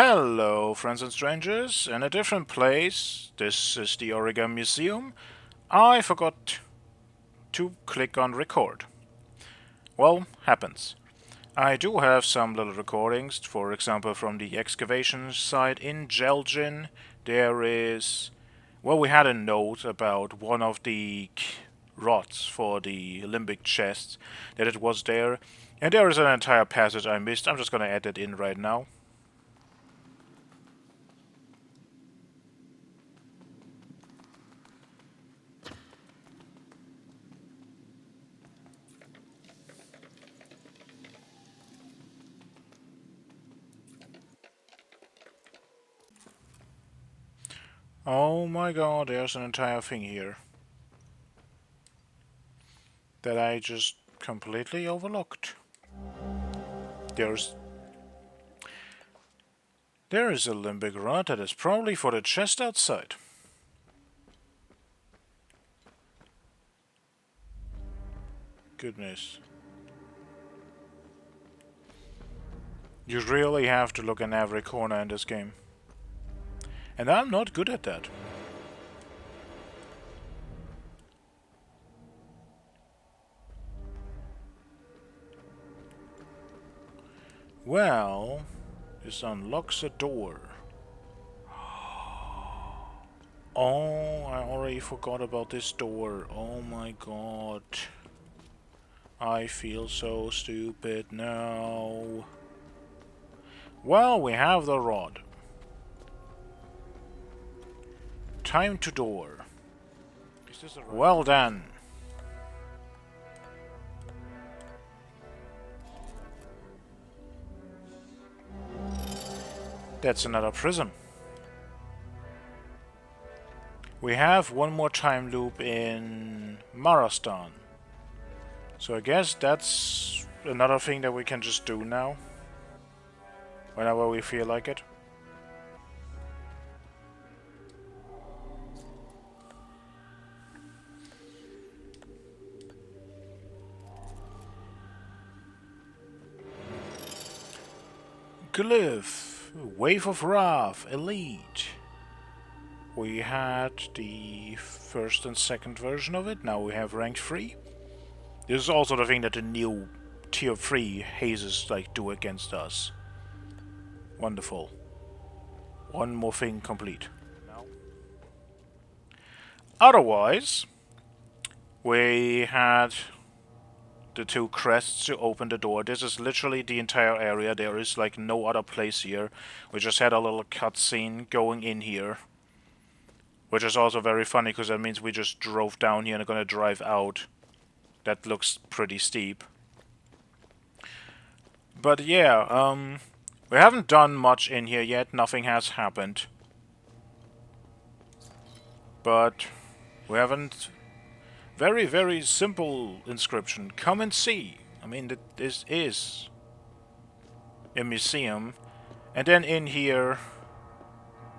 Hello, friends and strangers. In a different place, this is the Auriga Museum. I forgot to click on record. Well, happens. I do have some little recordings, for example, from the excavation site in Belgium. There is. Well, we had a note about one of the rods for the limbic chests, that it was there. And there is an entire passage I missed. I'm just gonna add it in right now. Oh my god, there's an entire thing here that I just completely overlooked. There's there is a limbic rod that is probably for the chest outside. Goodness. You really have to look in every corner in this game. And I'm not good at that. Well, this unlocks a door. Oh, I already forgot about this door. Oh my god. I feel so stupid now. Well, we have the rod. Time to door. Well then. That's another prism. We have one more time loop in Marastan. So I guess that's another thing that we can just do now. Whenever we feel like it. Glyph, Wave of Wrath, Elite. We had the first and second version of it, now we have rank 3. This is also the thing that the new tier 3 hazes do against us. Wonderful. One more thing complete. Otherwise, we had the two crests to open the door. This is literally the entire area. There is no other place here. We just had a little cutscene going in here. Which is also very funny because that means we just drove down here and are gonna drive out. That looks pretty steep. But yeah, we haven't done much in here yet. Nothing has happened. But we haven't... Very, very simple inscription. Come and see. I mean, this is a museum. And then in here...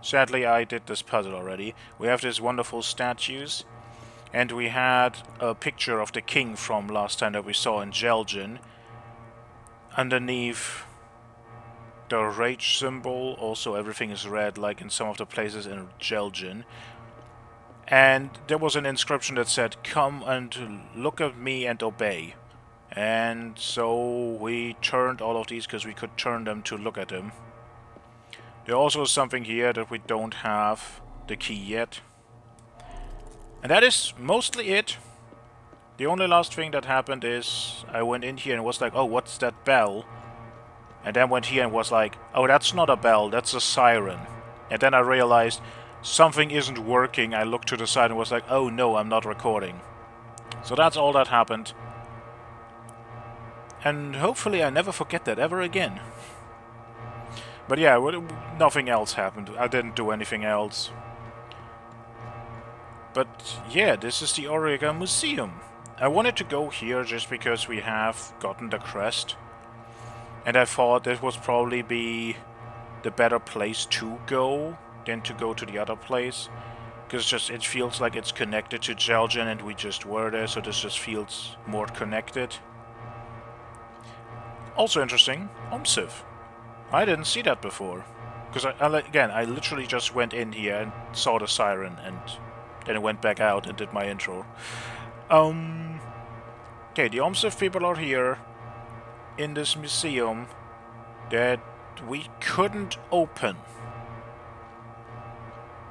Sadly, I did this puzzle already. We have these wonderful statues. And we had a picture of the king from last time that we saw in Belgium. Underneath the rage symbol, also everything is red, like in some of the places in Belgium. And there was an inscription that said, "Come and look at me and obey." And so we turned all of these because we could turn them to look at them. There also is something here that we don't have the key yet. And that is mostly it. The only last thing that happened is I went in here and was like, oh, what's that bell? And then went here and was like, oh, that's not a bell, that's a siren. And then I realized something isn't working. I looked to the side and was like, oh no, I'm not recording. So that's all that happened. And hopefully I never forget that ever again. But yeah, nothing else happened. I didn't do anything else. But yeah, this is the Auriga Museum. I wanted to go here just because we have gotten the crest. And I thought this would probably be the better place to go than to go to the other place. Because it feels like it's connected to Belgium and we just were there, so this just feels more connected. Also interesting, Omsiv. I didn't see that before. Because again, I literally just went in here and saw the siren, and then I went back out and did my intro. Okay, the OMSIF people are here in this museum that we couldn't open.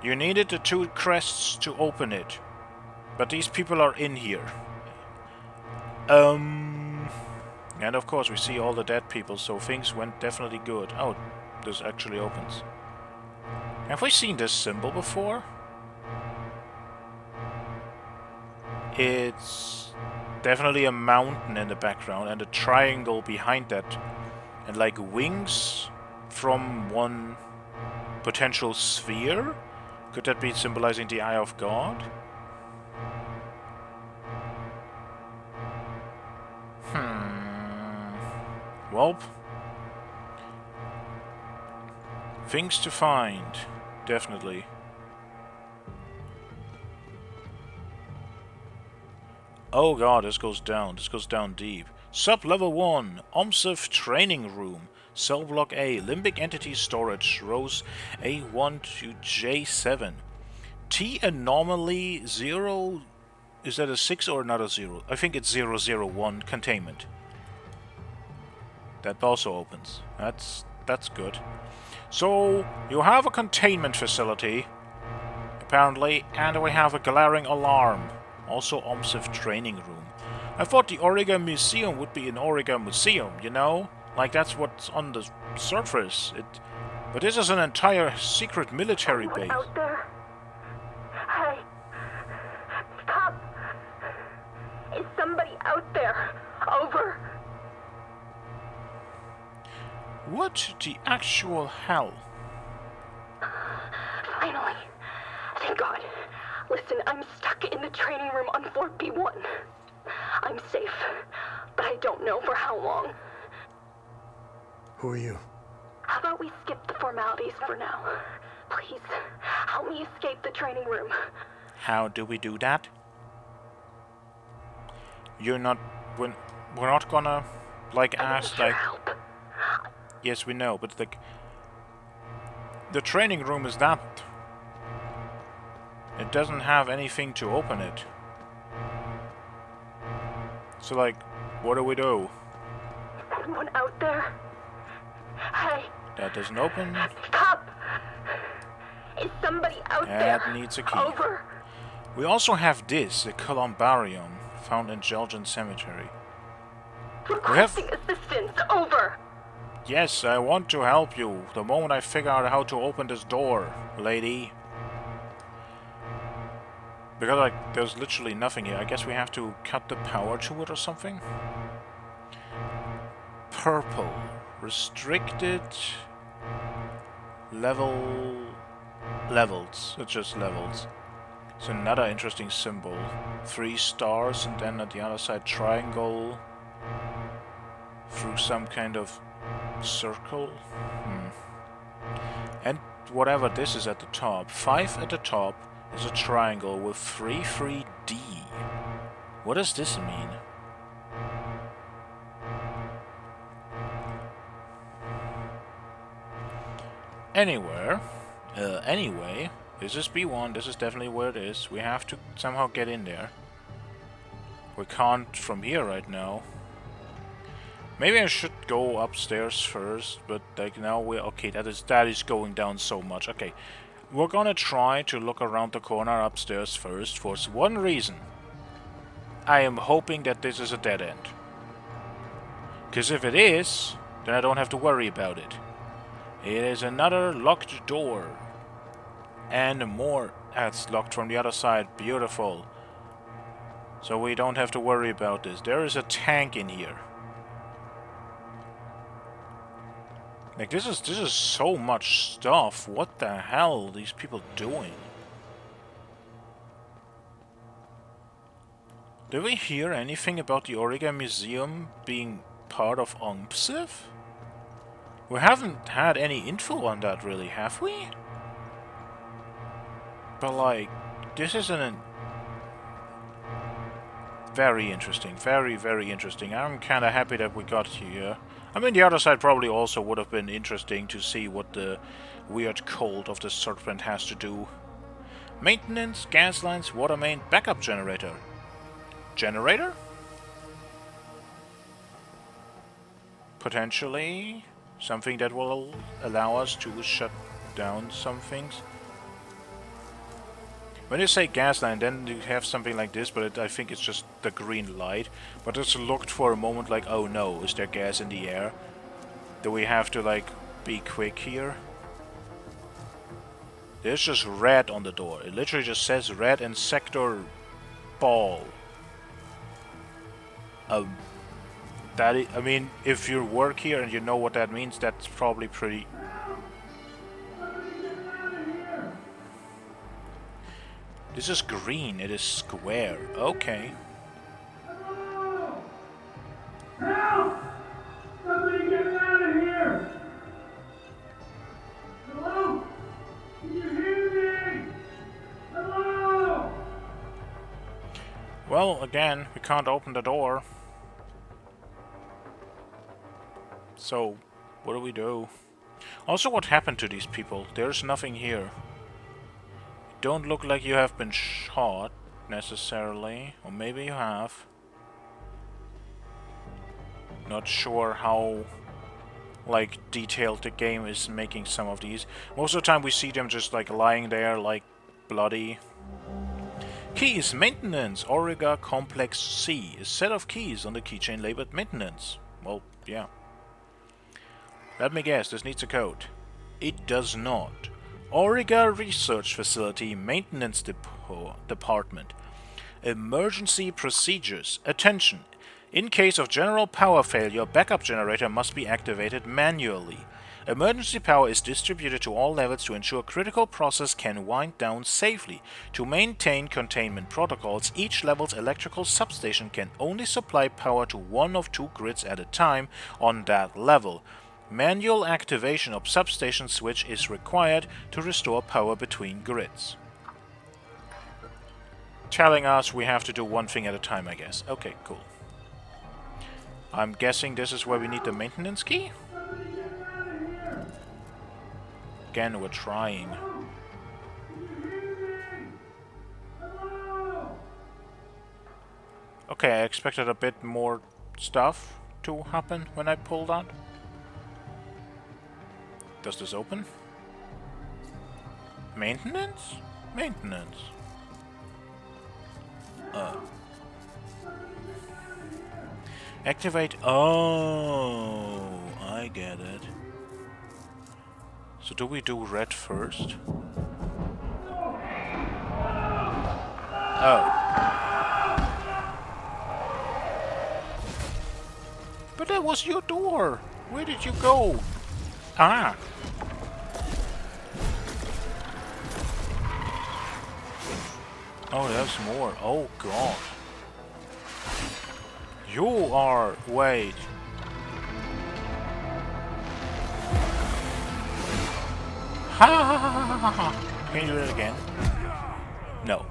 You needed the 2 crests to open it, but these people are in here. And of course we see all the dead people, so things went definitely good. Oh, this actually opens. Have we seen this symbol before? It's definitely a mountain in the background and a triangle behind that. And like wings from one potential sphere? Could that be symbolizing the Eye of God? Well, things to find, definitely. Oh god, this goes down deep. Sub-level 1, OMSIF Training Room, Cell Block A, Limbic Entity Storage, rows A1 to J7. T anomaly 0, is that a 6 or another 0? I think it's 001, containment. That also opens. That's good. So, you have a containment facility, apparently, and we have a glaring alarm. Also OMSIF training room. I thought the Auriga Museum would be an Auriga Museum, you know? Like that's what's on the surface. But this is an entire secret military base. Out there? Hey, stop! Is somebody out there? Over. What the actual hell? Finally. Thank God. Listen, I'm stuck in the training room on 4B1. I'm safe, but I don't know for how long. Who are you? How about we skip the formalities for now? Please, help me escape the training room. How do we do that? We're not gonna, like, ask, like... Help. Yes, we know, but, like... The training room is that... It doesn't have anything to open it. So, like, what do we do? Anyone out there? Hey. That doesn't open. Stop! Is somebody out there? That needs a key. Over. We also have this, a columbarium, found in Jelgen Cemetery. Requesting assistance. Over. Yes, I want to help you. The moment I figure out how to open this door, lady. Because, like, there's literally nothing here. I guess we have to cut the power to it or something? Purple. Restricted... Levels. It's just levels. It's another interesting symbol. 3 stars and then at the other side triangle. Through some kind of circle. And whatever this is at the top. 5 at the top. Is a triangle with 3D. What does this mean? Anyway, this is B1, this is definitely where it is. We have to somehow get in there. We can't from here right now. Maybe I should go upstairs first, but like now we're okay, that is going down so much. Okay. We're gonna try to look around the corner upstairs first for one reason. I am hoping that this is a dead end. Because if it is, then I don't have to worry about it. It is another locked door. And more. That's locked from the other side. Beautiful. So we don't have to worry about this. There is a tank in here. Like, this is so much stuff. What the hell are these people doing? Did we hear anything about the Auriga Museum being part of OMSIF? We haven't had any info on that really, have we? But like, this is very interesting. Very, very interesting. I'm kinda happy that we got here. I mean, the other side probably also would have been interesting to see what the weird cult of the serpent has to do. Maintenance, gas lines, water main, backup generator. Generator? Potentially something that will allow us to shut down some things. When you say gas line, then you have something like this, but I think it's just the green light. But it's looked for a moment like, oh no, is there gas in the air? Do we have to, like, be quick here? There's just red on the door. It literally just says red and sector ball. I mean, if you work here and you know what that means, that's probably pretty... This is green, it is square. Okay. Help! Somebody get me out of here! Hello? Can you hear me? Hello? Well, again, we can't open the door. So, what do we do? Also, what happened to these people? There's nothing here. Don't look like you have been shot, necessarily. Or maybe you have. Not sure how, like, detailed the game is making some of these. Most of the time we see them just, like, lying there, like, bloody. Keys, maintenance, Auriga Complex C. A set of keys on the keychain labeled maintenance. Well, yeah. Let me guess, this needs a code. It does not. Auriga Research Facility Maintenance Department. Emergency procedures. Attention! In case of general power failure, backup generator must be activated manually. Emergency power is distributed to all levels to ensure critical process can wind down safely. To maintain containment protocols, each level's electrical substation can only supply power to one of two grids at a time on that level. Manual activation of substation switch is required to restore power between grids. Telling us we have to do one thing at a time, I guess. Okay, cool. I'm guessing this is where we need the maintenance key? Again, we're trying. Okay, I expected a bit more stuff to happen when I pull that. Does this open? Maintenance? Maintenance. Activate. Oh, I get it. So do we do red first? Oh. But that was your door. Where did you go? Ah. Oh, there's more. Oh, God. You are... Wait. Ha ha ha ha ha. Can you do it again? No.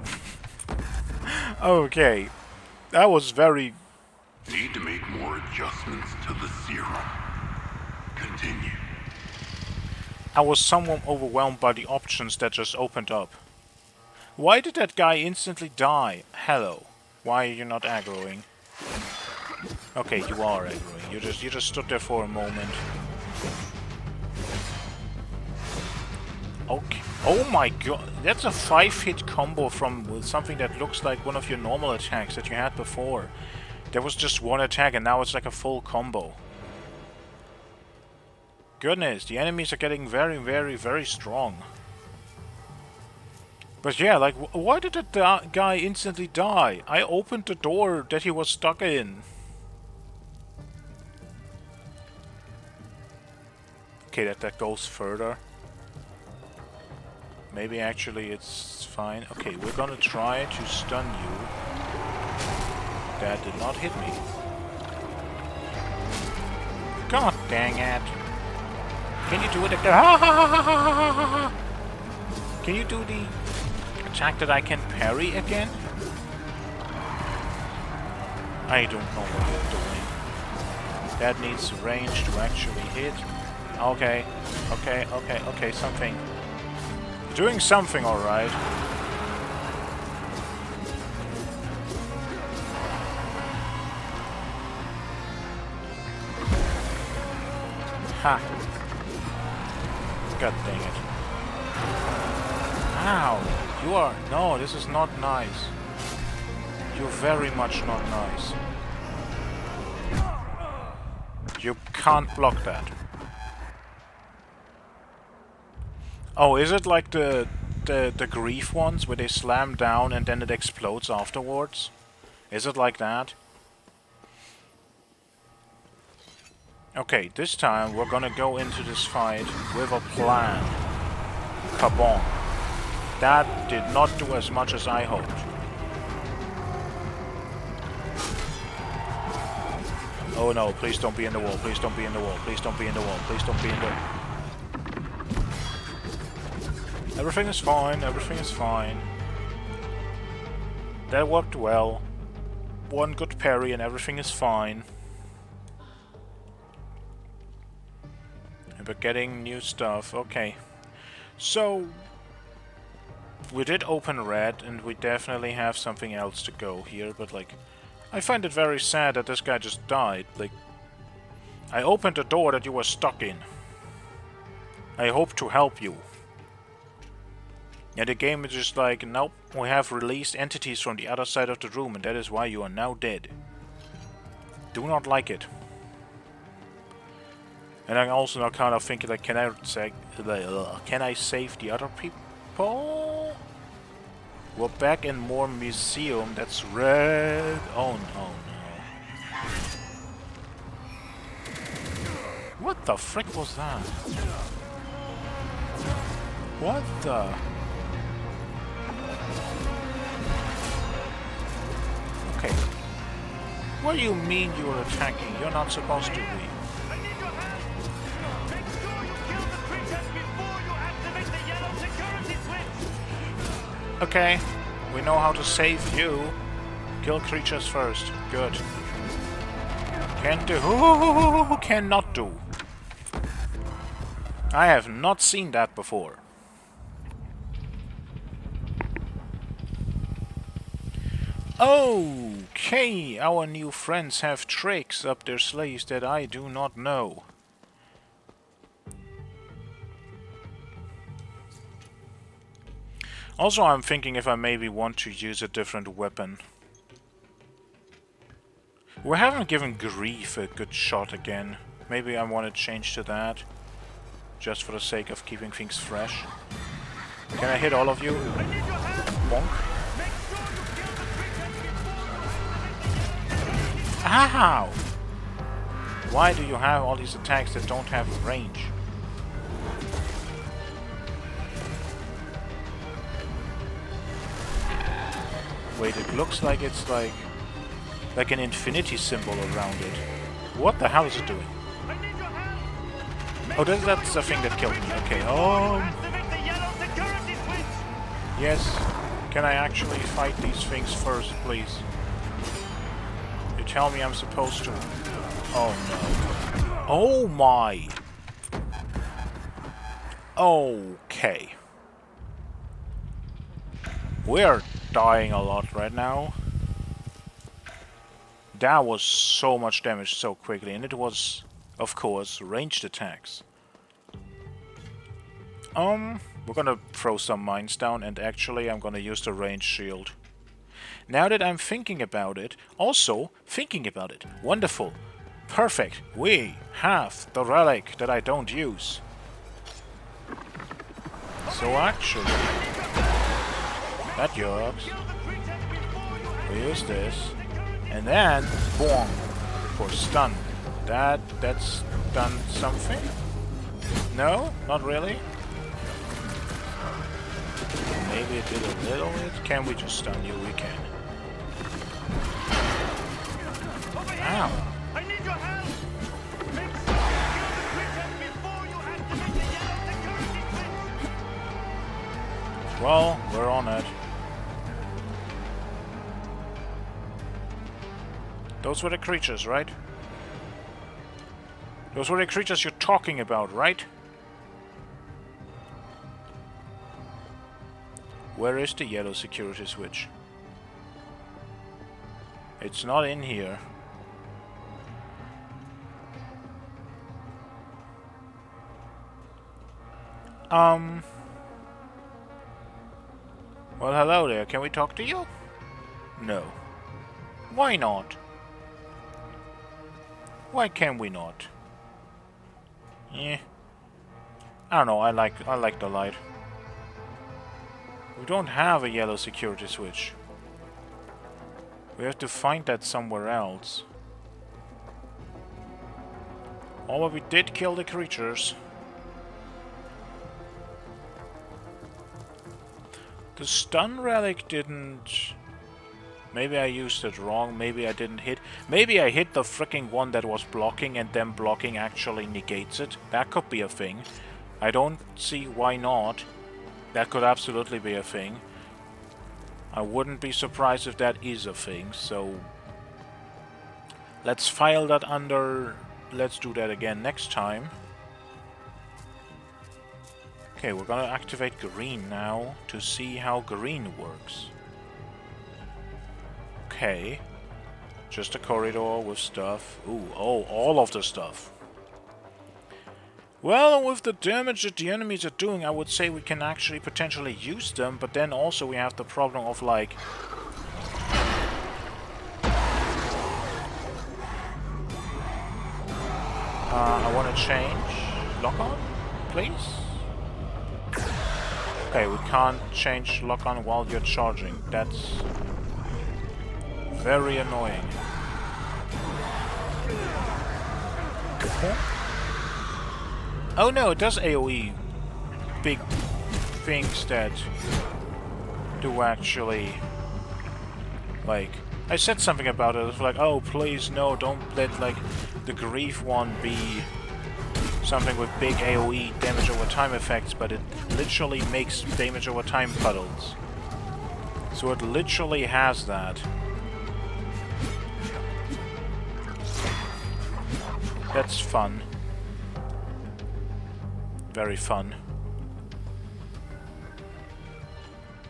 Okay. That was very... Need to make more adjustments to the serum. Continue. I was somewhat overwhelmed by the options that just opened up. Why did that guy instantly die? Hello. Why are you not aggroing? Okay, you are aggroing. You just stood there for a moment. Okay. Oh my god. That's a 5-hit combo from something that looks like one of your normal attacks that you had before. There was just one attack and now it's like a full combo. Goodness, the enemies are getting very, very, very strong. But yeah, like, why did that guy instantly die? I opened the door that he was stuck in. Okay, that goes further. Maybe actually it's fine. Okay, we're gonna try to stun you. That did not hit me. God dang it. Can you do it again? Can you do the attack that I can parry again? I don't know what you're doing. That needs range to actually hit. Okay, okay, okay, okay, something. Doing something alright. Ha! God dang it. Ow! You are... No, this is not nice. You're very much not nice. You can't block that. Oh, is it like the grief ones where they slam down and then it explodes afterwards? Is it like that? Okay, this time we're gonna go into this fight with a plan. Kabong. That did not do as much as I hoped. Oh no, please don't be in the wall, please don't be in the wall, please don't be in the wall, please don't be in the... Everything is fine, everything is fine. That worked well. One good parry and everything is fine. And we're getting new stuff, okay. So... we did open red, and we definitely have something else to go here, but like... I find it very sad that this guy just died. Like, I opened the door that you were stuck in. I hope to help you. And the game is just like, nope, we have released entities from the other side of the room, and that is why you are now dead. Do not like it. And I'm also now kind of thinking, like, can I save the other people? We're back in more museum. That's red. Oh no, no. What the frick was that? What the? Okay. What do you mean you are attacking? You're not supposed to be. I need your help! Make sure you kill the creatures before you activate the yellow security switch! Okay, we know how to save you. Kill creatures first. Good. Can do. Who cannot do? I have not seen that before. Okay, our new friends have tricks up their sleeves that I do not know. Also, I'm thinking if I maybe want to use a different weapon. We haven't given Grief a good shot again. Maybe I want to change to that. Just for the sake of keeping things fresh. Can I hit all of you? Bonk. Ow! Why do you have all these attacks that don't have range? Wait, it looks like it's like an infinity symbol around it. What the hell is it doing? Oh, that's the thing that killed me. Okay, yes. Can I actually fight these things first, please? You tell me I'm supposed to. Oh no. Oh my! Okay. We're dying a lot right now. That was so much damage so quickly, and it was, of course, ranged attacks. We're gonna throw some mines down, and actually I'm gonna use the range shield. Now that I'm thinking about it, wonderful, perfect, we have the relic that I don't use. So actually, that works. We use this, and then, boom, for stun. That's done something? No, not really. Maybe it did a little bit. Can we just stun you? We can. Ow. I need your help! Make sure you kill the creatures before you activate the yellow security switch! Well, we're on it. Those were the creatures, right? Those were the creatures you're talking about, right? Where is the yellow security switch? It's not in here. Well, hello there. Can we talk to you? No. Why not? Why can we not? Yeah. I don't know. I like the light. We don't have a yellow security switch. We have to find that somewhere else. Oh, but we did kill the creatures. The stun relic didn't... Maybe I used it wrong, maybe I didn't hit... Maybe I hit the freaking one that was blocking and them blocking actually negates it. That could be a thing. I don't see why not. That could absolutely be a thing. I wouldn't be surprised if that is a thing, so... Let's file that under... Let's do that again next time. Okay, we're gonna activate green now to see how green works. Okay. Just a corridor with stuff. Ooh, oh, all of the stuff. Well, with the damage that the enemies are doing, I would say we can actually potentially use them, but then also we have the problem of, like... I want to change lock on, please? Okay, we can't change lock on while you're charging. That's very annoying. Okay. Oh no, it does AoE big things that do actually, like, I said something about it. It's like, oh please no, don't let like the grief one be something with big AoE damage over time effects, but it literally makes damage over time puddles. So it literally has that. That's fun. Very fun.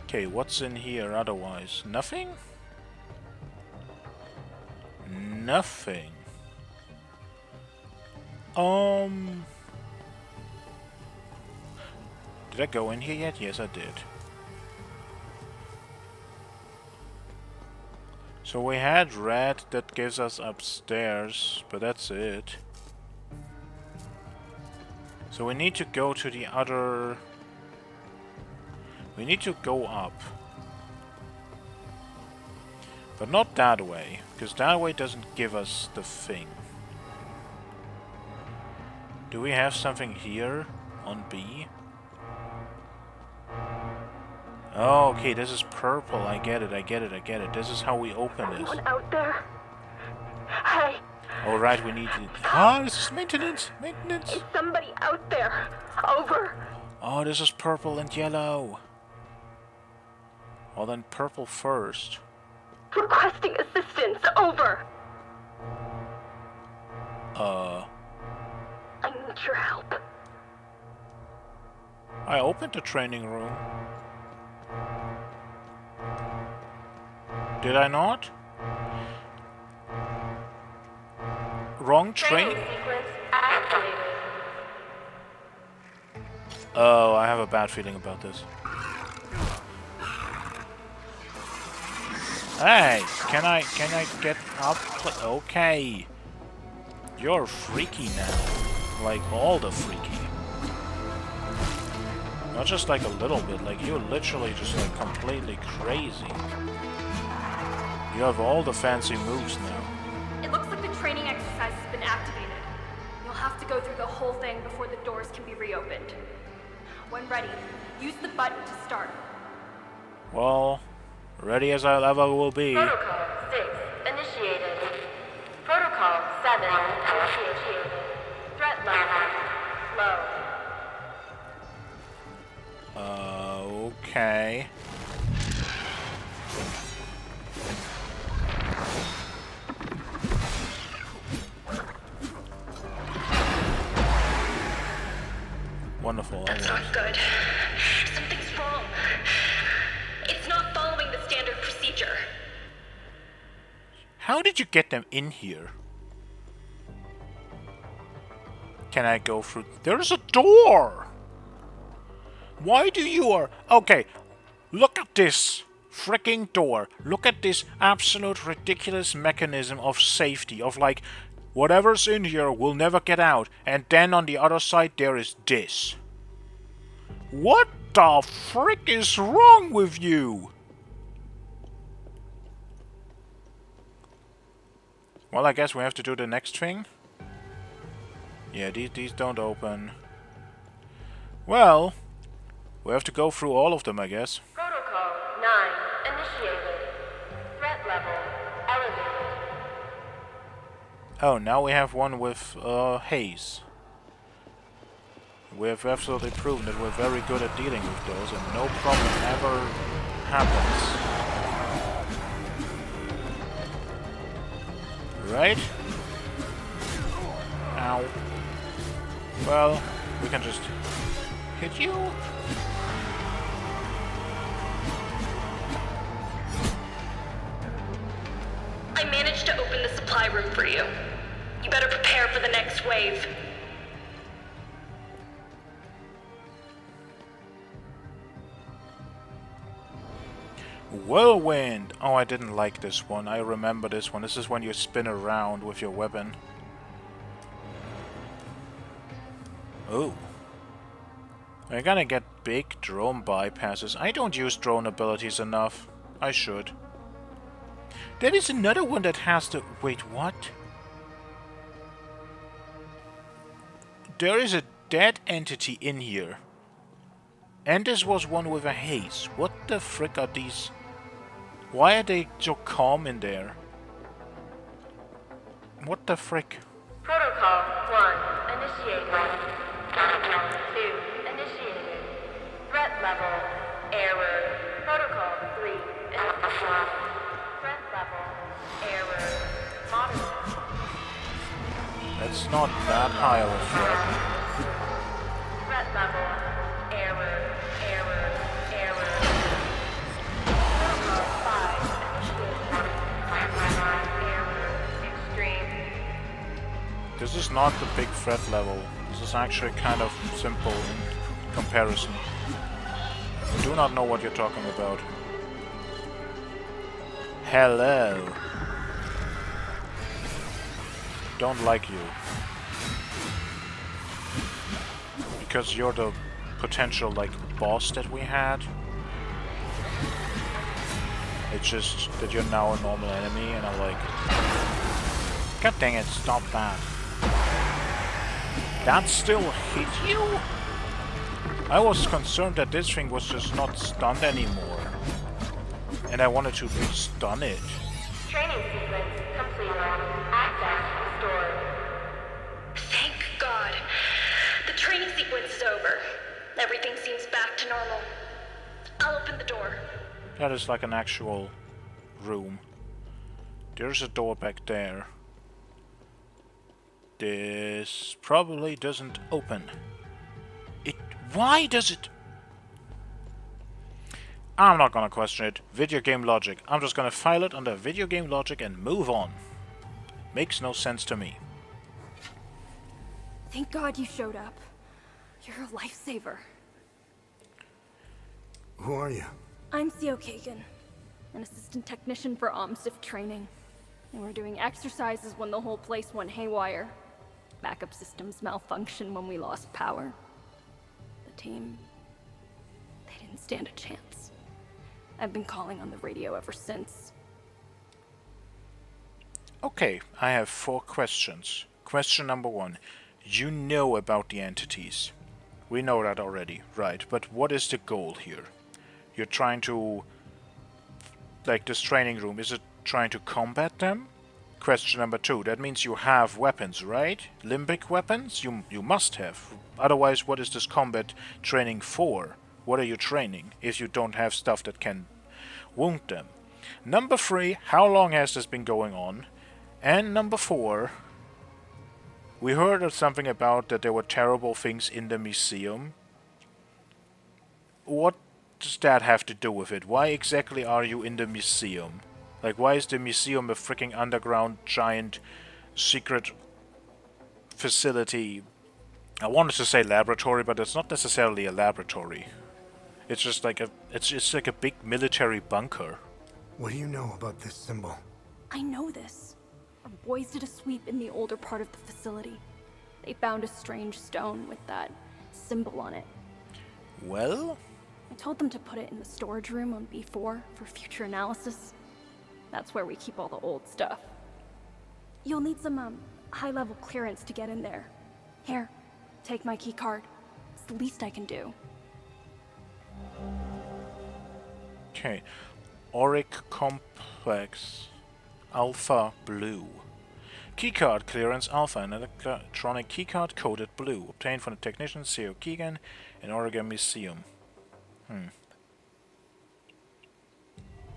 Okay, what's in here otherwise? Nothing? Nothing. Did I go in here yet? Yes, I did. So we had red that gives us upstairs, but that's it. So we need to go to the other... We need to go up. But not that way, because that way doesn't give us the thing. Do we have something here on B? Oh, okay, this is purple. I get it, I get it, I get it. This is how we open this. Anyone out there? Hey, Alright, we need to... Ah, this is maintenance! Maintenance! is somebody out there? Over. Oh, this is purple and yellow. Well, then purple first. Requesting assistance. Over. I need your help. I opened the training room. Did I not? Wrong training? Sequence activated. Oh, I have a bad feeling about this. Hey, can I get up? Okay. You're freaky now. Like all the freaky. Not just like a little bit, like you're literally just like completely crazy. You have all the fancy moves now. It looks like the training exercise has been activated. You'll have to go through the whole thing before the doors can be reopened. When ready, use the button to start. Well, ready as I ever will be. Protocol 6 initiated. Protocol 7 initiated. Threat level low. Okay. good. Something's wrong. It's not following the standard procedure. How did you get them in here? Can I go through? There's a door! Why do you are... Okay, look at this freaking door. Look at this absolute ridiculous mechanism of safety. Of like, whatever's in here will never get out. And then on the other side there is this. What the frick is wrong with you? Well, I guess we have to do the next thing. Yeah, these don't open. Well, we have to go through all of them, I guess. Protocol 9 initiated. Threat level elevated. Oh, now we have one with haze. We have absolutely proven that we're very good at dealing with those and no problem ever happens. Right? Ow. Well, we can just hit you. I managed to open the supply room for you. You better prepare for the next wave. Whirlwind! Oh, I didn't like this one. I remember this one. This is when you spin around with your weapon. Oh. We're gonna get big drone bypasses. I don't use drone abilities enough. I should. There is another one that has to... Wait, what? There is a dead entity in here. And this was one with a haze. What the frick are these? Why are they so calm in there? What the frick? Protocol 1 initiated. Protocol 2 initiated. Threat level error. Protocol 3 initiated. Threat level error. Moderate. That's not that high of a threat. Threat level error. Protocol 5 initiated. Error. Extreme. This is not the big threat level. This is actually kind of simple in comparison. I do not know what you're talking about. Hello. Don't like you. Because you're the potential, like, boss that we had. It's just that you're now a normal enemy and I'm like... God dang it, stop that. That still hit you? I was concerned that this thing was just not stunned anymore. And I wanted to stun it. Training sequence complete. Access restored. Thank God. The training sequence is over. Everything seems back to normal. I'll open the door. That is like an actual room. There's a door back there. This probably doesn't open. Why does it? I'm not gonna question it. Video game logic. I'm just gonna file it under video game logic and move on. Makes no sense to me. Thank God you showed up. You're a lifesaver. Who are you? I'm Theo Kagan, an assistant technician for OMSIF training. And we're doing exercises when the whole place went haywire. Backup systems malfunctioned when we lost power. The team, they didn't stand a chance. I've been calling on the radio ever since. Okay, I have 4 questions. Question number 1. You know about the entities. We know that already, right? But what is the goal here? You're trying to... Like this training room, is it trying to combat them? Question number 2. That means you have weapons, right? Limbic weapons? You must have. Otherwise, what is this combat training for? What are you training if you don't have stuff that can wound them? Number 3. How long has this been going on? And number 4. We heard of something about that there were terrible things in the museum. what does that have to do with it? Why exactly are you in the museum? Like, why is the museum a freaking underground giant secret facility? I wanted to say laboratory, but it's not necessarily a laboratory. It's just like it's like a big military bunker. What do you know about this symbol? I know this. Our boys did a sweep in the older part of the facility. They found a strange stone with that symbol on it. Well? I told them to put it in the storage room on B4 for future analysis. That's where we keep all the old stuff. You'll need some, high-level clearance to get in there. Here, take my key card. It's the least I can do. Okay. Auric Complex Alpha Blue. Keycard clearance Alpha, an electronic keycard coded blue, obtained from the technician Theo Keegan in Auriga Museum.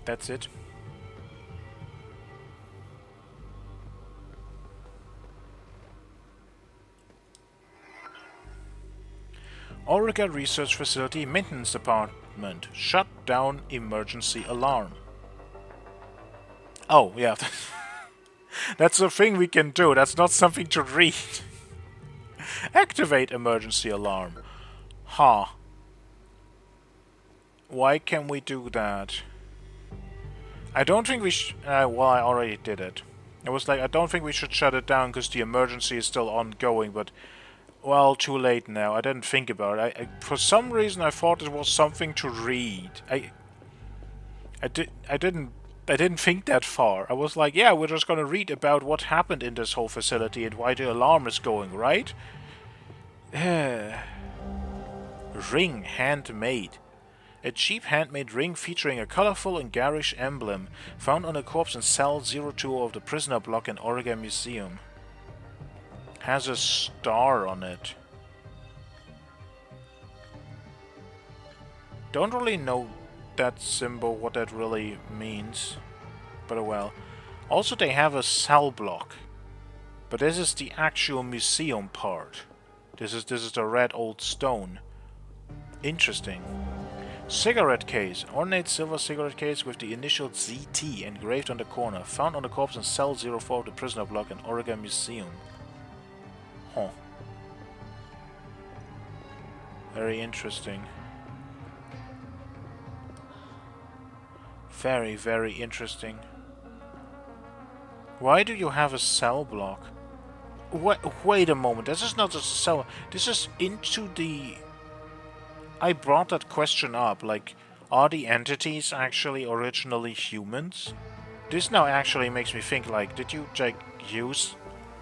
That's it. Auriga Research Facility Maintenance Department. Shut down emergency alarm. Oh, yeah. That's a thing we can do. That's not something to read. Activate emergency alarm. Huh. Why can we do that? I don't think we well, I already did it. It was like, I don't think we should shut it down because the emergency is still ongoing, but... Well, too late now. I didn't think about it. I for some reason, I thought it was something to read. I didn't think that far. I was like, yeah, we're just gonna read about what happened in this whole facility and why the alarm is going, right? Ring handmade. A cheap handmade ring featuring a colorful and garish emblem found on a corpse in cell 02 of the prisoner block in Auriga Museum. Has a star on it. Don't really know that symbol, what that really means. But oh well. Also they have a cell block. But this is the actual museum part. This is the red old stone. Interesting. Cigarette case. Ornate silver cigarette case with the initial ZT engraved on the corner. Found on the corpse in cell 04 of the prisoner block in Auriga Museum. Huh. Very interesting. Very, very interesting. Why do you have a cell block? Wait a moment, this is not just a cell. This is into the... I brought that question up, like, are the entities actually originally humans? This now actually makes me think, like, did you, like, use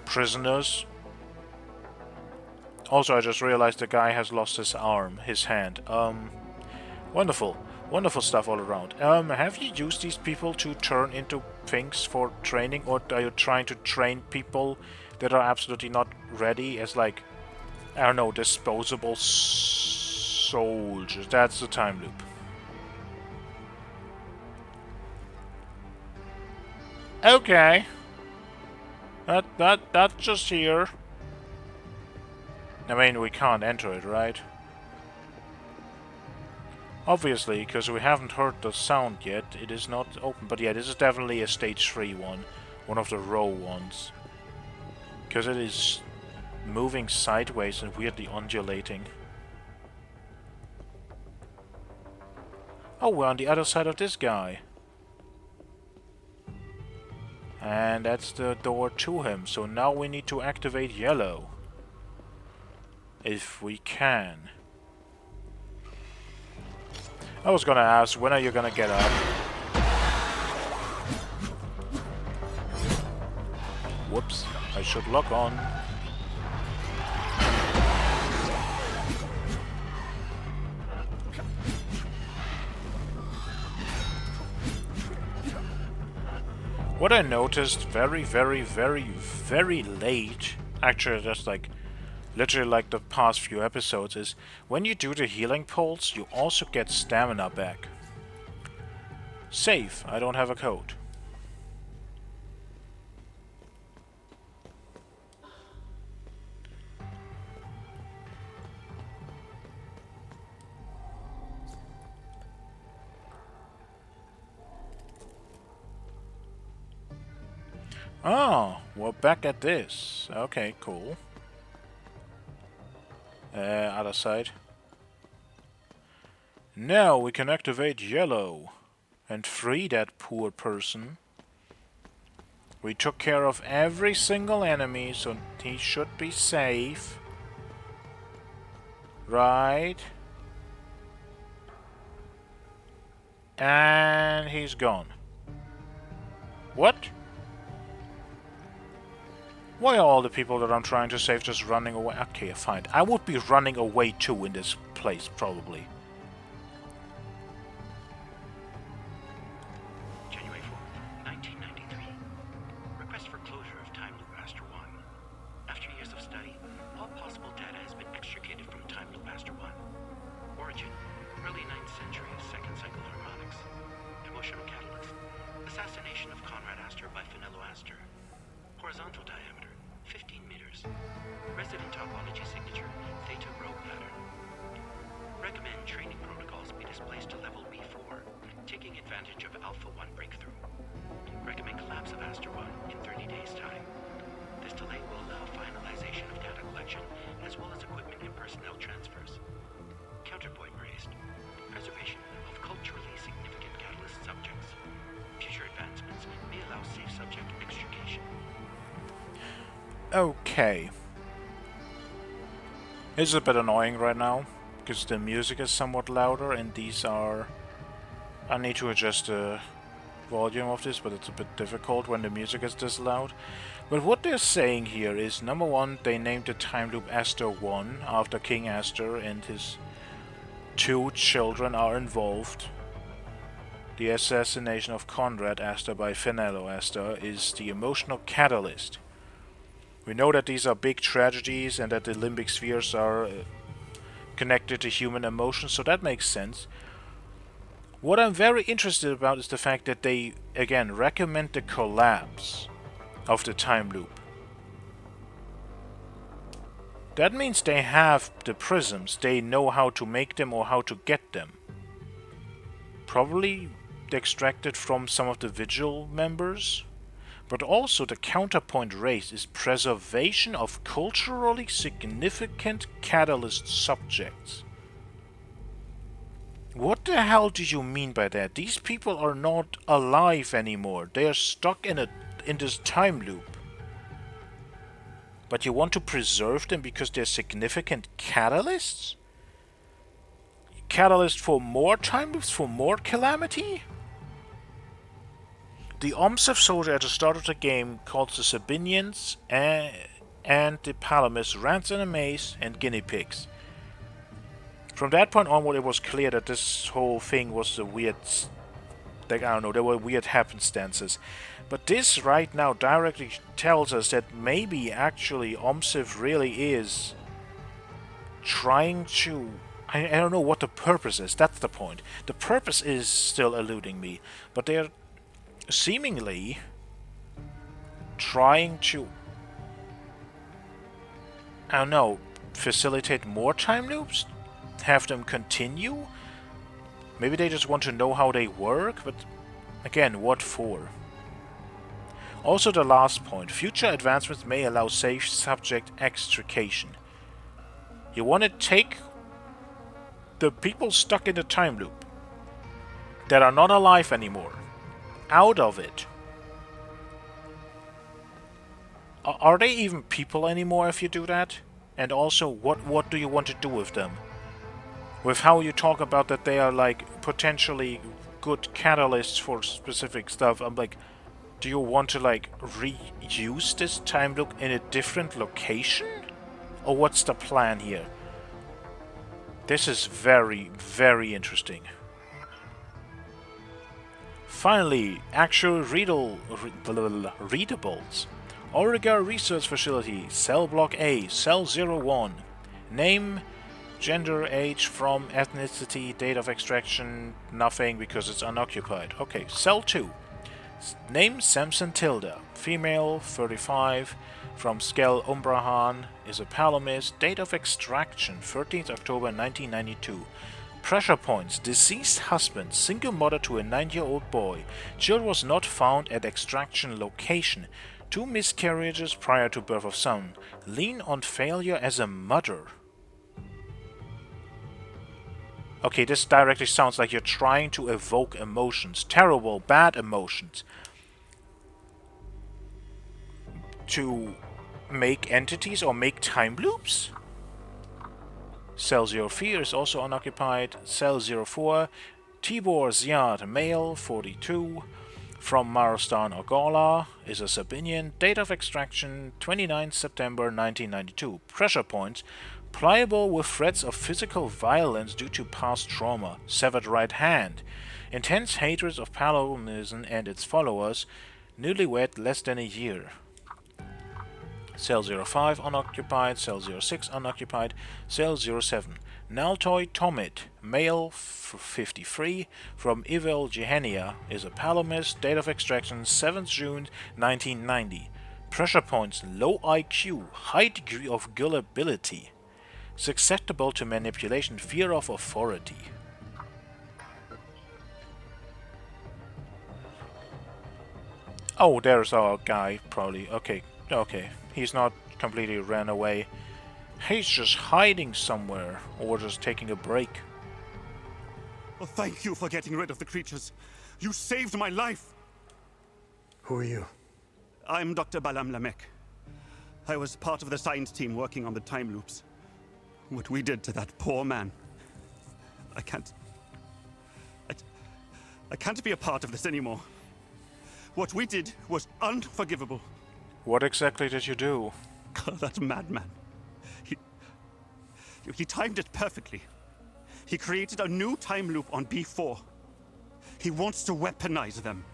prisoners? Also, I just realized the guy has lost his arm, his hand. Wonderful. Wonderful stuff all around. Have you used these people to turn into things for training, or are you trying to train people that are absolutely not ready as, like, I don't know, disposable soldiers? That's the time loop. Okay. That's just here. I mean, we can't enter it, right? Obviously, because we haven't heard the sound yet, it is not open. But yeah, this is definitely a stage 3 one. One of the row ones. Because it is moving sideways and weirdly undulating. Oh, we're on the other side of this guy. And that's the door to him. So now we need to activate yellow. If we can. I was gonna ask, when are you gonna get up? Whoops, I should lock on. What I noticed very late, actually just like literally like the past few episodes, is when you do the healing pulse, you also get stamina back. Save. I don't have a code. Oh, we're back at this. Okay, cool. Other side. Now we can activate yellow and free that poor person. We took care of every single enemy, so he should be safe. Right. And he's gone. What? Why are all the people that I'm trying to save just running away? Okay, fine. I would be running away too in this place, probably. January 4th, 1993. Request for closure of Time Loop Aster 1. After years of study, all possible data has been extricated from Time Loop Aster 1. Origin, early 9th century, second cycle harmonics. Emotional catalyst, assassination of Conrad Astor by Finello Astor. Horizontal diameter, 15 meters. Resident topology signature, theta rho pattern. Recommend training protocols be displaced to level B4, taking advantage of Alpha 1 breakthrough. Recommend collapse of Astor 1 in 30 days' time. This delay will allow finalization of data collection, as well as equipment and personnel transfers. Counterpoint raised. Preservation of culturally significant catalyst subjects. Future advancements may allow safe subject extrication. Okay. It's a bit annoying right now, because the music is somewhat louder, and these are... I need to adjust the volume of this, but it's a bit difficult when the music is this loud. But what they're saying here is, number one, they named the time loop Astor 1 after King Astor, and his 2 children are involved. The assassination of Conrad Astor by Finello Astor is the emotional catalyst. We know that these are big tragedies and that the limbic spheres are connected to human emotions, so that makes sense. What I'm very interested about is the fact that they, again, recommend the collapse of the time loop. That means they have the prisms, they know how to make them or how to get them. Probably extracted from some of the Vigil members. But also the counterpoint raised is preservation of culturally significant catalyst subjects. What the hell do you mean by that? These people are not alive anymore. They are stuck in this time loop. But you want to preserve them because they're significant catalysts? Catalyst for more time loops, for more calamity? The Omsev soldier at the start of the game calls the Sabinians and the Palamis rats in a maze and guinea pigs. From that point onward, it was clear that this whole thing was a weird... Like, I don't know, there were weird happenstances. But this right now directly tells us that maybe actually Omsev really is trying to... I don't know what the purpose is, that's the point. The purpose is still eluding me, but they're seemingly trying to, I don't know, facilitate more time loops? Have them continue? Maybe they just want to know how they work, but again, what for? Also the last point, future advancements may allow safe subject extrication. You want to take the people stuck in the time loop that are not alive anymore out of it. Are they even people anymore if you do that? And also, what do you want to do with them? With how you talk about that they are like potentially good catalysts for specific stuff, I'm like, do you want to like reuse this time loop in a different location? Or what's the plan here? This is very, very interesting. Finally, actual readables. Auriga Research Facility, Cell Block A, Cell 01. Name, gender, age, from, ethnicity, date of extraction, nothing because it's unoccupied. Okay, Cell 2. Name, Samson Tilda, female, 35, from Skell Umbrahan, is a Palamis, date of extraction, 13th October 1992. Pressure points, deceased husband, single mother to a 9-year-old boy. Child was not found at extraction location. 2 miscarriages prior to birth of son. Lean on failure as a mother. Okay, this directly sounds like you're trying to evoke emotions. Terrible, bad emotions. To make entities or make time loops? Cell 04 is also unoccupied. Cell 04, Tibor Ziad, male, 42, from Marostan Ogala, is a Sabinian. Date of extraction 29 September 1992. Pressure points, pliable with threats of physical violence due to past trauma. Severed right hand. Intense hatred of Palonism and its followers. Newlywed less than a year. Cell 05 unoccupied, Cell 06 unoccupied, Cell 07. Naltoy Tomit, male, 53, from Ivel Gehenia, is a palomist, date of extraction 7th June 1990. Pressure points, low IQ, high degree of gullibility, susceptible to manipulation, fear of authority. Oh, there's our guy, probably. Okay. He's not completely ran away. He's just hiding somewhere, or just taking a break. Oh, thank you for getting rid of the creatures. You saved my life. Who are you? I'm Dr. Balam Lamek. I was part of the science team working on the time loops. What we did to that poor man. I can't be a part of this anymore. What we did was unforgivable. What exactly did you do? That madman. He timed it perfectly. He created a new time loop on B4. He wants to weaponize them.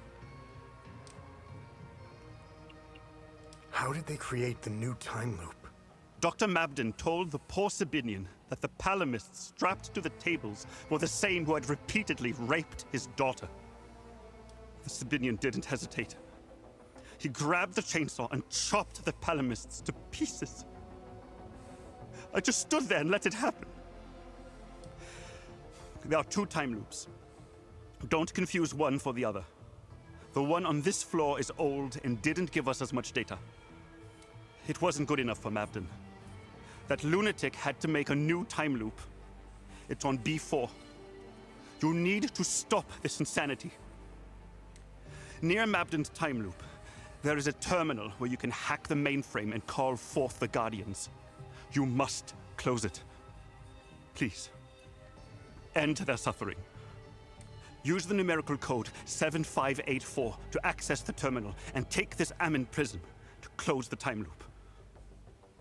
How did they create the new time loop? Dr. Mabden told the poor Sabinian that the Palamists strapped to the tables were the same who had repeatedly raped his daughter. The Sabinian didn't hesitate. He grabbed the chainsaw and chopped the Palamists to pieces. I just stood there and let it happen. There are 2 time loops. Don't confuse one for the other. The one on this floor is old and didn't give us as much data. It wasn't good enough for Mabden. That lunatic had to make a new time loop. It's on B4. You need to stop this insanity. Near Mabden's time loop, there is a terminal where you can hack the mainframe and call forth the Guardians. You must close it. Please. End their suffering. Use the numerical code 7584 to access the terminal and take this Amin prism to close the time loop.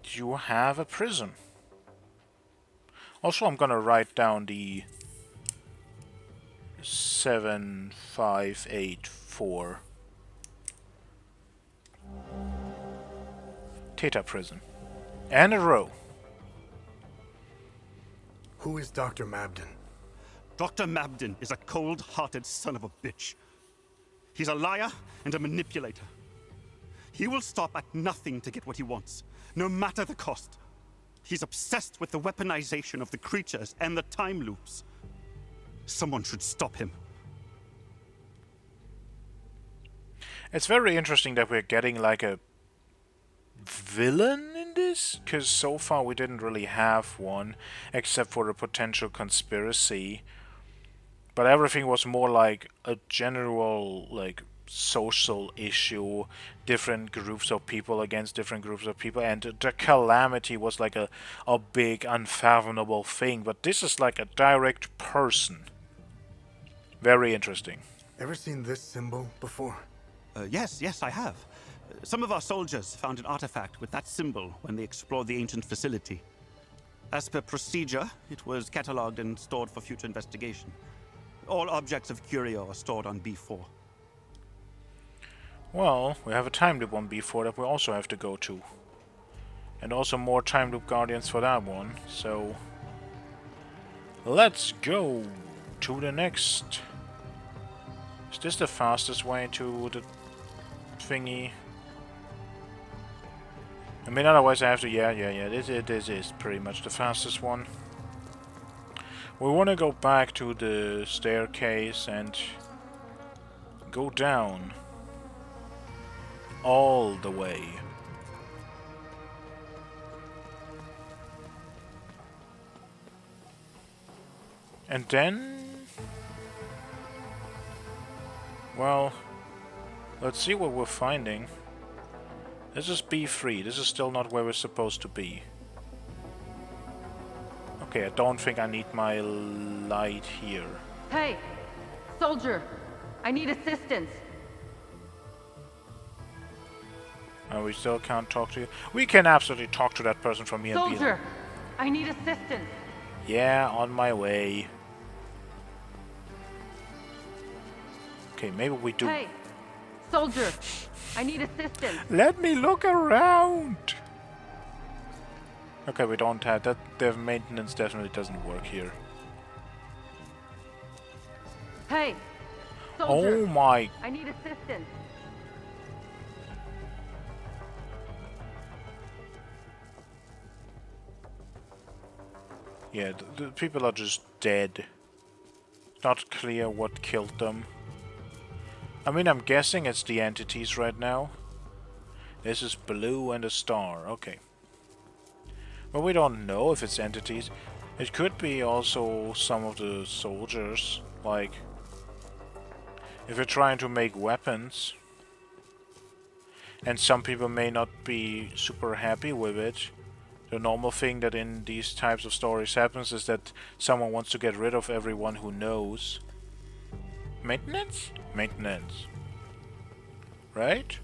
You have a prism. Also, I'm gonna write down the 7584 Theta prism. And a row. Who is Dr. Mabden? Dr. Mabden is a cold-hearted son of a bitch. He's a liar and a manipulator. He will stop at nothing to get what he wants, no matter the cost. He's obsessed with the weaponization of the creatures and the time loops. Someone should stop him. It's very interesting that we're getting like a villain in this, because so far we didn't really have one, except for a potential conspiracy. But everything was more like a general, like, social issue, different groups of people against different groups of people, and the calamity was like a big, unfathomable thing. But this is like a direct person. Very interesting. Ever seen this symbol before? Yes, I have. Some of our soldiers found an artifact with that symbol when they explored the ancient facility. As per procedure, it was catalogued and stored for future investigation. All objects of curio are stored on B4. Well, we have a time loop on B4 that we also have to go to. And also more time loop guardians for that one, so let's go to the next. Is this the fastest way to the thingy? I mean, otherwise I have to... Yeah, this is pretty much the fastest one. We want to go back to the staircase and go down. all the way. And then... well, let's see what we're finding. This is B3. This is still not where we're supposed to be. Okay, I don't think I need my light here. Hey, soldier, I need assistance. We still can't talk to you. We can absolutely talk to that person from here. Soldier, I need assistance. Yeah, on my way. Okay, maybe we do. Hey, soldier, I need assistance. Let me look around. Okay, we don't have that. The maintenance definitely doesn't work here. Hey, soldier, Oh my! I need assistance. Yeah, the people are just dead. Not clear what killed them. I mean, I'm guessing it's the entities right now. This is blue and a star. Okay. But we don't know if it's entities. It could be also some of the soldiers. Like, if you're trying to make weapons, and some people may not be super happy with it. The normal thing that in these types of stories happens is that someone wants to get rid of everyone who knows. Maintenance? Maintenance. Right?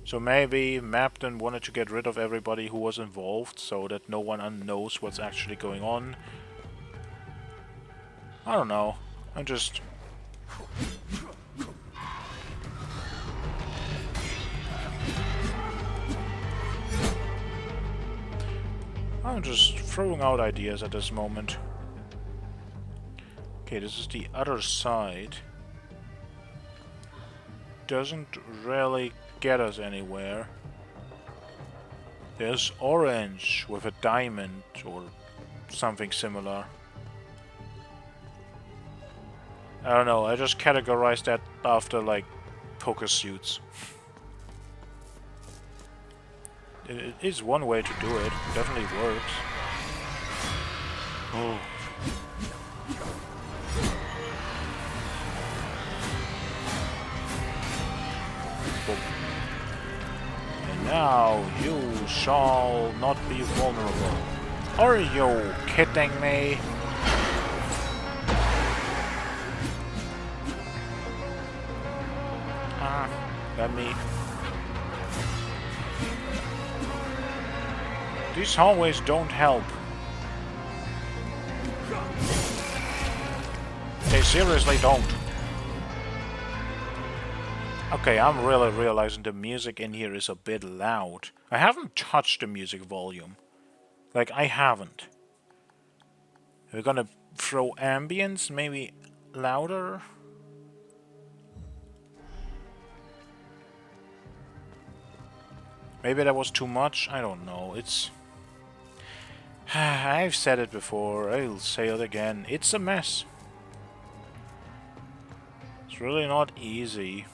So maybe Mapton wanted to get rid of everybody who was involved so that no one knows what's actually going on. I don't know. I'm just... throwing out ideas at this moment. Okay, this is the other side. Doesn't really get us anywhere. There's orange with a diamond or something similar. I don't know, I just categorized that after like poker suits. It is one way to do it. Definitely works. Oh. And now you shall not be vulnerable. Are you kidding me? Let me... These hallways don't help. They seriously don't. Okay, I'm really realizing the music in here is a bit loud. I haven't touched the music volume. Like, I haven't. We're gonna throw ambience, maybe louder? Maybe that was too much? I don't know. It's... I've said it before, I'll say it again. It's a mess. It's really not easy.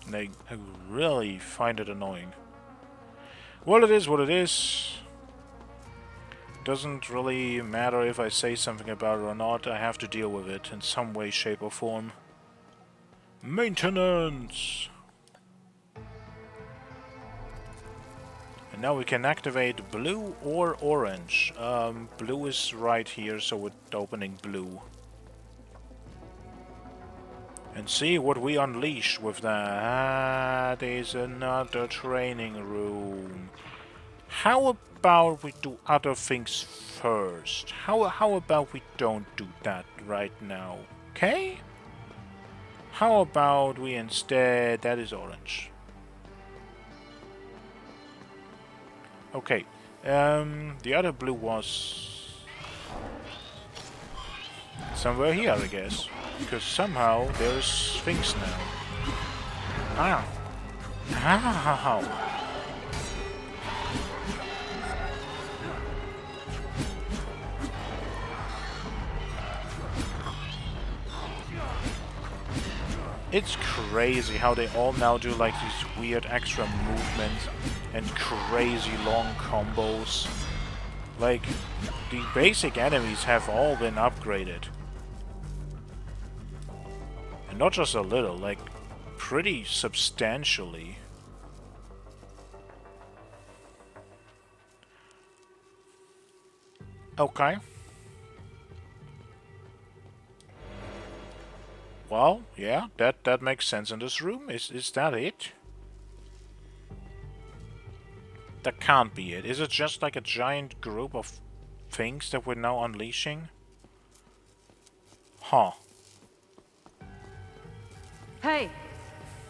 And I really find it annoying. Well, it is what it is. Doesn't really matter if I say something about it or not. I have to deal with it in some way, shape or form. Maintenance! And now we can activate blue or orange. Blue is right here, so we're opening blue. And see what we unleash with that. Is another training room. How about we do other things first? How about we don't do that right now? Okay? How about we instead... That is orange. Okay. The other blue was... somewhere here, I guess. Because somehow there's things now. Ah. How? It's crazy how they all now do like these weird extra movements and crazy long combos. Like, the basic enemies have all been upgraded. And not just a little, like, pretty substantially. Okay. Well, yeah, that makes sense in this room. Is that it? That can't be it. Is it just like a giant group of things that we're now unleashing? Huh. Hey,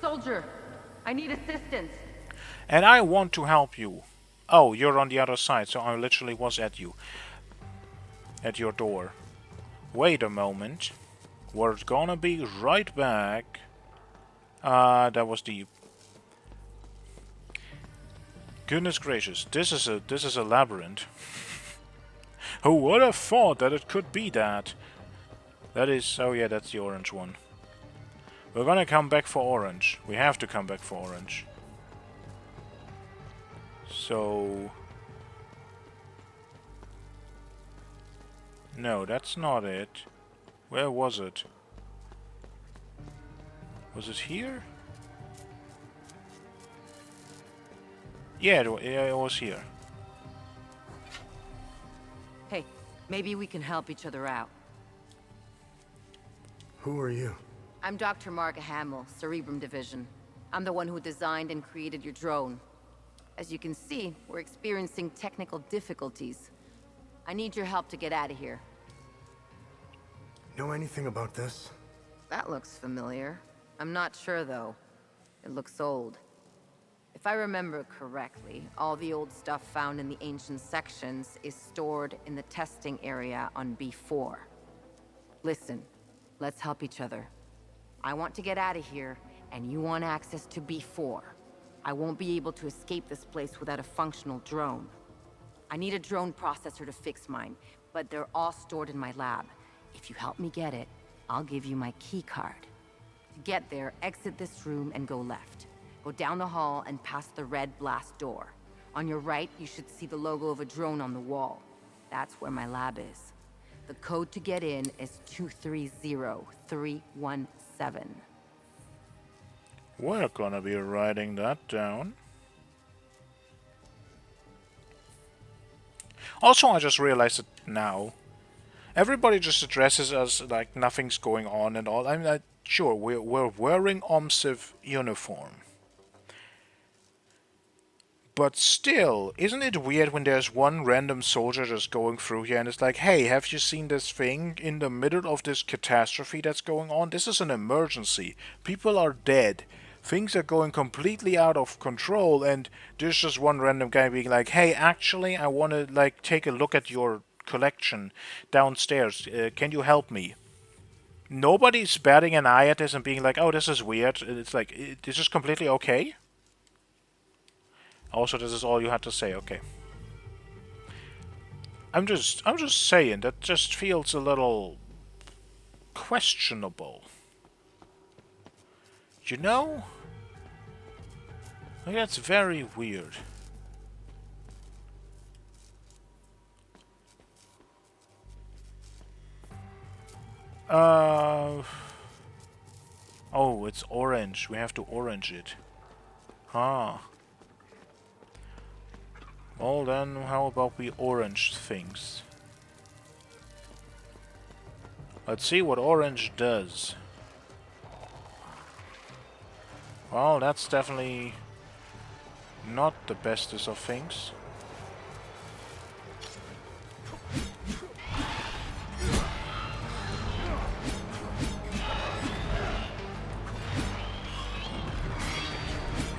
soldier, I need assistance. And I want to help you. Oh, you're on the other side, so I literally was at you. At your door. Wait a moment. We're gonna be right back. That was the... Goodness gracious, this is a labyrinth. Who would have thought that it could be that? That is... oh yeah, that's the orange one. We're gonna come back for orange. We have to come back for orange. So... no, that's not it. Where was it? Was it here? Yeah, it was here. Hey, maybe we can help each other out. Who are you? I'm Dr. Mark Hamill, Cerebrum Division. I'm the one who designed and created your drone. As you can see, we're experiencing technical difficulties. I need your help to get out of here. Know anything about this? That looks familiar. I'm not sure, though. It looks old. If I remember correctly, all the old stuff found in the ancient sections is stored in the testing area on B4. Listen, let's help each other. I want to get out of here, and you want access to B4. I won't be able to escape this place without a functional drone. I need a drone processor to fix mine, but they're all stored in my lab. If you help me get it, I'll give you my key card. To get there, exit this room and go left. Go down the hall and past the red blast door. On your right, you should see the logo of a drone on the wall. That's where my lab is. The code to get in is 230317. We're gonna be writing that down. Also, I just realized it now. Everybody just addresses us like nothing's going on and all. I'm not sure, we're wearing OMSIV uniform. But still, isn't it weird when there's one random soldier just going through here and it's like, hey, have you seen this thing in the middle of this catastrophe that's going on? This is an emergency. People are dead. Things are going completely out of control, and there's just one random guy being like, hey, actually, I want to like take a look at your collection downstairs. Can you help me? Nobody's batting an eye at this and being like, oh, this is weird. It's like, this is completely okay. Also, this is all you had to say. Okay. I'm just saying that just feels a little questionable. You know? Like, that's very weird. Oh, it's orange. We have to orange it. Huh. Well then, how about we orange things? Let's see what orange does. Well, that's definitely not the bestest of things.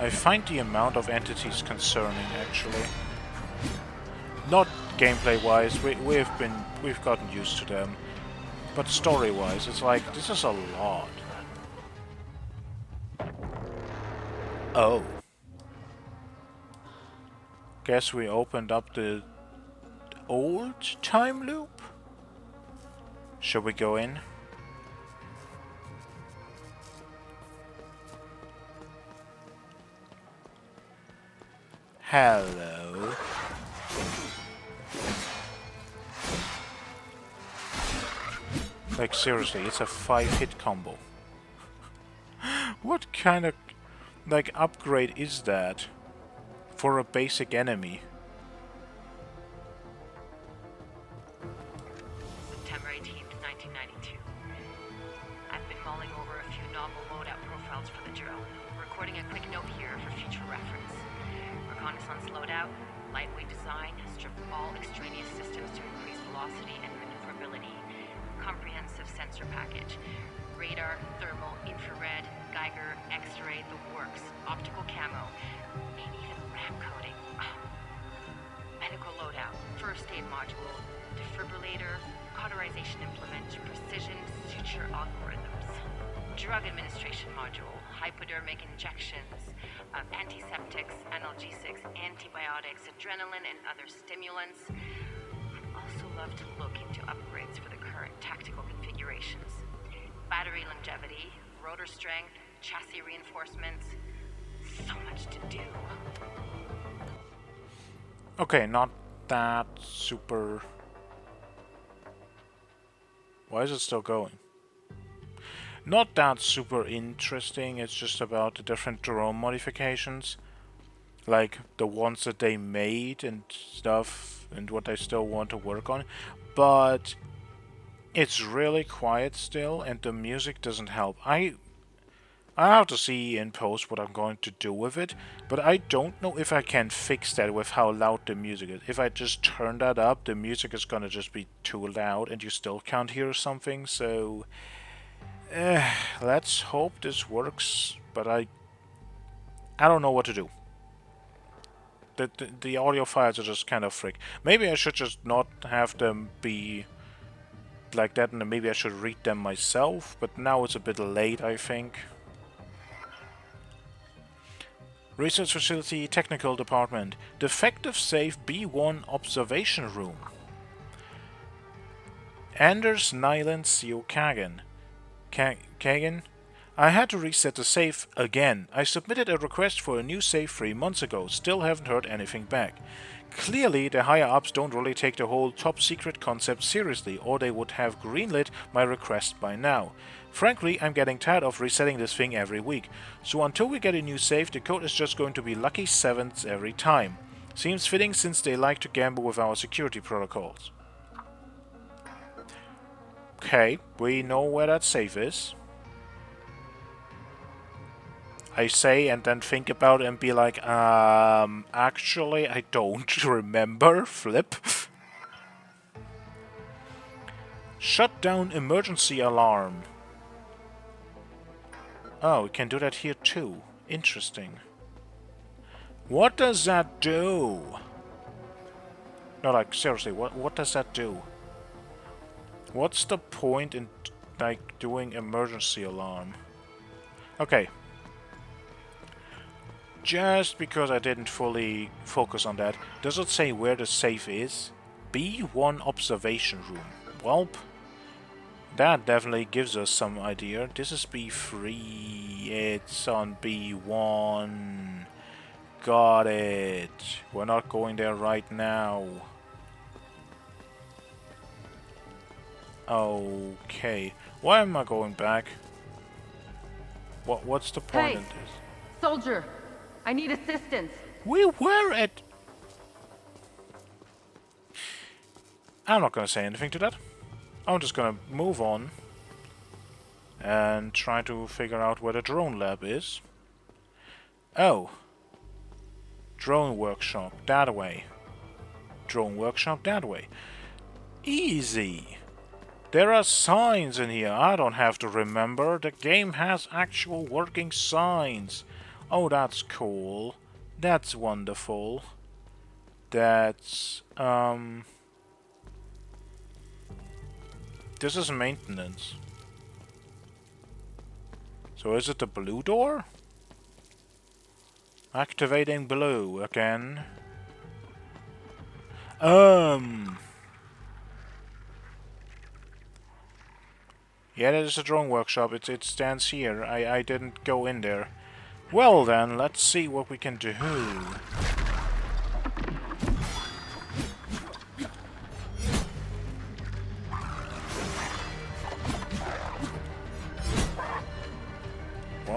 I find the amount of entities concerning, actually. Not gameplay-wise, we've gotten used to them, but story-wise, it's like this is a lot. Oh. Guess we opened up the old time loop? Should we go in? Hello. Like seriously, it's a 5-hit combo. What kind of like upgrade is that for a basic enemy? September 18th, 1992. I've been mulling over a few novel loadout profiles for the drill, recording a quick note here for future reference. Reconnaissance loadout, lightweight design, strip all extraneous systems to increase velocity and maneuverability. Comprehensive sensor package. Radar, thermal, infrared, Geiger, X-ray, the works, optical camo, maybe even RAM coding. Medical loadout, first aid module, defibrillator, cauterization implement, precision suture algorithms. Drug administration module, hypodermic injections, antiseptics, analgesics, antibiotics, adrenaline, and other stimulants. I'd also love to look into upgrades for the current tactical configurations. Battery longevity, rotor strength, chassis reinforcements. So much to do. Okay, not that super... Why is it still going? Not that super interesting, it's just about the different drone modifications. Like the ones that they made and stuff, and what they still want to work on. But it's really quiet still, and the music doesn't help. I have to see in post what I'm going to do with it, but I don't know if I can fix that with how loud the music is. If I just turn that up, the music is gonna just be too loud and you still can't hear something, so... let's hope this works, but I don't know what to do. The audio files are just kind of frick. Maybe I should just not have them be like that, and maybe I should read them myself, but now it's a bit late, I think. Research Facility Technical Department. Defective safe B1 observation room. Anders Nyland CO Kagan. Kagan? I had to reset the safe again. I submitted a request for a new safe 3 months ago. Still haven't heard anything back. Clearly, the higher-ups don't really take the whole top-secret concept seriously, or they would have greenlit my request by now. Frankly, I'm getting tired of resetting this thing every week. So until we get a new safe, the code is just going to be lucky 7s every time. Seems fitting since they like to gamble with our security protocols. Okay, we know where that safe is. I say and then think about it and be like, actually I don't remember. Flip. Shut down emergency alarm. Oh, we can do that here too. Interesting. What does that do? No, like, seriously, what does that do? What's the point in, like, doing emergency alarm? Okay. Just because I didn't fully focus on that, does it say where the safe is? B1 observation room. Welp. That definitely gives us some idea. This is B3. It's on B1. Got it. We're not going there right now. Okay. Why am I going back? What's the point in this? Soldier, I need assistance. We were at... I'm not gonna say anything to that. I'm just gonna move on and try to figure out where the drone lab is. Oh. Drone workshop, that way. Drone workshop, that way. Easy. There are signs in here. I don't have to remember. The game has actual working signs. Oh, that's cool. That's wonderful. That's, this is maintenance. So is it the blue door? Activating blue again. Yeah, that is a drone workshop. It stands here. I didn't go in there. Well then, let's see what we can do.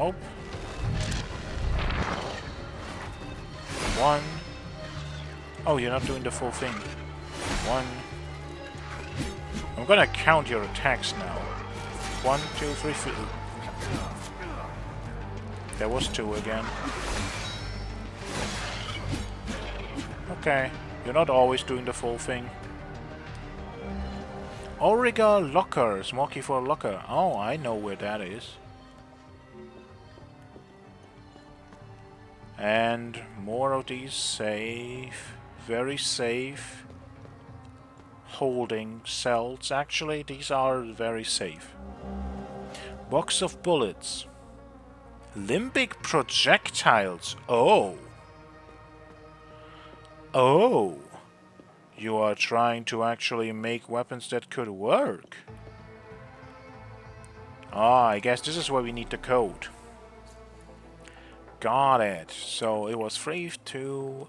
Nope. One. Oh, you're not doing the full thing. One. I'm gonna count your attacks now. 1, 2, 3, 4. There was 2 again. Okay, you're not always doing the full thing. Auriga locker, small key for a locker. Oh, I know where that is. And more of these safe, very safe holding cells. Actually, these are very safe. Box of bullets. Limbic projectiles. Oh. Oh. You are trying to actually make weapons that could work. Ah, I guess this is where we need the code. Got it. So it was 3-2.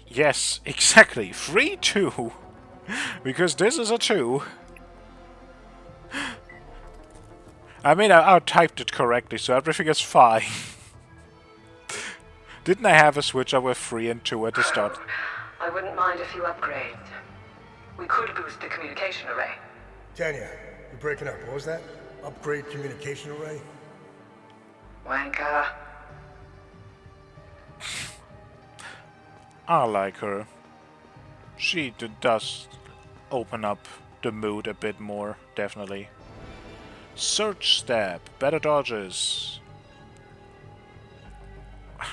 Yes, exactly. 3-2. Because this is a 2. I mean, I typed it correctly, so everything is fine. Didn't I have a switch up with 3 and 2 at the start? I wouldn't mind a few upgrades. We could boost the communication array. Tanya, you're breaking up. What was that? Upgrade communication array? Wanker. I like her. She does open up the mood a bit more, definitely. Search stab, better dodges.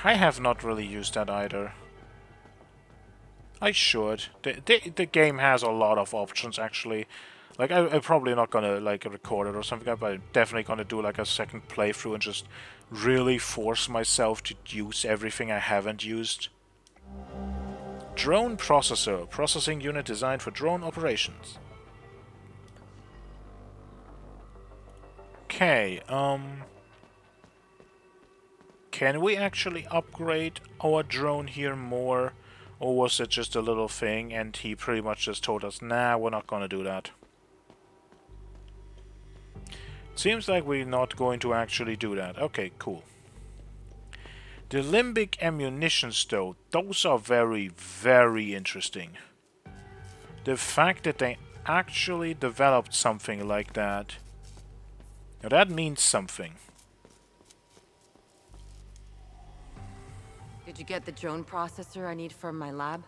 I have not really used that either. I should. The game has a lot of options actually. Like I'm probably not gonna like record it or something, but I'm definitely gonna do like a second playthrough and just really force myself to use everything I haven't used. Drone processor, processing unit designed for drone operations. Okay, can we actually upgrade our drone here more? Or was it just a little thing and he pretty much just told us, nah, we're not gonna do that. Seems like we're not going to actually do that. Okay, cool. The limbic ammunitions though, those are very, very interesting. The fact that they actually developed something like that, now that means something. Did you get the drone processor I need for my lab?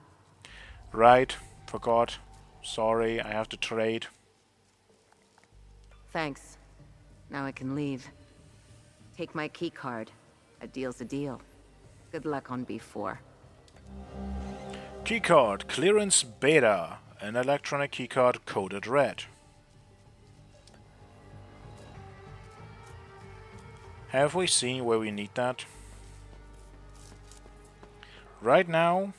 Right, forgot. Sorry, I have to trade. Thanks. Now I can leave. Take my key card. A deal's a deal. Good luck on B4. Keycard, clearance beta. An electronic keycard coded red. Have we seen where we need that? Right now,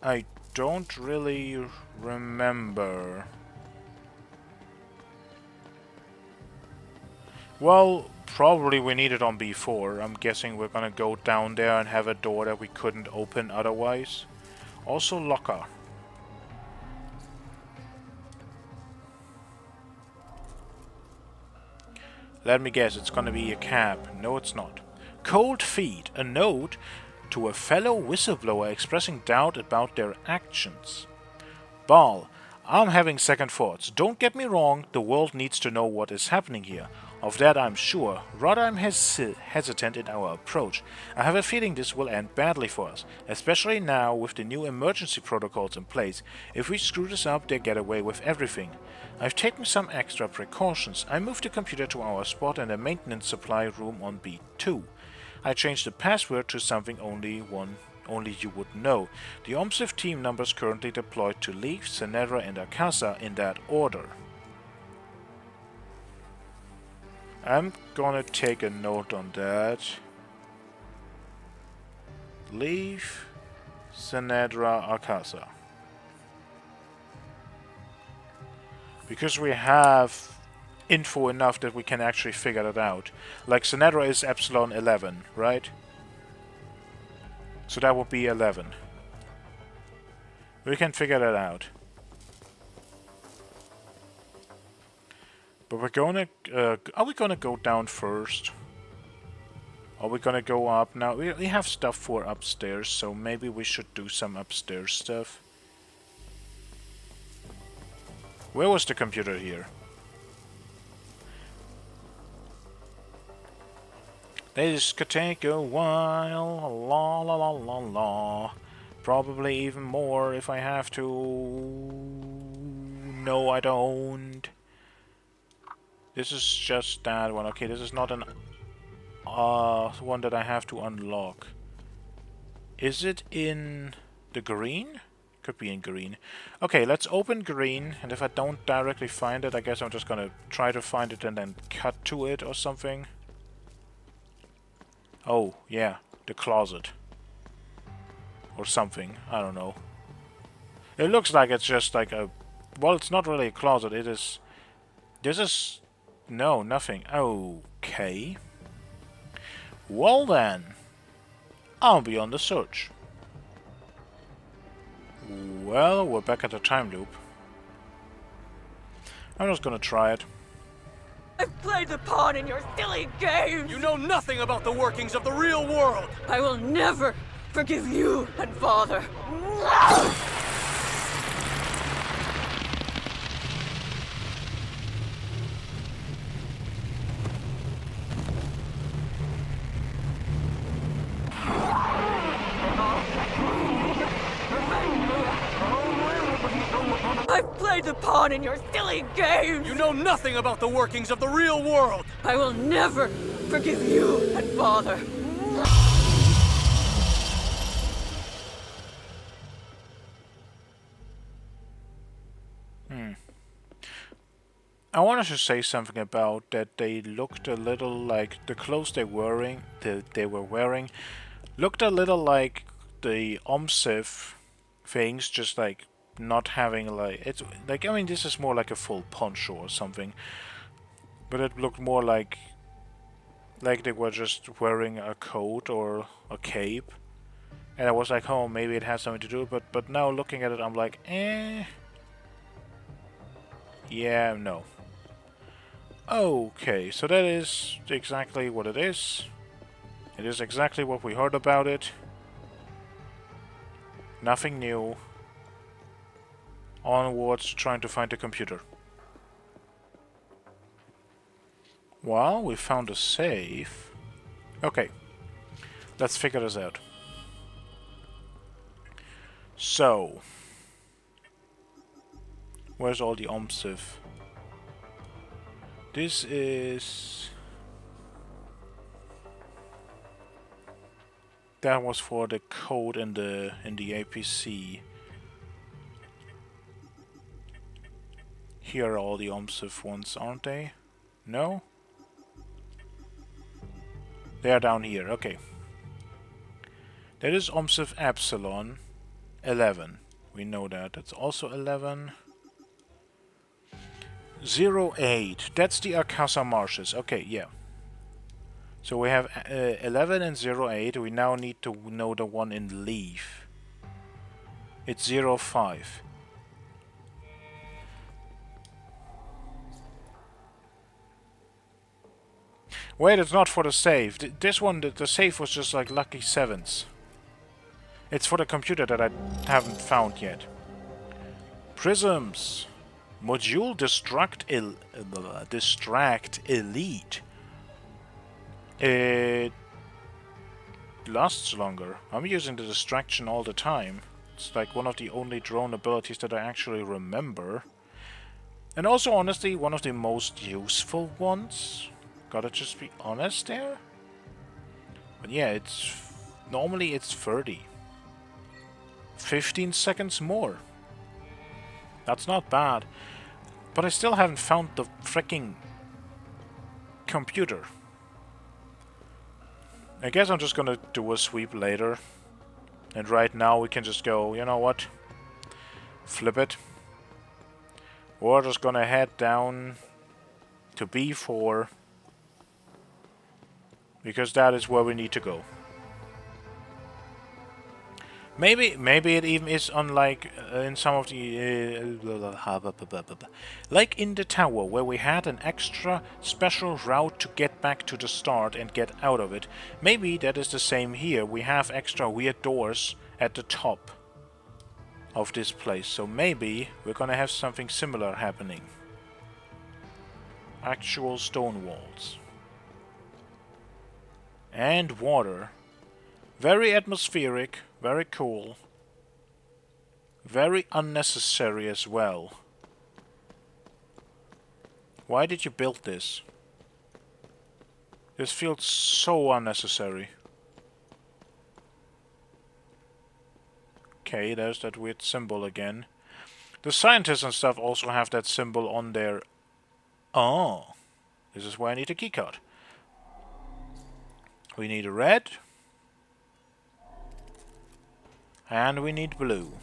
I don't really remember. Well, probably we need it on B4. I'm guessing we're gonna go down there and have a door that we couldn't open otherwise. Also locker. Let me guess, it's gonna be a cab. No, it's not. Cold feet. A note to a fellow whistleblower expressing doubt about their actions. Ball, I'm having second thoughts. Don't get me wrong, the world needs to know what is happening here. Of that I'm sure. Rather I'm hesitant in our approach. I have a feeling this will end badly for us, especially now with the new emergency protocols in place. If we screw this up, they get away with everything. I've taken some extra precautions. I moved the computer to our spot in the maintenance supply room on B2. I changed the password to something only you would know. The OMSIF team numbers currently deployed to Leaf, Senedra and Akasa in that order. I'm gonna take a note on that. Leaf, Senedra, Akasa. Because we have info enough that we can actually figure that out. Like Senedra is Epsilon 11, right? So that would be 11. We can figure that out. But we're gonna... are we gonna go down first? Are we gonna go up now? We have stuff for upstairs, so maybe we should do some upstairs stuff. Where was the computer here? This could take a while, la la la la la. Probably even more if I have to. No, I don't. This is just that one. Okay, this is not an one that I have to unlock. Is it in the green? Could be in green. Okay, let's open green, and if I don't directly find it, I guess I'm just gonna try to find it and then cut to it or something. Oh, yeah, the closet. Or something, I don't know. It looks like it's just like a... Well, it's not really a closet, it is... This is... No, nothing. Okay. Well then, I'll be on the search. Well, we're back at the time loop. I'm just gonna try it. I've played the pawn in your silly games! You know nothing about the workings of the real world! I will never forgive you and Father! I've played the pawn in your silly games! You know nothing about the workings of the real world! I will never forgive you and Father! I wanted to say something about that they looked a little like the clothes they were wearing looked a little like the OMSIF things, just like not having like it's like, I mean, this is more like a full poncho or something, but it looked more like they were just wearing a coat or a cape, and I was like, oh, maybe it has something to do, but now looking at it, I'm like, yeah, no. Okay, so that is exactly what it is. It is exactly what we heard about it. Nothing new. Onwards, trying to find the computer. Well, we found a safe. Okay, let's figure this out. So, where's all the OMSIF? This is... That was for the code in the APC. Here are all the OMSIF ones, aren't they? No? They are down here, okay. That is OMSIF Epsilon 11. We know that. That's also 11. 08. That's the Akasa Marshes. Okay, yeah. So we have 11 and 08. We now need to know the one in Leaf. It's 05. Wait, it's not for the save. This one, the save was just like lucky sevens. It's for the computer that I haven't found yet. Prisms. Module distract elite. It lasts longer. I'm using the distraction all the time. It's like one of the only drone abilities that I actually remember. And also, honestly, one of the most useful ones. Gotta just be honest there. But yeah, it's... Normally it's 30. 15 seconds more. That's not bad. But I still haven't found the freaking computer. I guess I'm just gonna do a sweep later. And right now we can just go, you know what? Flip it. We're just gonna head down to B4. Because that is where we need to go. Maybe it even is unlike in some of the like in the tower where we had an extra special route to get back to the start and get out of it. Maybe that is the same here. We have extra weird doors at the top of this place, so maybe we're gonna have something similar happening. Actual stone walls and water. Very atmospheric, very cool. Very unnecessary as well. Why did you build this? This feels so unnecessary. Okay, there's that weird symbol again. The scientists and stuff also have that symbol on their... Oh, this is where I need a keycard. We need a red. And we need blue.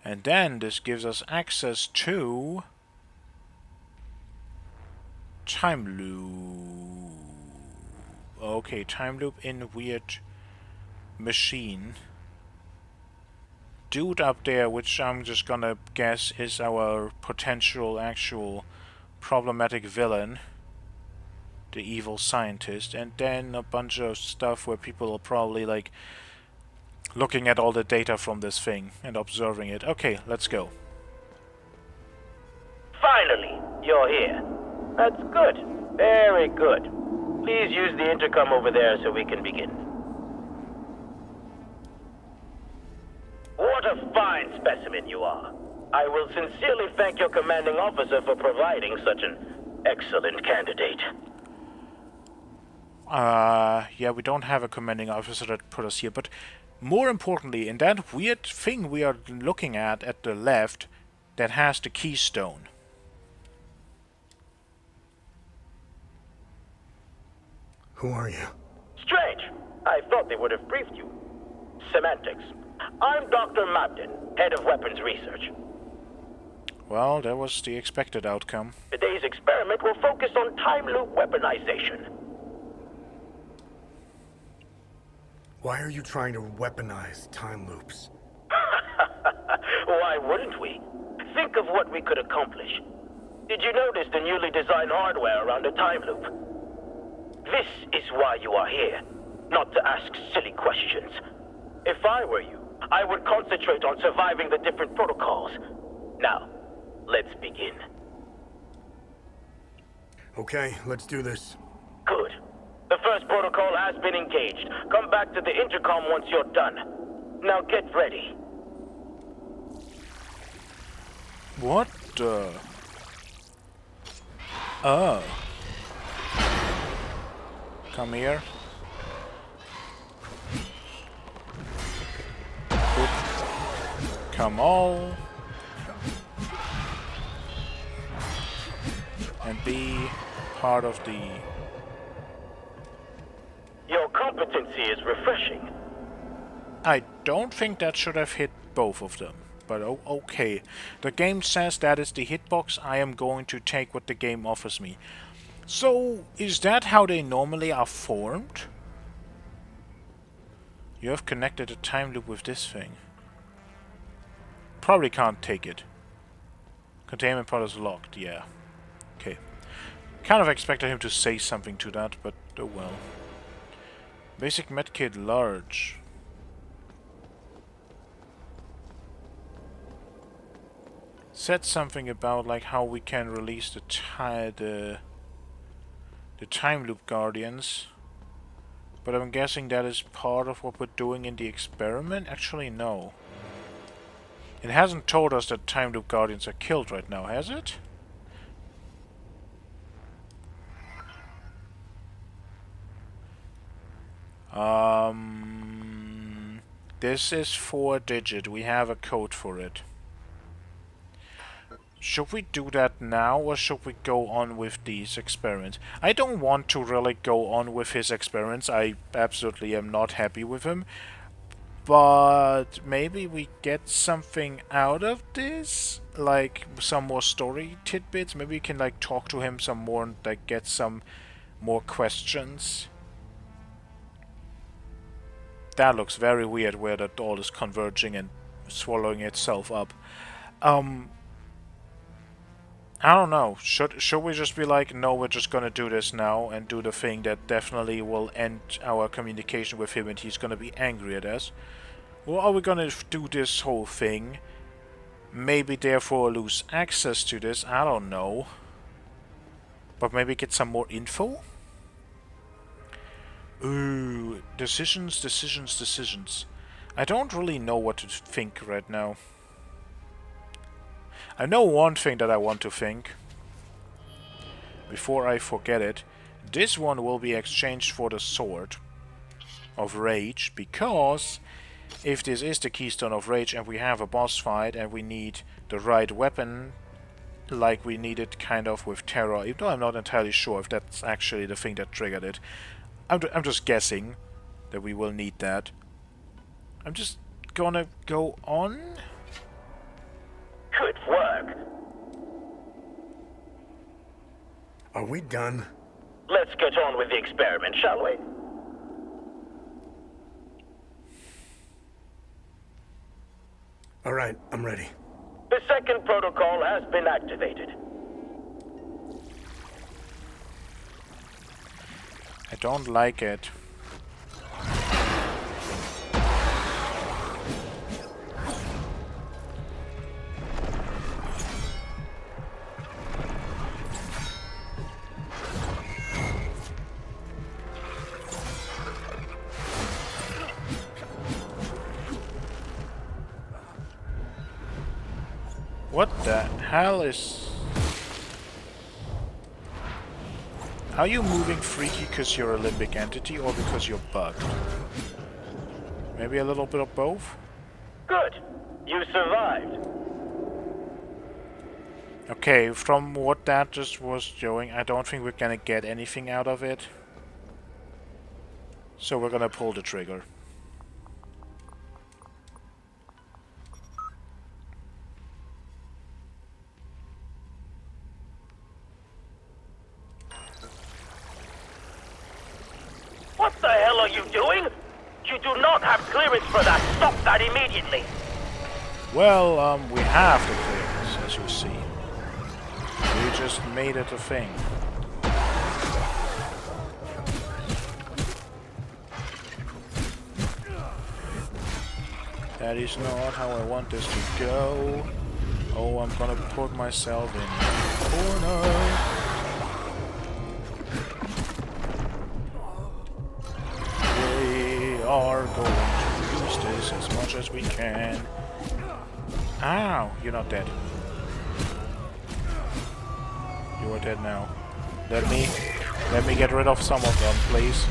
And then this gives us access to... time loop. Okay, time loop in weird machine. Dude up there, which I'm just gonna guess is our potential actual problematic villain. The evil scientist. And then a bunch of stuff where people are probably like looking at all the data from this thing and observing it. Okay, let's go. Finally, you're here. That's good. Very good. Please use the intercom over there so we can begin. What a fine specimen you are. I will sincerely thank your commanding officer for providing such an excellent candidate. Yeah, we don't have a commanding officer that put us here, but more importantly, in that weird thing we are looking at the left, that has the keystone. Who are you? Strange. I thought they would have briefed you. Semantics. I'm Dr. Mabden, head of weapons research. Well, that was the expected outcome. Today's experiment will focus on time loop weaponization. Why are you trying to weaponize time loops? Why wouldn't we? Think of what we could accomplish. Did you notice the newly designed hardware around the time loop? This is why you are here, not to ask silly questions. If I were you, I would concentrate on surviving the different protocols. Now, let's begin. Okay, let's do this. Good. The first protocol has been engaged. Come back to the intercom once you're done. Now get ready. What the... Oh. Come here. Oop. Come all. And be part of the... Your competency is refreshing. I don't think that should have hit both of them. But okay. The game says that is the hitbox. I am going to take what the game offers me. So, is that how they normally are formed? You have connected a time loop with this thing. Probably can't take it. Containment pod is locked, yeah. Okay. Kind of expected him to say something to that, but oh well. Basic medkit large. Said something about like how we can release the time loop guardians, but I'm guessing that is part of what we're doing in the experiment. Actually, no. It hasn't told us that time loop guardians are killed right now, has it? This is 4-digit. We have a code for it. Should we do that now, or should we go on with these experiments? I don't want to really go on with his experiments. I absolutely am not happy with him. But maybe we get something out of this? Like, some more story tidbits? Maybe we can, like, talk to him some more and, like, get some more questions. That looks very weird where that all is converging and swallowing itself up. I don't know. Should we just be like, no, we're just gonna do this now and do the thing that definitely will end our communication with him and he's gonna be angry at us? Or are we gonna do this whole thing? Maybe therefore lose access to this, I don't know. But maybe get some more info? Ooh, decisions. I don't really know what to think right now. I know one thing that I want to think. Before I forget it. This one will be exchanged for the Sword of Rage, because if this is the Keystone of Rage and we have a boss fight and we need the right weapon, like we needed kind of with Terra, even though I'm not entirely sure if that's actually the thing that triggered it. I'm just guessing that we will need that. I'm just gonna go on. Good work. Are we done? Let's get on with the experiment, shall we? All right, I'm ready. The second protocol has been activated. I don't like it. What the hell is... Are you moving freaky because you're a limbic entity or because you're bugged? Maybe a little bit of both? Good. You survived. Okay, from what that just was showing, I don't think we're gonna get anything out of it. So we're gonna pull the trigger. What the hell are you doing? You do not have clearance for that. Stop that immediately. Well, we have the clearance, as you see. We just made it a thing. That is not how I want this to go. Oh, I'm gonna put myself in the corner. We are going to use this as much as we can. Ow, you're not dead. You are dead now. Let me get rid of some of them, please.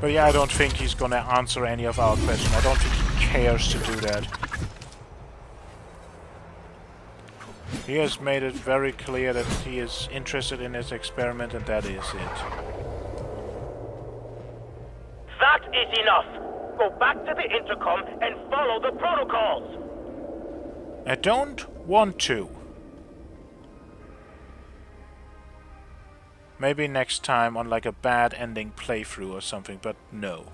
But yeah, I don't think he's gonna answer any of our questions. I don't think he cares to do that. He has made it very clear that he is interested in his experiment, and that is it. That is enough. Go back to the intercom and follow the protocols. I don't want to. Maybe next time on like a bad ending playthrough or something, but no.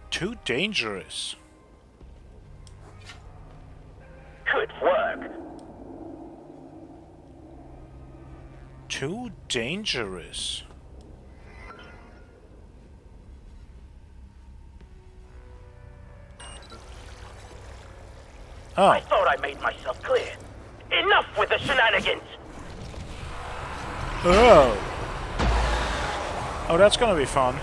Too dangerous. Good work. Too dangerous. Oh. I thought I made myself clear. Enough with the shenanigans. Oh. Oh, that's gonna be fun.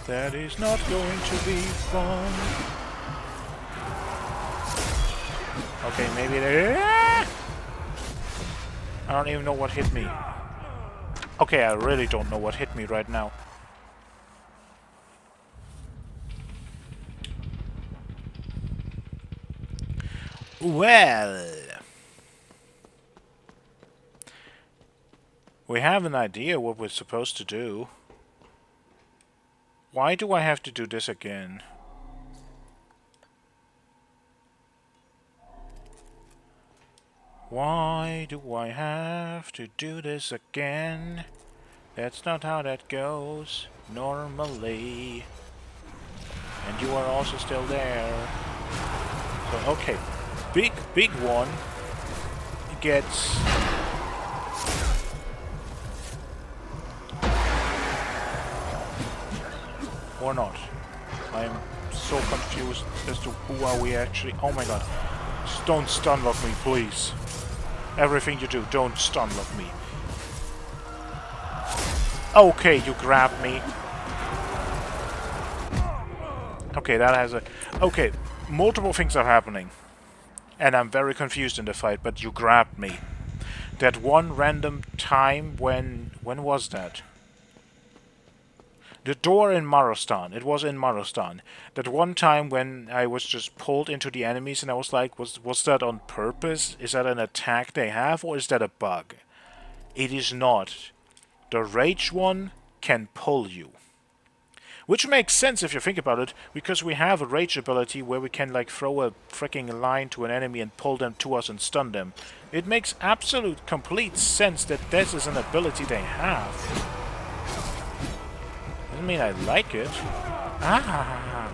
That is not going to be fun. Okay, maybe there... I don't even know what hit me. Okay, I really don't know what hit me right now. Well... We have an idea what we're supposed to do. Why do I have to do this again? Why do I have to do this again? That's not how that goes normally. And you are also still there. So, okay. Big one gets... Or not. I'm so confused as to who are we actually... Oh my god. Just don't stunlock me, please. Everything you do, don't stunlock me. Okay, you grabbed me. Okay, that has a... Okay, multiple things are happening. And I'm very confused in the fight, but you grabbed me. That one random time when... When was that? The door in Marostan. It was in Marostan. That one time when I was just pulled into the enemies and I was like, was that on purpose? Is that an attack they have, or is that a bug? It is not. The rage one can pull you. Which makes sense if you think about it, because we have a rage ability where we can like throw a freaking line to an enemy and pull them to us and stun them. It makes absolute complete sense that this is an ability they have. Doesn't mean I like it. Ah!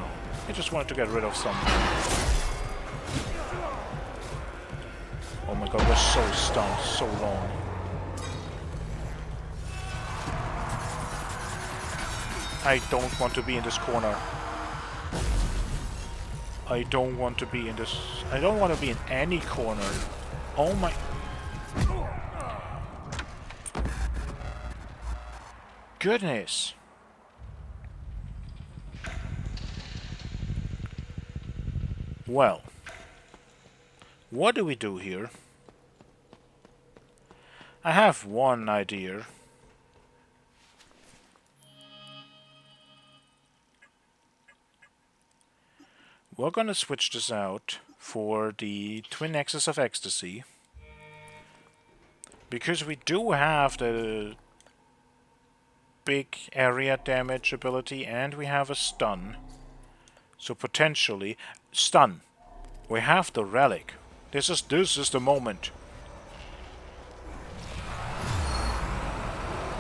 I just wanted to get rid of something. Oh my god, we're so stunned, so long. I don't want to be in this corner. I don't want to be in this... I don't want to be in any corner. Oh my... Goodness. Well. What do we do here? I have one idea. We're gonna switch this out for the Twin Axis of Ecstasy. Because we do have the big area damage ability and we have a stun. So potentially... Stun. We have the relic. This is the moment.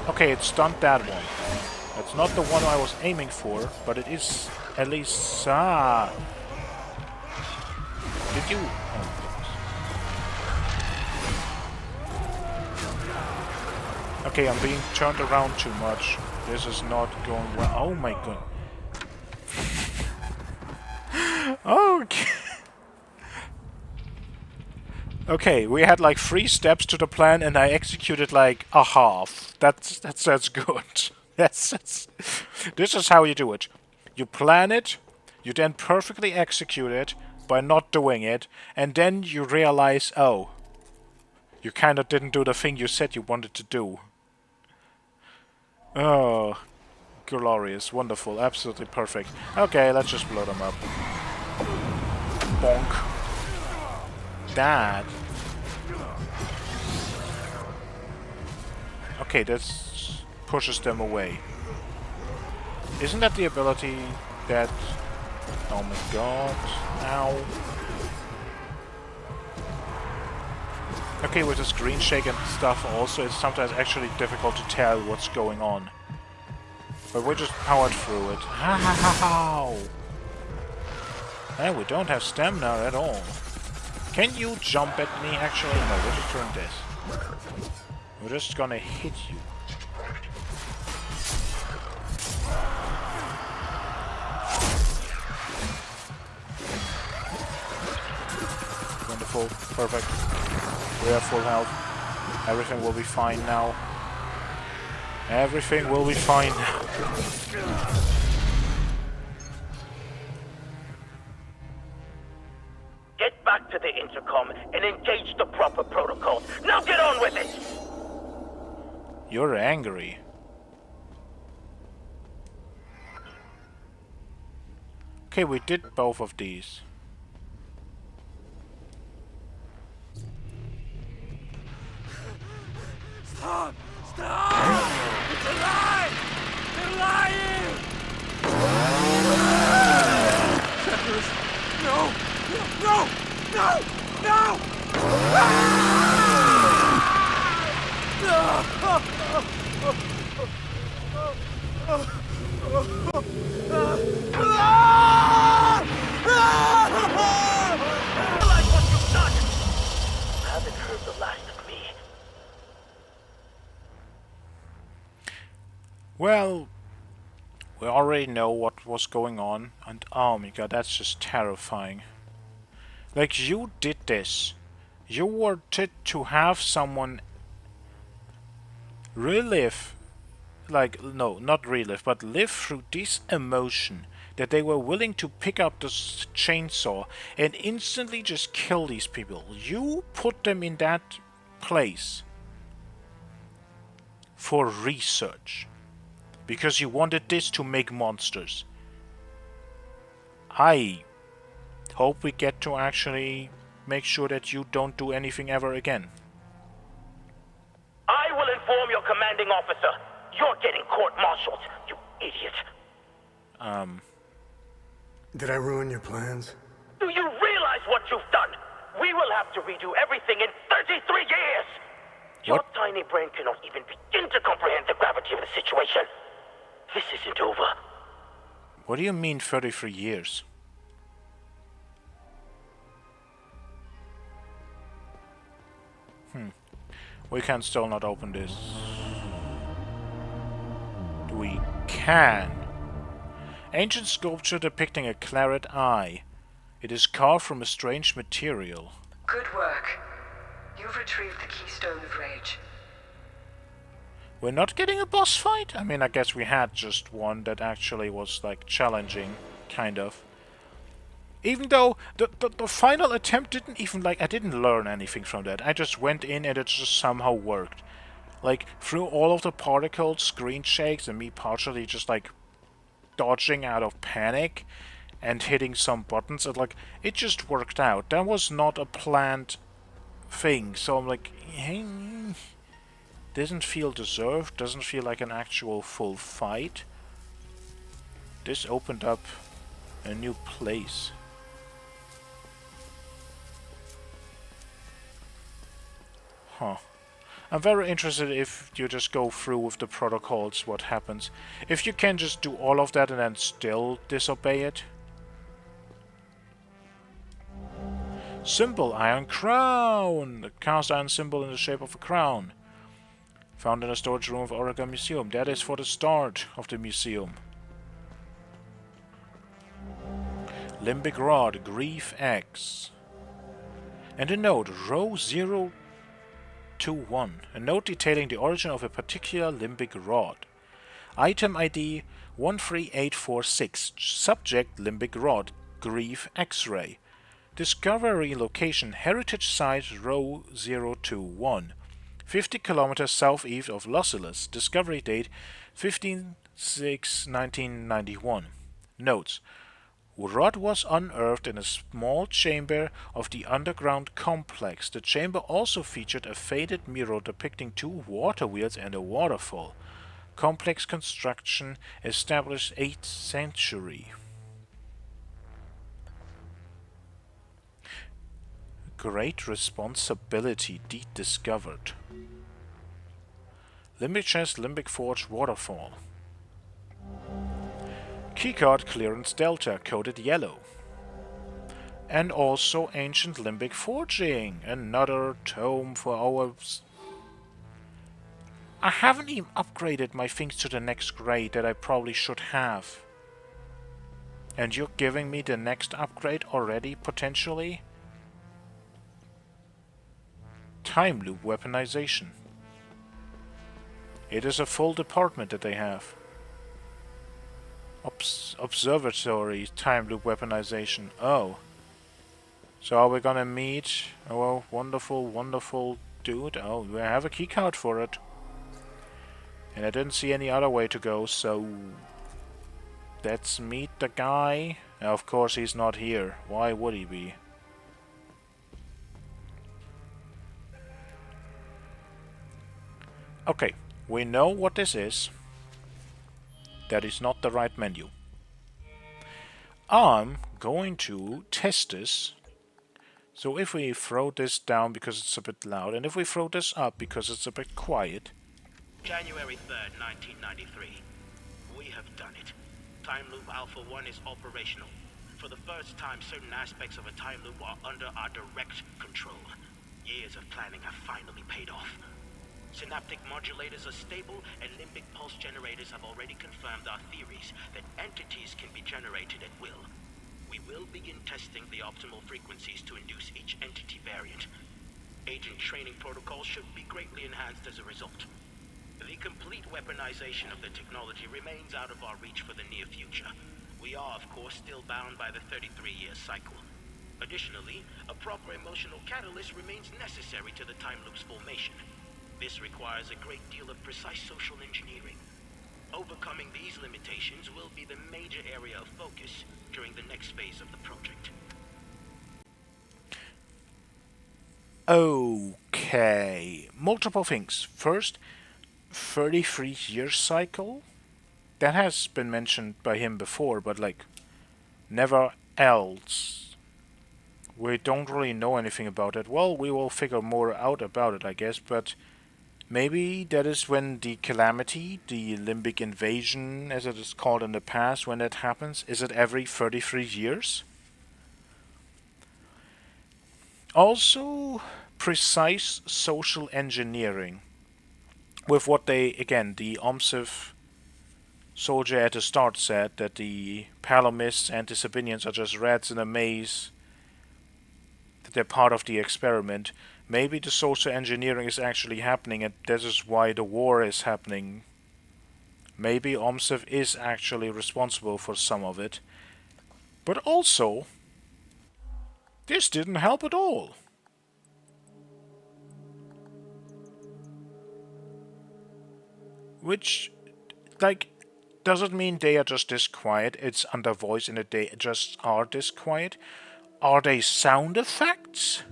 Okay, it stunned that one. That's not the one I was aiming for, but it is at least... Ah! Did you... Oh, goodness. Okay, I'm being turned around too much. This is not going well. Oh my god. Okay. Okay, we had like 3 steps to the plan and I executed like a half. That's good. This is how you do it. You plan it, you then perfectly execute it by not doing it, and then you realize, oh, you kind of didn't do the thing you said you wanted to do. Oh, glorious, wonderful, absolutely perfect. Okay, let's just blow them up. Bonk. That. Okay, this pushes them away. Isn't that the ability that... Oh my god. Ow. Okay, with the screen shake and stuff also, it's sometimes actually difficult to tell what's going on. But we just powered through it. How? And we don't have stamina at all. Can you jump at me actually? No, we'll just turn this. We're just gonna hit you. Wonderful. Perfect. We have full health. Everything will be fine now. Everything will be fine now. Get back to the intercom and engage the proper protocols. Now get on with it! You're angry. Okay, we did both of these. Stop! Stop! It's a lie! They're lying! Checkers! No! No! No! No! Ah! Realize what you've done! You haven't heard the last of me. Well, we already know what was going on, and oh my god, that's just terrifying. Like, you did this. You wanted to have someone relive, like, no, not relive, but live through this emotion that they were willing to pick up this chainsaw and instantly just kill these people. You put them in that place for research because you wanted this to make monsters. I hope we get to actually make sure that you don't do anything ever again. I will inform your commanding officer. You're getting court-martialed, you idiot. Did I ruin your plans? Do you realize what you've done? We will have to redo everything in 33 years! Your tiny brain cannot even begin to comprehend the gravity of the situation. This isn't over. What do you mean 33 years? We can still not open this. We can. Ancient sculpture depicting a claret eye. It is carved from a strange material. Good work. You've retrieved the Keystone of Rage. We're not getting a boss fight? I mean, I guess we had just one that actually was, like, challenging, kind of. Even though the final attempt didn't even, like, I didn't learn anything from that. I just went in and it just somehow worked. Like, through all of the particles, screen shakes, and me partially just, like, dodging out of panic and hitting some buttons, and, like, it just worked out. That was not a planned thing, so I'm like, hey, doesn't feel deserved, doesn't feel like an actual full fight. This opened up a new place. Huh. I'm very interested if you just go through with the protocols, what happens. If you can just do all of that and then still disobey it. Symbol, Iron Crown! The cast iron symbol in the shape of a crown. Found in a storage room of Auriga Museum. That is for the start of the museum. Limbic Rod, Grief X. And a note, row 021. A note detailing the origin of a particular limbic rod. Item ID 13846. Subject Limbic Rod. Grief X-ray. Discovery location Heritage Site Row 021. 50 kilometers southeast of Los Angeles. Discovery date 15/6/1991. Notes. Rod was unearthed in a small chamber of the underground complex. The chamber also featured a faded mirror depicting two water wheels and a waterfall. Complex construction established 8th century. Great responsibility deed discovered. Limbic chest, Limbic forge, waterfall. Keycard clearance delta, coded yellow. And also ancient limbic forging. Another tome for our... I haven't even upgraded my things to the next grade that I probably should have. And you're giving me the next upgrade already, potentially? Time loop weaponization. It is a full department that they have. Observatory time loop weaponization. Oh. So are we gonna meet our wonderful, wonderful dude? Oh, we have a keycard for it. And I didn't see any other way to go, so... let's meet the guy. Now, of course he's not here. Why would he be? Okay, we know what this is. That is not the right menu. I'm going to test this. So if we throw this down because it's a bit loud, and if we throw this up because it's a bit quiet, January 3rd, 1993. We have done it. Time Loop Alpha 1 is operational. For the first time, certain aspects of a time loop are under our direct control. Years of planning have finally paid off. Synaptic modulators are stable, and limbic pulse generators have already confirmed our theories that entities can be generated at will. We will begin testing the optimal frequencies to induce each entity variant. Agent training protocols should be greatly enhanced as a result. The complete weaponization of the technology remains out of our reach for the near future. We are, of course, still bound by the 33-year cycle. Additionally, a proper emotional catalyst remains necessary to the time loop's formation. This requires a great deal of precise social engineering. Overcoming these limitations will be the major area of focus during the next phase of the project. Okay, multiple things. First, 33-year cycle? That has been mentioned by him before, but like, never else. We don't really know anything about it. Well, we will figure more out about it, I guess, but maybe that is when the calamity, the limbic invasion, as it is called in the past, when that happens. Is it every 33 years? Also, precise social engineering. With what they, again, the OMSIF soldier at the start said, that the Palomists and the Sabinians are just rats in a maze, that they're part of the experiment. Maybe the social engineering is actually happening, and this is why the war is happening. Maybe OMSIF is actually responsible for some of it. But also, this didn't help at all. Which, like, doesn't mean they are just this quiet. It's under voice and that they just are this quiet. Are they sound effects?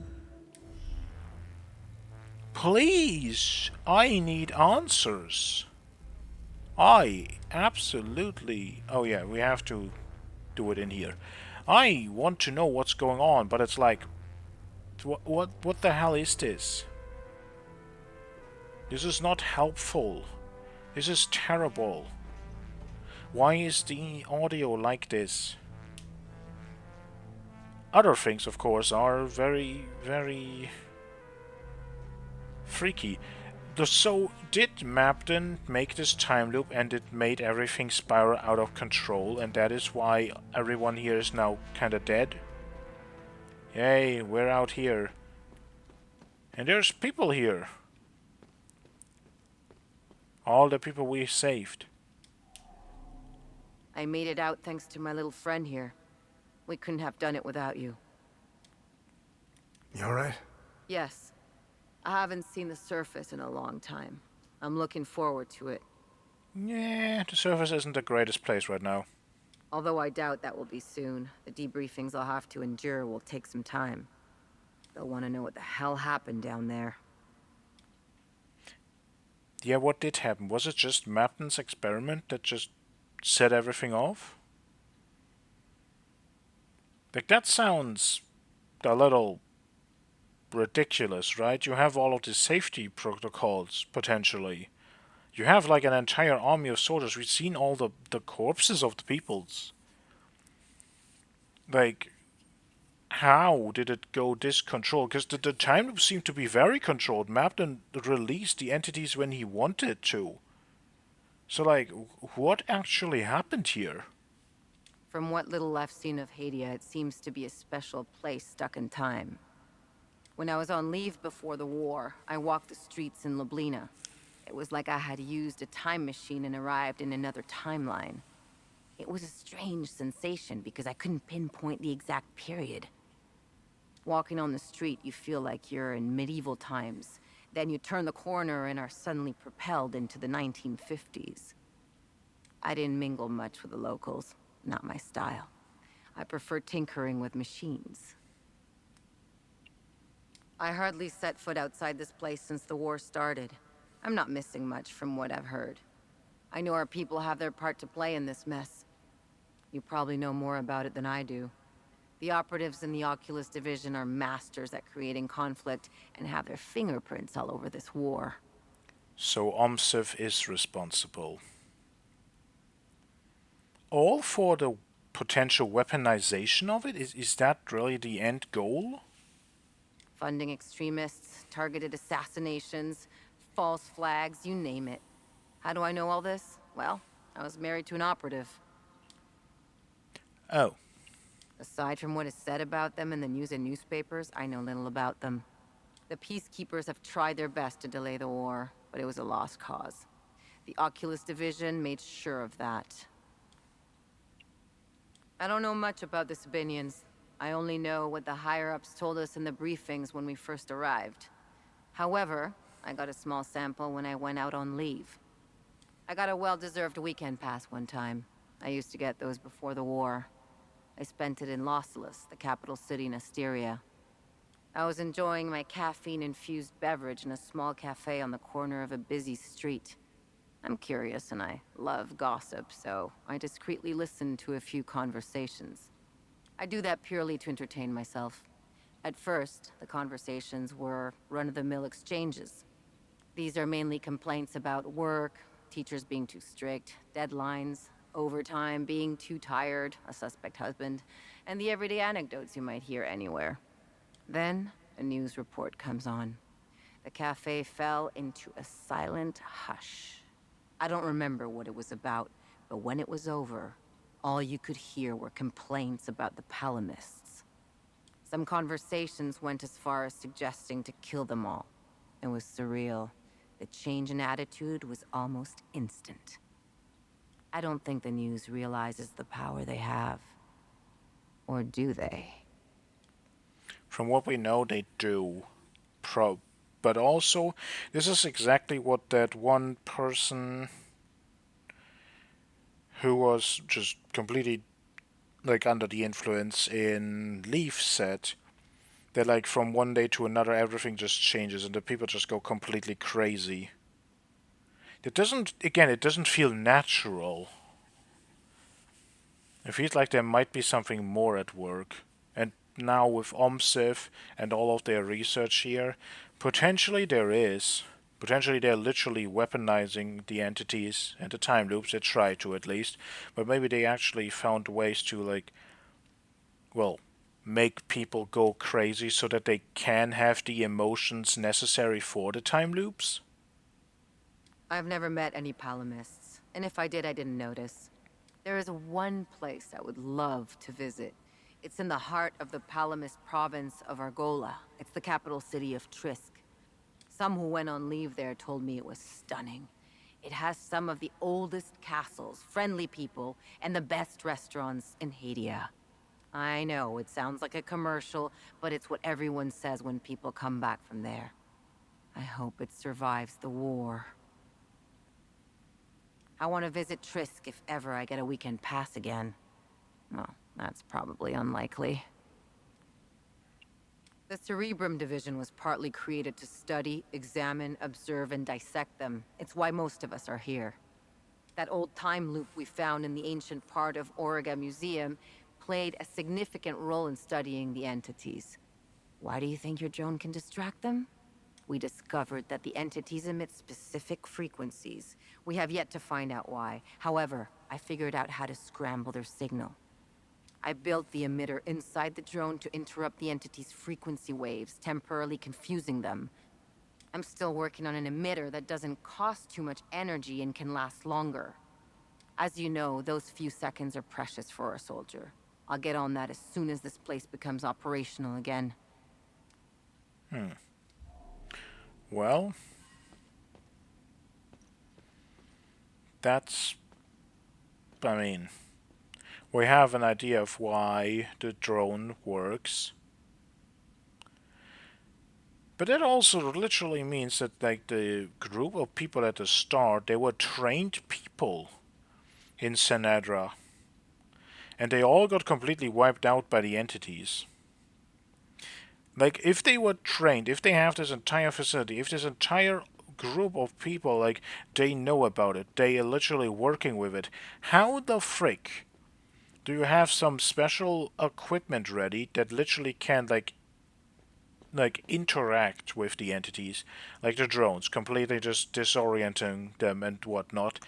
Please, I need answers. I absolutely... Oh yeah, we have to do it in here. I want to know what's going on, but it's like... What the hell is this? This is not helpful. This is terrible. Why is the audio like this? Other things, of course, are very, very freaky. So, did Mapton make this time loop and it made everything spiral out of control, and that is why everyone here is now kinda dead? Yay, we're out here. And there's people here. All the people we saved. I made it out thanks to my little friend here. We couldn't have done it without you. You alright? Yes. I haven't seen the surface in a long time. I'm looking forward to it. Yeah, the surface isn't the greatest place right now. Although I doubt that will be soon. The debriefings I'll have to endure will take some time. They'll want to know what the hell happened down there. Yeah, what did happen? Was it just Mapton's experiment that just set everything off? Like, that sounds a little ridiculous, right? You have all of the safety protocols, potentially. You have, like, an entire army of soldiers. We've seen all the corpses of the peoples. Like, how did it go discontrolled? Because the time loop seemed to be very controlled. Mapton released the entities when he wanted to. So, like, what actually happened here? From what little I've seen of Hadia, it seems to be a special place stuck in time. When I was on leave before the war, I walked the streets in Lublina. It was like I had used a time machine and arrived in another timeline. It was a strange sensation because I couldn't pinpoint the exact period. Walking on the street, you feel like you're in medieval times. Then you turn the corner and are suddenly propelled into the 1950s. I didn't mingle much with the locals. Not my style. I prefer tinkering with machines. I hardly set foot outside this place since the war started. I'm not missing much from what I've heard. I know our people have their part to play in this mess. You probably know more about it than I do. The operatives in the Oculus Division are masters at creating conflict and have their fingerprints all over this war. So OMSIF is responsible. All for the potential weaponization of it? Is that really the end goal? Funding extremists, targeted assassinations, false flags, you name it. How do I know all this? Well, I was married to an operative. Oh. Aside from what is said about them in the news and newspapers, I know little about them. The peacekeepers have tried their best to delay the war, but it was a lost cause. The Oculus Division made sure of that. I don't know much about the Sabinians. I only know what the higher-ups told us in the briefings when we first arrived. However, I got a small sample when I went out on leave. I got a well-deserved weekend pass one time. I used to get those before the war. I spent it in Lausulus, the capital city in Asteria. I was enjoying my caffeine-infused beverage in a small cafe on the corner of a busy street. I'm curious and I love gossip, so I discreetly listened to a few conversations. I do that purely to entertain myself. At first, the conversations were run-of-the-mill exchanges. These are mainly complaints about work, teachers being too strict, deadlines, overtime, being too tired, a suspect husband, and the everyday anecdotes you might hear anywhere. Then, a news report comes on. The cafe fell into a silent hush. I don't remember what it was about, but when it was over, all you could hear were complaints about the Palamists. Some conversations went as far as suggesting to kill them all. It was surreal. The change in attitude was almost instant. I don't think the news realizes the power they have. Or do they? From what we know, they do. But also, this is exactly what that one person who was just completely like under the influence in Leaf said. That like from one day to another everything just changes and the people just go completely crazy. It doesn't feel natural. It feels like there might be something more at work. And now with OMSIF and all of their research here, potentially there is. Potentially they're literally weaponizing the entities and the time loops, they try to at least. But maybe they actually found ways to like, well, make people go crazy so that they can have the emotions necessary for the time loops? I've never met any Palamists, and if I did, I didn't notice. There is one place I would love to visit. It's in the heart of the Palamist province of Argola. It's the capital city of Trisk. Some who went on leave there told me it was stunning. It has some of the oldest castles, friendly people, and the best restaurants in Hadia. I know, it sounds like a commercial, but it's what everyone says when people come back from there. I hope it survives the war. I want to visit Trisk if ever I get a weekend pass again. Well, that's probably unlikely. The Cerebrum Division was partly created to study, examine, observe, and dissect them. It's why most of us are here. That old time loop we found in the ancient part of Auriga Museum played a significant role in studying the entities. Why do you think your drone can distract them? We discovered that the entities emit specific frequencies. We have yet to find out why. However, I figured out how to scramble their signal. I built the emitter inside the drone to interrupt the entity's frequency waves, temporarily confusing them. I'm still working on an emitter that doesn't cost too much energy and can last longer. As you know, those few seconds are precious for a soldier. I'll get on that as soon as this place becomes operational again. Well, we have an idea of why the drone works. But that also literally means that like the group of people at the start, they were trained people in Sanadra. And they all got completely wiped out by the entities. Like, if they were trained, if they have this entire facility, if this entire group of people, like, they know about it, they are literally working with it, how the frick do you have some special equipment ready that literally can, like, like interact with the entities, like the drones, completely just disorienting them and whatnot.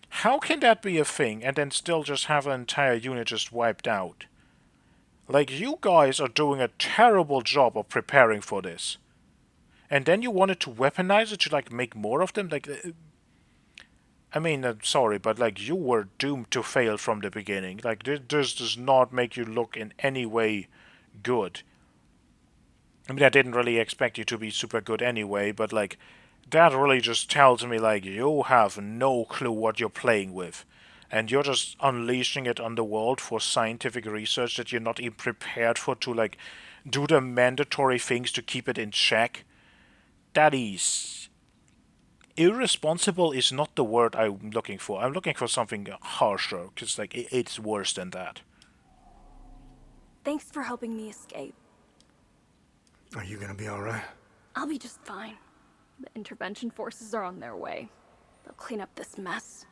How can that be a thing and then still just have an entire unit just wiped out? Like, you guys are doing a terrible job of preparing for this. And then you wanted to weaponize it to, like, make more of them? Like, I mean, sorry, but, like, you were doomed to fail from the beginning. Like, this does not make you look in any way good. I mean, I didn't really expect you to be super good anyway, but, like, that really just tells me, like, you have no clue what you're playing with. And you're just unleashing it on the world for scientific research that you're not even prepared for to, like, do the mandatory things to keep it in check. That is... irresponsible is not the word I'm looking for. I'm looking for something harsher, because, like, it's worse than that. Thanks for helping me escape. Are you gonna be alright? I'll be just fine. The intervention forces are on their way. They'll clean up this mess.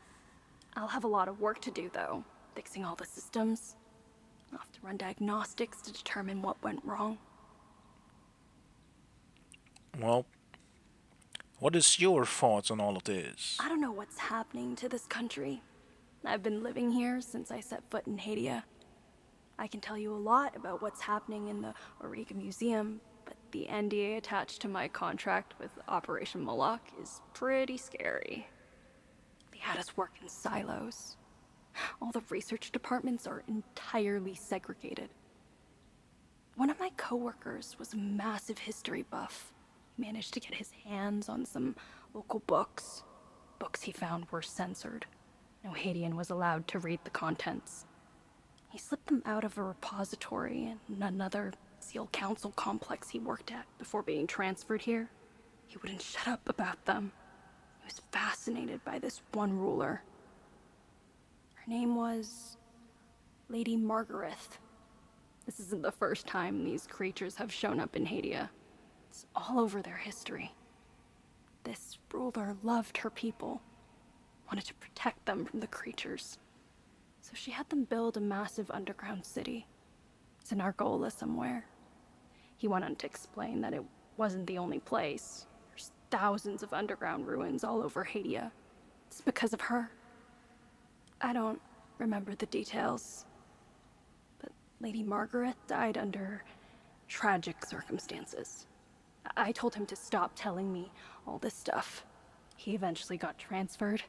I'll have a lot of work to do, though, fixing all the systems. I'll have to run diagnostics to determine what went wrong. Well, what is your thoughts on all of this? I don't know what's happening to this country. I've been living here since I set foot in Hadia. I can tell you a lot about what's happening in the Auriga Museum, but the NDA attached to my contract with Operation Moloch is pretty scary. They had us work in silos. All the research departments are entirely segregated. One of my coworkers was a massive history buff. He managed to get his hands on some local books. Books he found were censored. No Haitian was allowed to read the contents. He slipped them out of a repository in another SEAL Council complex he worked at before being transferred here. He wouldn't shut up about them. He was fascinated by this one ruler. Her name was Lady Margaret. This isn't the first time these creatures have shown up in Hadia. It's all over their history. This ruler loved her people, wanted to protect them from the creatures. So she had them build a massive underground city. It's in Argola somewhere. He went on to explain that it wasn't the only place. There's thousands of underground ruins all over Hadia. It's because of her. I don't remember the details, but Lady Margaret died under tragic circumstances. I told him to stop telling me all this stuff. He eventually got transferred.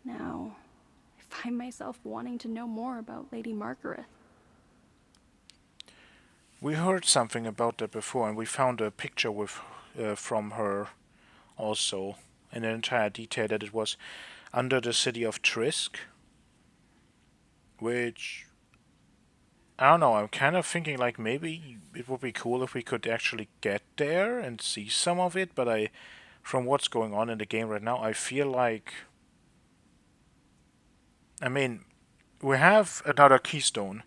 Now, I find myself wanting to know more about Lady Margaret. We heard something about that before, and we found a picture with from her also, in an entire detail that it was under the city of Trisk, which, I don't know, I'm kind of thinking like maybe it would be cool if we could actually get there and see some of it, but from what's going on in the game right now, I feel like, I mean, we have another keystone.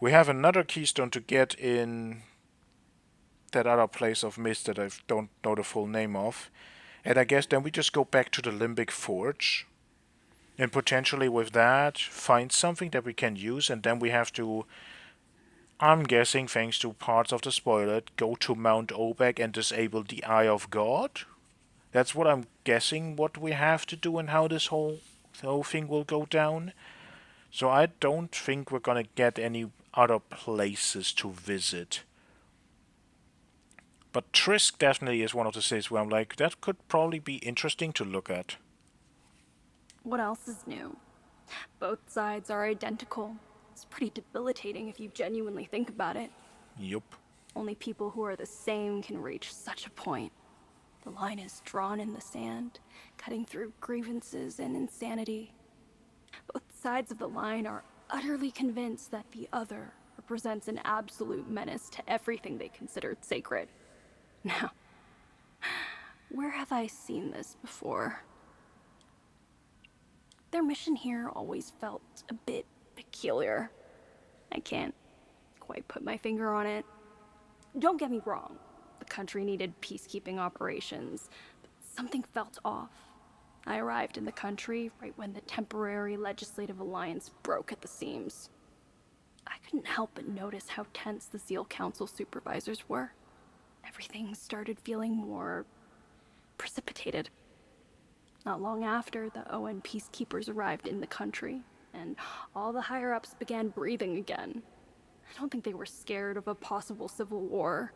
We have another keystone to get in that other place of mist that I don't know the full name of. And I guess then we just go back to the Limbic Forge. And potentially with that, find something that we can use. And then we have to, I'm guessing thanks to parts of the spoiler, go to Mount Obek and disable the Eye of God. That's what I'm guessing what we have to do and how this whole thing will go down. So I don't think we're gonna get any other places to visit. But Trisk definitely is one of the cities where I'm like, that could probably be interesting to look at. What else is new? Both sides are identical. It's pretty debilitating if you genuinely think about it. Yup. Only people who are the same can reach such a point. The line is drawn in the sand, cutting through grievances and insanity. Both sides of the line are utterly convinced that the other represents an absolute menace to everything they considered sacred. Now, where have I seen this before? Their mission here always felt a bit peculiar. I can't quite put my finger on it. Don't get me wrong, the country needed peacekeeping operations, but something felt off. I arrived in the country right when the temporary legislative alliance broke at the seams. I couldn't help but notice how tense the SEAL Council supervisors were. everything started feeling more precipitated. Not long after, the ON peacekeepers arrived in the country, and all the higher-ups began breathing again. I don't think they were scared of a possible civil war.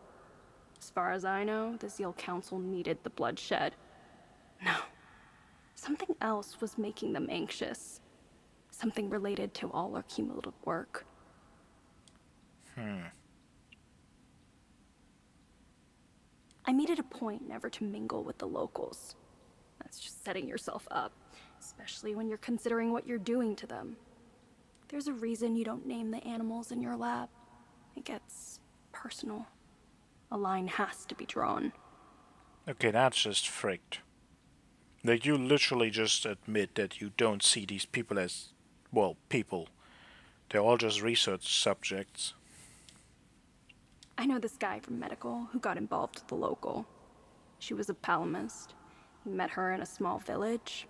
As far as I know, the Zeal Council needed the bloodshed. No. Something else was making them anxious. Something related to all our cumulative work. I made it a point never to mingle with the locals. That's just setting yourself up, especially when you're considering what you're doing to them. There's a reason you don't name the animals in your lab. It gets personal. A line has to be drawn. Okay, that's just fricked. Like, you literally just admit that you don't see these people as, well, people. They're all just research subjects. I know this guy from medical who got involved with the local. She was a palamist. He met her in a small village.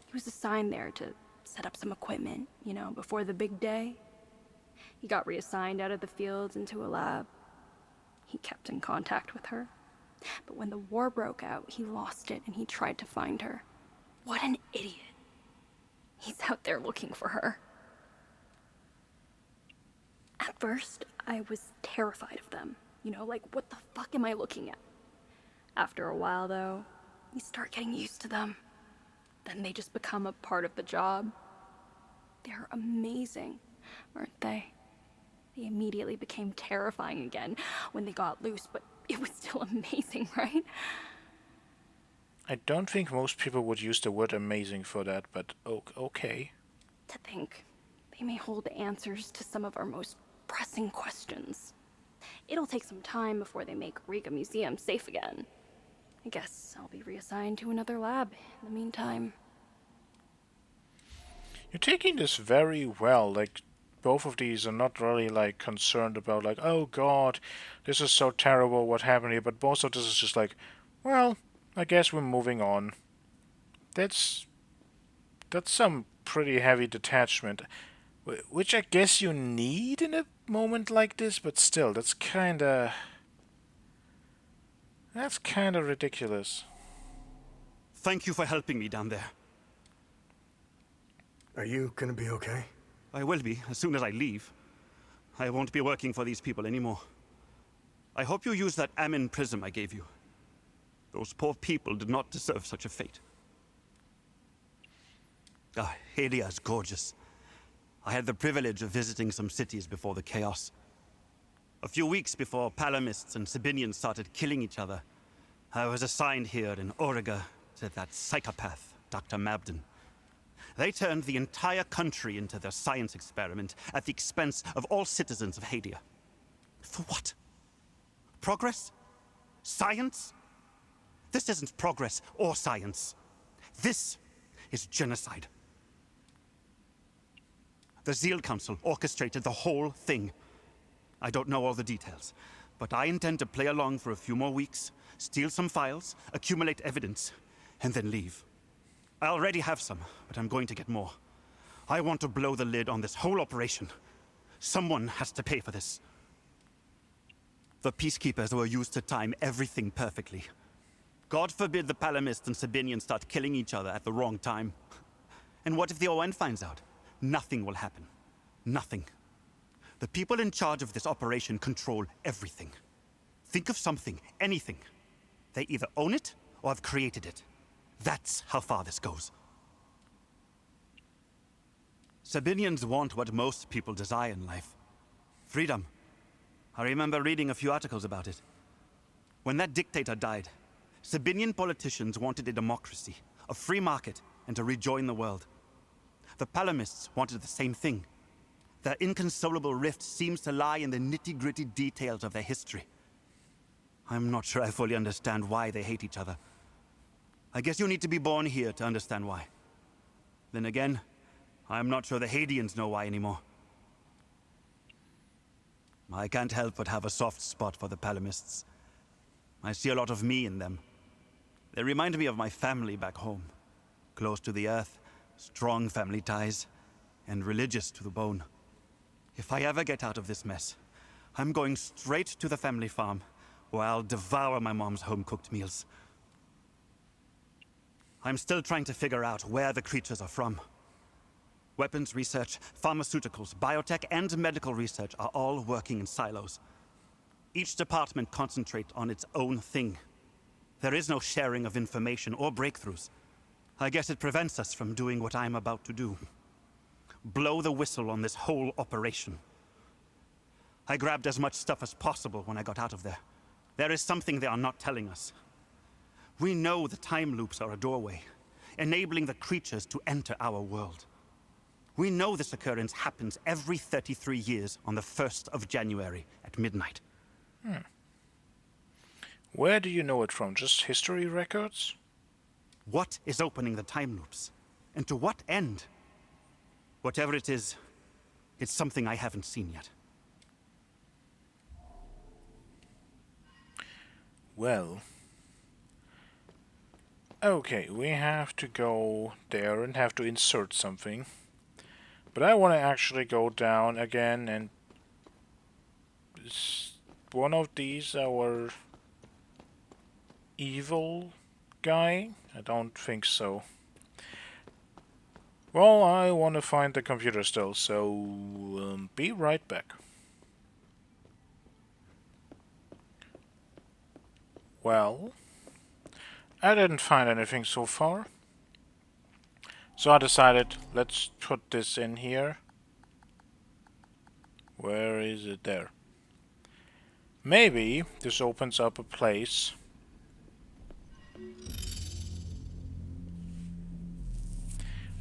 He was assigned there to set up some equipment, before the big day. He got reassigned out of the fields into a lab. He kept in contact with her. But when the war broke out, he lost it and he tried to find her. What an idiot. He's out there looking for her. At first, I was terrified of them. What the fuck am I looking at? After a while, though, you start getting used to them. Then they just become a part of the job. They're amazing, aren't they? They immediately became terrifying again when they got loose, but it was still amazing, right? I don't think most people would use the word amazing for that, but okay. To think they may hold answers to some of our most pressing questions. It'll take some time before they make Auriga Museum safe again. I guess I'll be reassigned to another lab in the meantime. You're taking this very well. Like, both of these are not really, like, concerned about, like, oh god, this is so terrible, what happened here, but most of this is just like, well, I guess we're moving on. That's some pretty heavy detachment, which I guess you need in a moment like this, but still, that's kinda ridiculous. Thank you for helping me down there. Are you gonna be okay? I will be, as soon as I leave. I won't be working for these people anymore. I hope you use that Amin prism I gave you. Those poor people did not deserve such a fate. Hadia is gorgeous. I had the privilege of visiting some cities before the chaos. A few weeks before Palamists and Sabinians started killing each other, I was assigned here in Auriga to that psychopath, Dr. Mabden. They turned the entire country into their science experiment at the expense of all citizens of Hadia. For what? Progress? Science? This isn't progress or science. This is genocide. The Zeal Council orchestrated the whole thing. I don't know all the details, but I intend to play along for a few more weeks, steal some files, accumulate evidence, and then leave. I already have some, but I'm going to get more. I want to blow the lid on this whole operation. Someone has to pay for this. The Peacekeepers were used to time everything perfectly. God forbid the Palamists and Sabinians start killing each other at the wrong time. And what if the ON finds out? Nothing will happen. Nothing. The people in charge of this operation control everything. Think of something, anything. They either own it or have created it. That's how far this goes. Sabinians want what most people desire in life. Freedom. I remember reading a few articles about it. When that dictator died, Sabinian politicians wanted a democracy, a free market, and to rejoin the world. The Palamists wanted the same thing. Their inconsolable rift seems to lie in the nitty-gritty details of their history. I'm not sure I fully understand why they hate each other. I guess you need to be born here to understand why. Then again, I'm not sure the Hadians know why anymore. I can't help but have a soft spot for the Palamists. I see a lot of me in them. They remind me of my family back home. Close to the earth, strong family ties, and religious to the bone. If I ever get out of this mess, I'm going straight to the family farm, or I'll devour my mom's home-cooked meals. I'm still trying to figure out where the creatures are from. Weapons research, pharmaceuticals, biotech, and medical research are all working in silos. Each department concentrates on its own thing. There is no sharing of information or breakthroughs. I guess it prevents us from doing what I'm about to do. Blow the whistle on this whole operation. I grabbed as much stuff as possible when I got out of there. There is something they are not telling us. We know the time loops are a doorway, enabling the creatures to enter our world. We know this occurrence happens every 33 years on the 1st of January at midnight. Where do you know it from? Just history records? What is opening the time loops? And to what end? Whatever it is, it's something I haven't seen yet. Well... Okay, we have to go there and have to insert something. But I want to actually go down again and... Is one of these our... evil guy? I don't think so. Well, I want to find the computer still, so be right back. Well, I didn't find anything so far. So I decided, let's put this in here. Where is it? There. Maybe this opens up a place.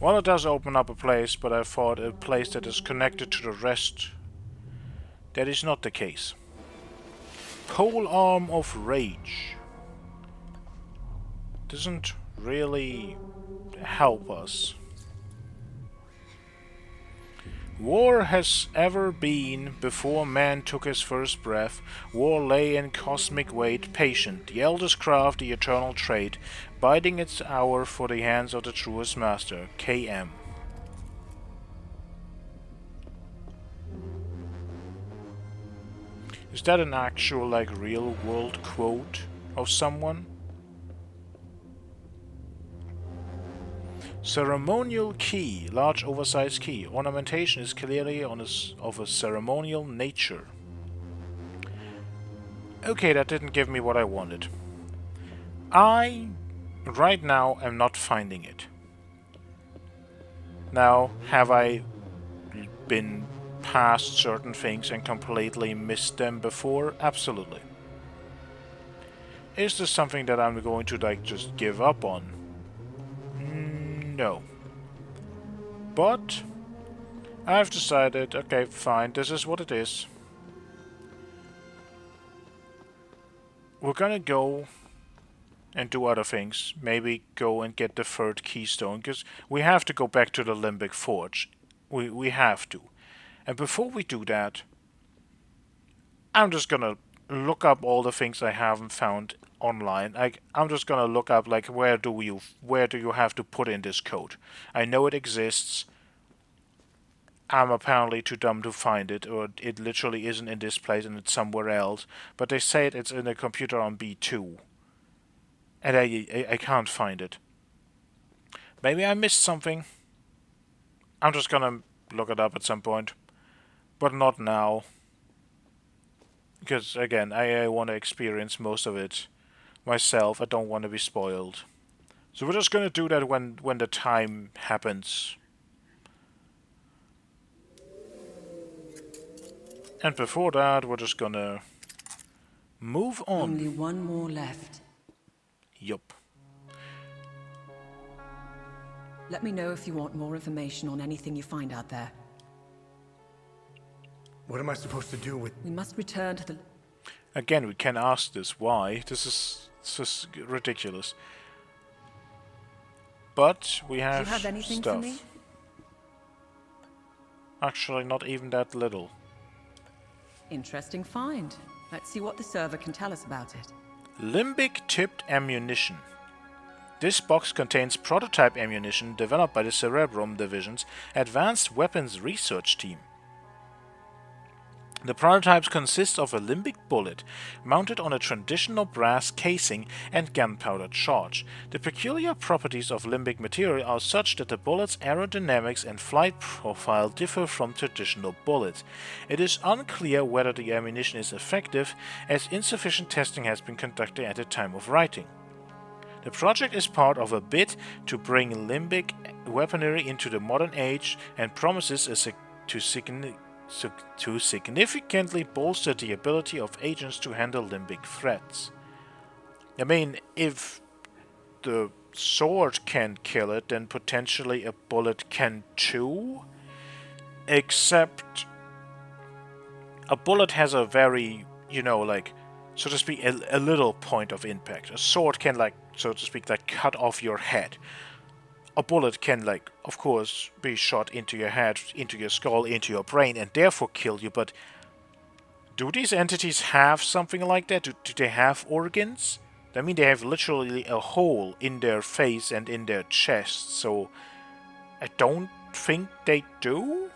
Well, it does open up a place, but I thought a place that is connected to the rest. That is not the case. Pole Arm of Rage. Doesn't really help us. War has ever been before man took his first breath. War lay in cosmic wait, patient, the eldest craft, the eternal trade, biding its hour for the hands of the truest master. KM. Is that an actual, like, real world quote of someone? Ceremonial key, large oversized key. Ornamentation is clearly of a ceremonial nature. Okay, that didn't give me what I wanted. I, right now, am not finding it. Now, have I been past certain things and completely missed them before? Absolutely. Is this something that I'm going to, like, just give up on? No. But I've decided, okay, fine, this is what it is. We're gonna go and do other things. Maybe go and get the third keystone, because we have to go back to the Limbic Forge. We have to. And before we do that, I'm just gonna look up all the things I haven't found online. Like, I'm just gonna look up, like, where do you have to put in this code? I know it exists. I'm apparently too dumb to find it, or it literally isn't in this place and it's somewhere else. But they say it's in a computer on B2, and I can't find it. Maybe I missed something. I'm just gonna look it up at some point, but not now. Because again, I want to experience most of it myself. I don't want to be spoiled. So we're just gonna do that when the time happens. And before that, we're just gonna move on. Only one more left. Yup. Let me know if you want more information on anything you find out there. What am I supposed to do with... We must return to the... Again, we can ask this. Why? This is ridiculous. But we have, Do you have anything stuff. for me? Actually, not even that little. Interesting find. Let's see what the server can tell us about it. Limbic tipped ammunition. This box contains prototype ammunition developed by the Cerebrum Division's Advanced Weapons Research Team. The prototypes consist of a limbic bullet mounted on a traditional brass casing and gunpowder charge. The peculiar properties of limbic material are such that the bullet's aerodynamics and flight profile differ from traditional bullets. It is unclear whether the ammunition is effective, as insufficient testing has been conducted at the time of writing. The project is part of a bid to bring limbic weaponry into the modern age and promises to significantly bolster the ability of agents to handle limbic threats. I mean, if the sword can kill it, then potentially a bullet can too. Except a bullet has a very, so to speak, a little point of impact. A sword can, so to speak, cut off your head. A bullet can, of course, be shot into your head, into your skull, into your brain, and therefore kill you, but do these entities have something like that? Do they have organs? I mean, they have literally a hole in their face and in their chest, so I don't think they do?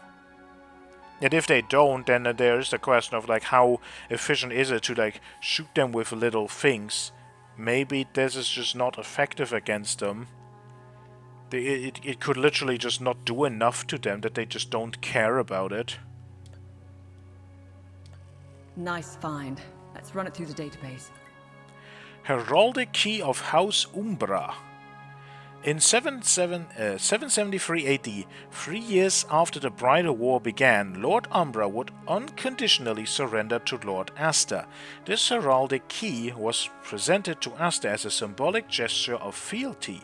And if they don't, then there is the question of, how efficient is it to, shoot them with little things? Maybe this is just not effective against them. It could literally just not do enough to them that they just don't care about it. Nice find. Let's run it through the database. Heraldic Key of House Umbra. In 773 AD, 3 years after the Bridal War began, Lord Umbra would unconditionally surrender to Lord Asta. This heraldic key was presented to Asta as a symbolic gesture of fealty.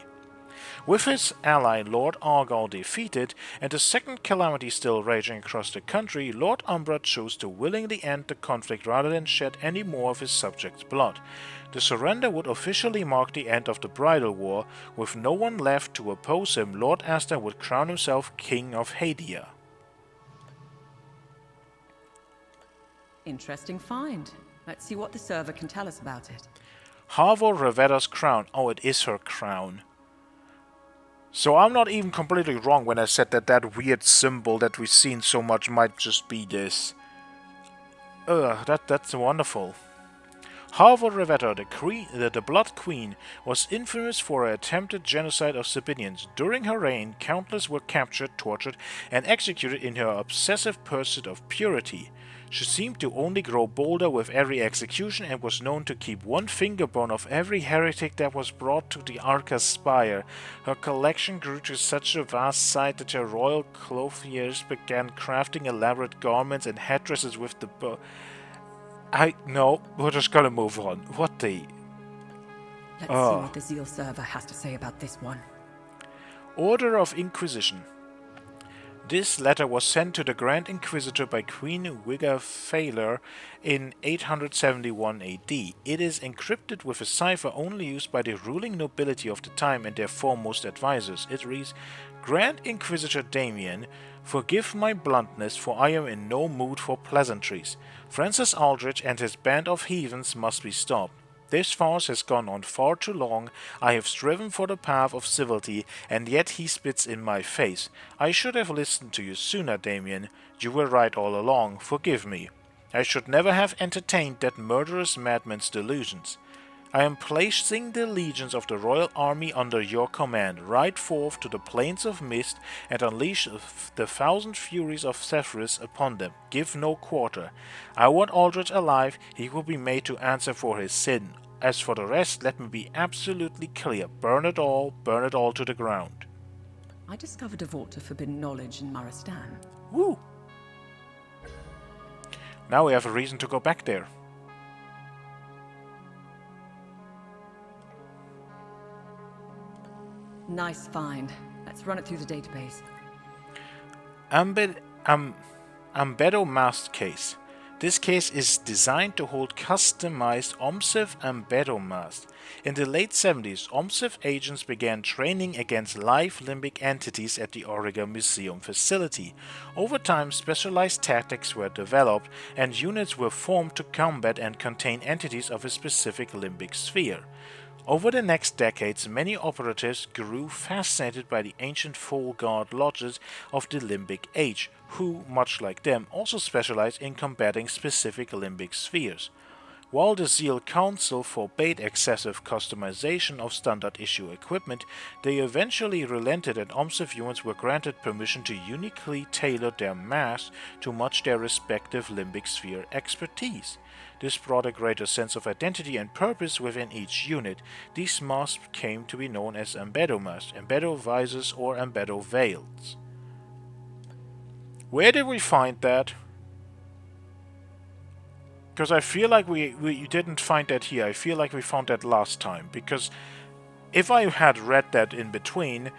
With his ally Lord Argal defeated, and the second calamity still raging across the country, Lord Umbra chose to willingly end the conflict rather than shed any more of his subjects' blood. The surrender would officially mark the end of the Bridal War. With no one left to oppose him, Lord Asta would crown himself King of Hadia. Interesting find. Let's see what the server can tell us about it. Harvo Revetta's crown. Oh, it is her crown. So I'm not even completely wrong when I said that that weird symbol that we've seen so much might just be this. That's wonderful. Harvo Revetta, the Blood Queen, was infamous for her attempted genocide of Sabinians. During her reign, countless were captured, tortured, and executed in her obsessive pursuit of purity. She seemed to only grow bolder with every execution and was known to keep one fingerbone of every heretic that was brought to the Arca's spire. Her collection grew to such a vast size that her royal clothiers began crafting elaborate garments and headdresses with the No, we're just gonna move on. What the... Let's see what the Zeal server has to say about this one. Order of Inquisition. This letter was sent to the Grand Inquisitor by Queen Wiga in 871 AD. It is encrypted with a cipher only used by the ruling nobility of the time and their foremost advisors. It reads, Grand Inquisitor Damien, forgive my bluntness, for I am in no mood for pleasantries. Francis Aldrich and his band of heathens must be stopped. This farce has gone on far too long. I have striven for the path of civility, and yet he spits in my face. I should have listened to you sooner, Damien. You were right all along. Forgive me. I should never have entertained that murderous madman's delusions. I am placing the legions of the royal army under your command. Ride forth to the plains of mist and unleash the 1,000 furies of Zephyrus upon them. Give no quarter. I want Aldrich alive. He will be made to answer for his sin. As for the rest, let me be absolutely clear. Burn it all to the ground. I discovered a vault of forbidden knowledge in Maristan. Woo! Now we have a reason to go back there. Nice find. Let's run it through the database. Ambedo Mast Case. This case is designed to hold customized OMSIF Ambedo Mast. In the late 70s, OMSIF agents began training against live limbic entities at the Auriga Museum facility. Over time, specialized tactics were developed, and units were formed to combat and contain entities of a specific limbic sphere. Over the next decades, many operatives grew fascinated by the ancient Fall Guard lodges of the Limbic Age, who, much like them, also specialized in combating specific limbic spheres. While the Zeal Council forbade excessive customization of standard-issue equipment, they eventually relented and OMSIF units were granted permission to uniquely tailor their masks to match their respective limbic sphere expertise. This brought a greater sense of identity and purpose within each unit. These masks came to be known as Embedo masks, Embedo visors, or Embedo veils. Where did we find that? Because I feel like we didn't find that here. I feel like we found that last time. Because if I had read that in between,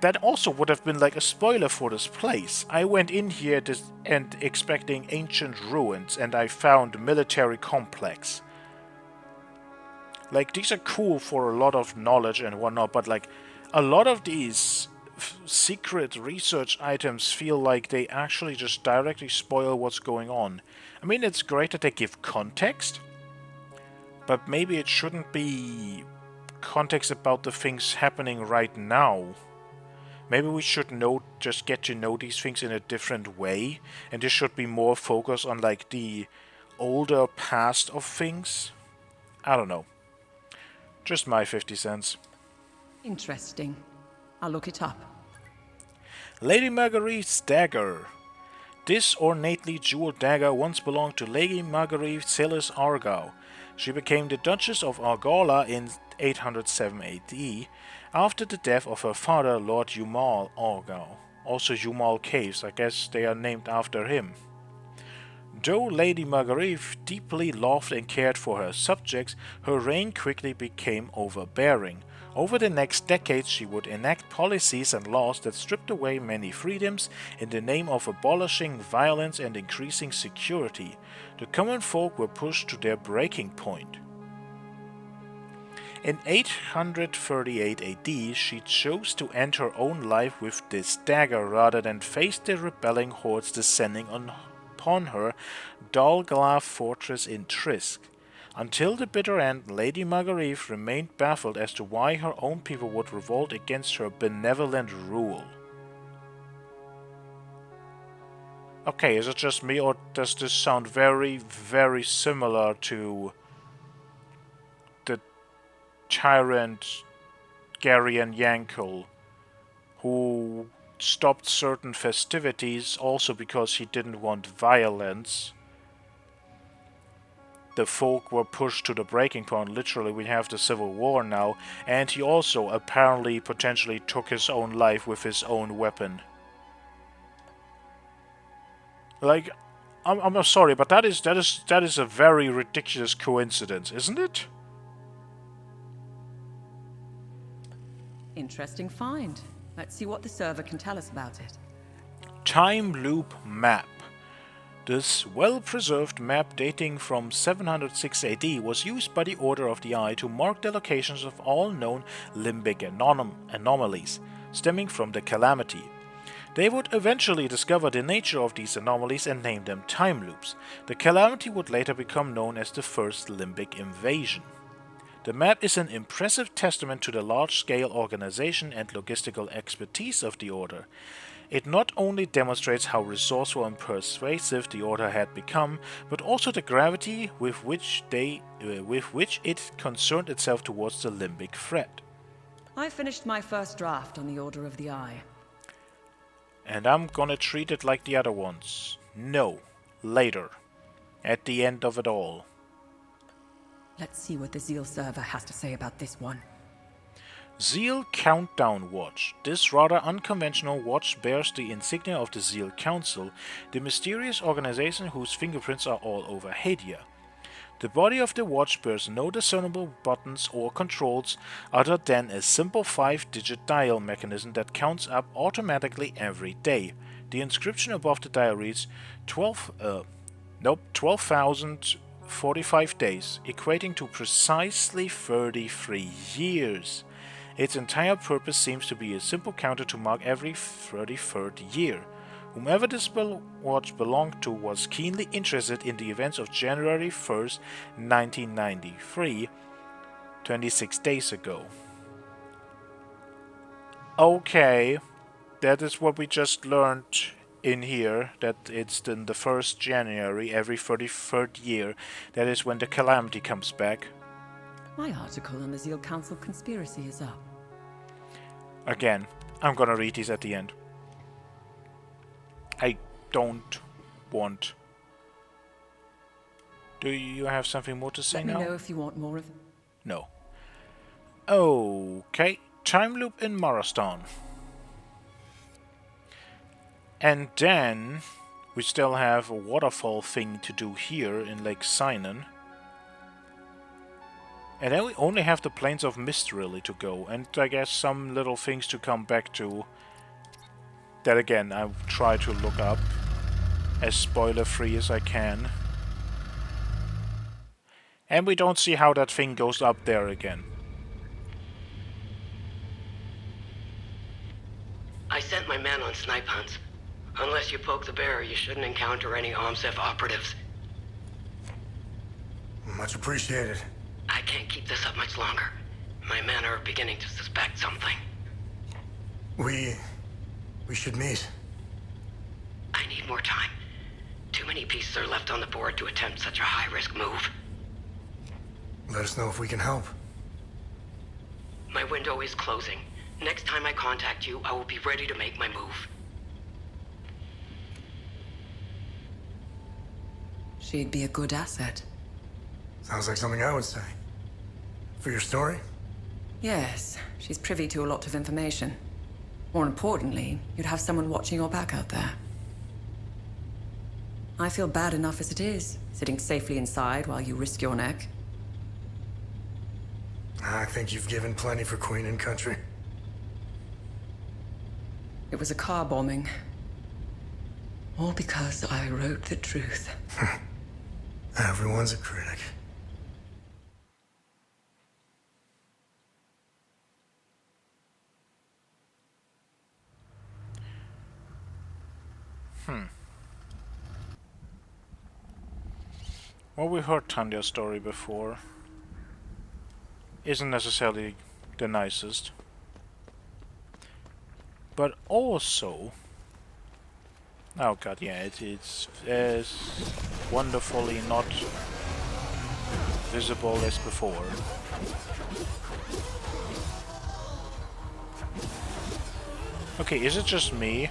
that also would have been like a spoiler for this place. I went in here and expecting ancient ruins, and I found military complex. Like, these are cool for a lot of knowledge and whatnot, but like, a lot of these secret research items feel like they actually just directly spoil what's going on. I mean, it's great that they give context, but maybe it shouldn't be context about the things happening right now. Maybe we should just get to know these things in a different way, and this should be more focused on like the older past of things. I don't know. Just my 50 cents. Interesting. I'll look it up. Lady Marguerite's dagger. This ornately jeweled dagger once belonged to Lady Marguerite Celis Argyle. She became the Duchess of Argala in 807 AD, after the death of her father, Lord Umal Argyle. Also Umal Caves, I guess they are named after him. Though Lady Marguerite deeply loved and cared for her subjects, her reign quickly became overbearing. Over the next decades, she would enact policies and laws that stripped away many freedoms in the name of abolishing violence and increasing security. The common folk were pushed to their breaking point. In 838 AD, she chose to end her own life with this dagger rather than face the rebelling hordes descending upon her Dalglav fortress in Trisk. Until the bitter end, Lady Marguerite remained baffled as to why her own people would revolt against her benevolent rule. Okay, is it just me, or does this sound very, very similar to the tyrant Garion Yankel, who stopped certain festivities also because he didn't want violence? The folk were pushed to the breaking point. Literally, we have the Civil War now, and he also apparently potentially took his own life with his own weapon. Like, I'm sorry, but that is a very ridiculous coincidence, isn't it? Interesting find. Let's see what the server can tell us about it. Time loop map. This well-preserved map dating from 706 AD was used by the Order of the Eye to mark the locations of all known limbic anomalies stemming from the Calamity. They would eventually discover the nature of these anomalies and name them time loops. The Calamity would later become known as the First Limbic Invasion. The map is an impressive testament to the large-scale organization and logistical expertise of the Order. It not only demonstrates how resourceful and persuasive the Order had become, but also the gravity with which it concerned itself towards the limbic threat. I finished my first draft on the Order of the Eye. And I'm gonna treat it like the other ones. No, later. At the end of it all. Let's see what the Zeal server has to say about this one. Zeal Countdown Watch. This rather unconventional watch bears the insignia of the Zeal Council, the mysterious organization whose fingerprints are all over Hadia. The body of the watch bears no discernible buttons or controls other than a simple 5-digit dial mechanism that counts up automatically every day. The inscription above the dial reads 12,045 days, equating to precisely 33 years. Its entire purpose seems to be a simple counter to mark every 33rd year. Whomever this watch belonged to was keenly interested in the events of January 1st, 1993, 26 days ago. Okay, that is what we just learned in here, that it's then the 1st January every 33rd year. That is when the calamity comes back. My article on the Zeal Council conspiracy is up. Again, I'm gonna read these at the end. I don't want... Do you have something more to say now? Let me know if you want more of... No. Okay, time loop in Marastan. And then we still have a waterfall thing to do here in Lake Sinan. And then we only have the Plains of Mist really to go, and I guess some little things to come back to. That again, I'll try to look up as spoiler-free as I can. And we don't see how that thing goes up there again. I sent my men on snipe hunts. Unless you poke the bear, you shouldn't encounter any OMSIF operatives. Much appreciated. I can't keep this up much longer. My men are beginning to suspect something. We should meet. I need more time. Too many pieces are left on the board to attempt such a high-risk move. Let us know if we can help. My window is closing. Next time I contact you, I will be ready to make my move. She'd be a good asset. Sounds like something I would say. For your story? Yes, she's privy to a lot of information. More importantly, you'd have someone watching your back out there. I feel bad enough as it is, sitting safely inside while you risk your neck. I think you've given plenty for Queen and Country. It was a car bombing. All because I wrote the truth. Everyone's a critic. Well, we heard Tanya's story before. Isn't necessarily the nicest. But also... Oh god, yeah, it's as wonderfully not visible as before. Okay, is it just me?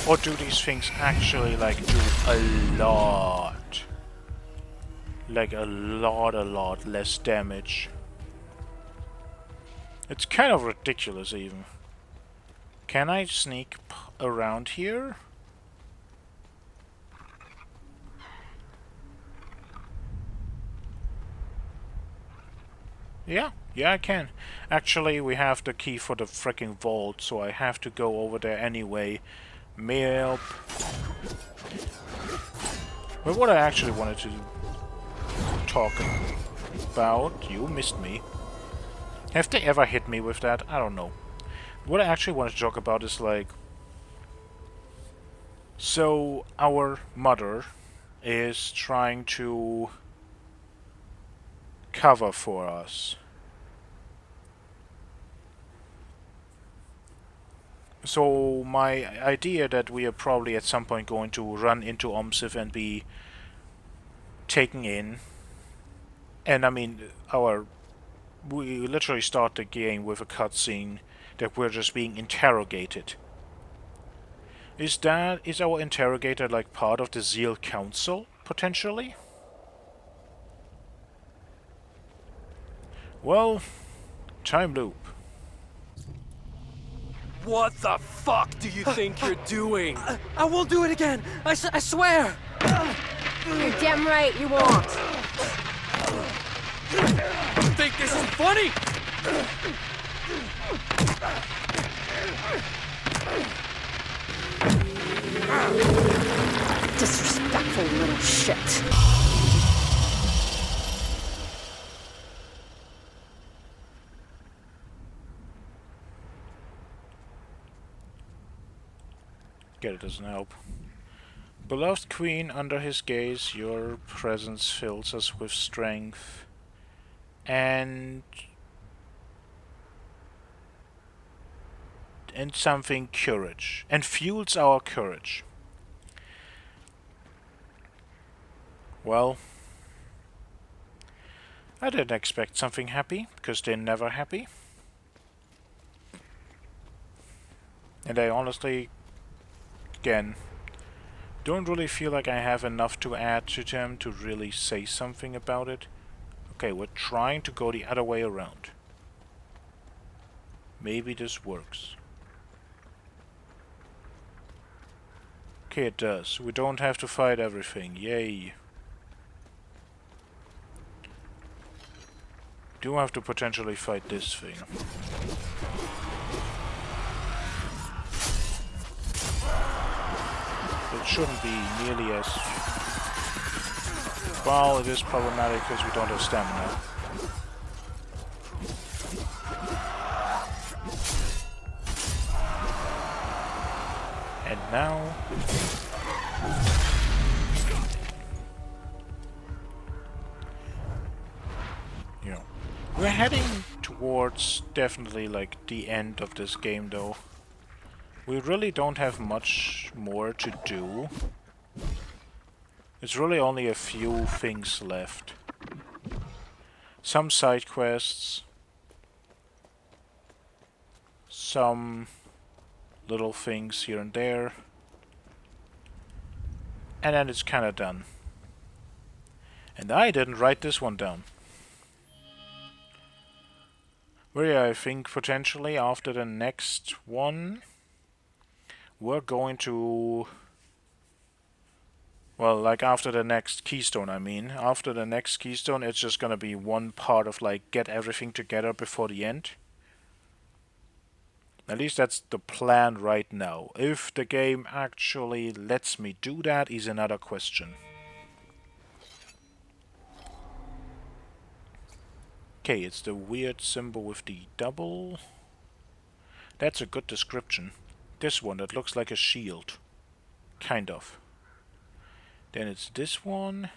Or do these things actually, like, do a lot? Like, a lot less damage. It's kind of ridiculous, even. Can I sneak around here? Yeah, I can. Actually, we have the key for the freaking vault, so I have to go over there anyway. Melp. But what I actually wanted to talk about... You missed me. Have they ever hit me with that? I don't know. What I actually want to talk about is like... So, our mother is trying to cover for us. So, my idea that we are probably at some point going to run into OMSIF and be taken in. And I mean, we literally start the game with a cutscene that we're just being interrogated. Is our interrogator like part of the Zeal Council, potentially? Well, time loop. What the fuck do you think you're doing? I won't do it again! I swear! You're damn right you won't! You think this is funny? Disrespectful little shit. It doesn't help. Beloved Queen, under his gaze, your presence fills us with strength. and something courage, and fuels our courage. Well, I didn't expect something happy, because they're never happy. And I honestly, again, don't really feel like I have enough to add to them to really say something about it. Okay, we're trying to go the other way around. Maybe this works. Okay, it does. We don't have to fight everything. Yay. Do have to potentially fight this thing. It shouldn't be nearly as... Well, it is problematic because we don't have stamina. And now... You know, we're heading towards definitely like the end of this game though. We really don't have much more to do. It's really only a few things left. Some side quests. Some little things here and there. And then it's kinda done. And I didn't write this one down. Where I think potentially after the next one we're going to... Well, like after the next keystone, I mean. After the next keystone, it's just gonna be one part of like get everything together before the end. At least that's the plan right now. If the game actually lets me do that is another question. Okay, it's the weird symbol with the double. That's a good description. This one that looks like a shield. Kind of. Then it's this one.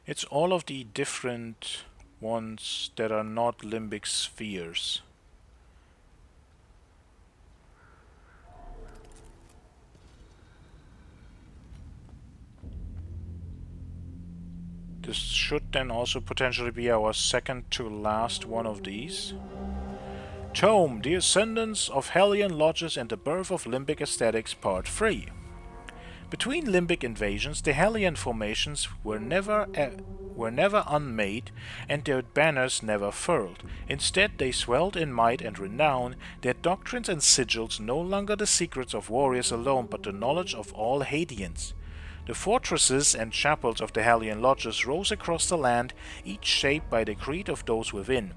It's all of the different ones that are not limbic spheres. This should then also potentially be our second to last one of these. Tome, The Ascendance of Hellion Lodges and the Birth of Limbic Aesthetics, Part 3. Between Limbic invasions, the Hellion formations were never unmade, and their banners never furled. Instead, they swelled in might and renown, their doctrines and sigils no longer the secrets of warriors alone, but the knowledge of all Hadeans. The fortresses and chapels of the Hellion Lodges rose across the land, each shaped by the creed of those within.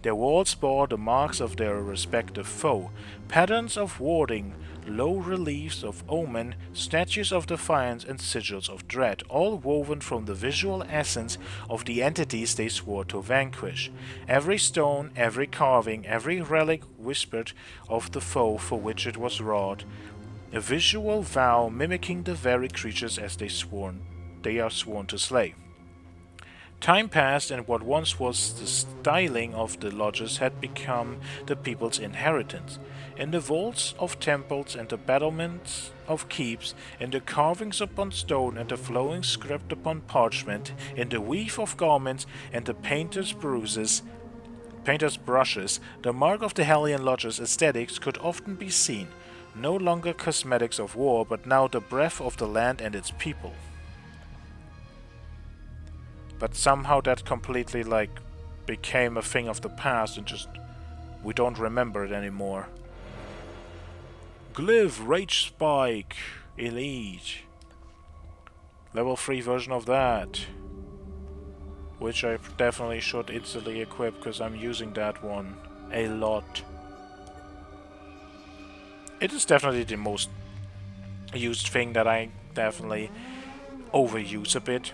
Their walls bore the marks of their respective foe, patterns of warding, low reliefs of omen, statues of defiance, and sigils of dread, all woven from the visual essence of the entities they swore to vanquish. Every stone, every carving, every relic whispered of the foe for which it was wrought, a visual vow mimicking the very creatures as they are sworn to slay. Time passed, and what once was the styling of the lodges had become the people's inheritance. In the vaults of temples and the battlements of keeps, in the carvings upon stone and the flowing script upon parchment, in the weave of garments and the painter's brushes, the mark of the Hellion Lodge's aesthetics could often be seen, no longer cosmetics of war, but now the breath of the land and its people. But somehow that completely, became a thing of the past and just... we don't remember it anymore. Glyph, Rage Spike, Elite. Level 3 version of that. Which I definitely should instantly equip, because I'm using that one a lot. It is definitely the most used thing that I definitely overuse a bit.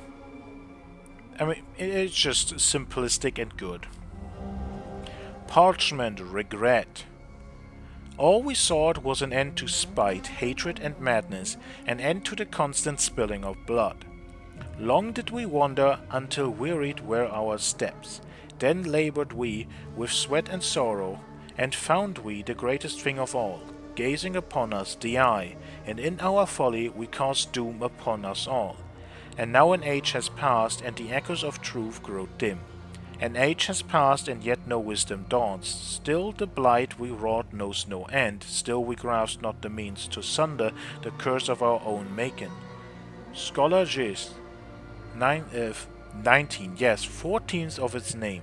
I mean, it's just simplistic and good. Parchment, Regret. All we sought was an end to spite, hatred and madness, an end to the constant spilling of blood. Long did we wander, until wearied were our steps. Then labored we with sweat and sorrow, and found we the greatest thing of all, gazing upon us the eye, and in our folly we caused doom upon us all. And now an age has passed, and the echoes of truth grow dim. An age has passed, and yet no wisdom dawns. Still the blight we wrought knows no end. Still we grasp not the means to sunder the curse of our own making. Scholar Gis, 19, yes, 14th of its name.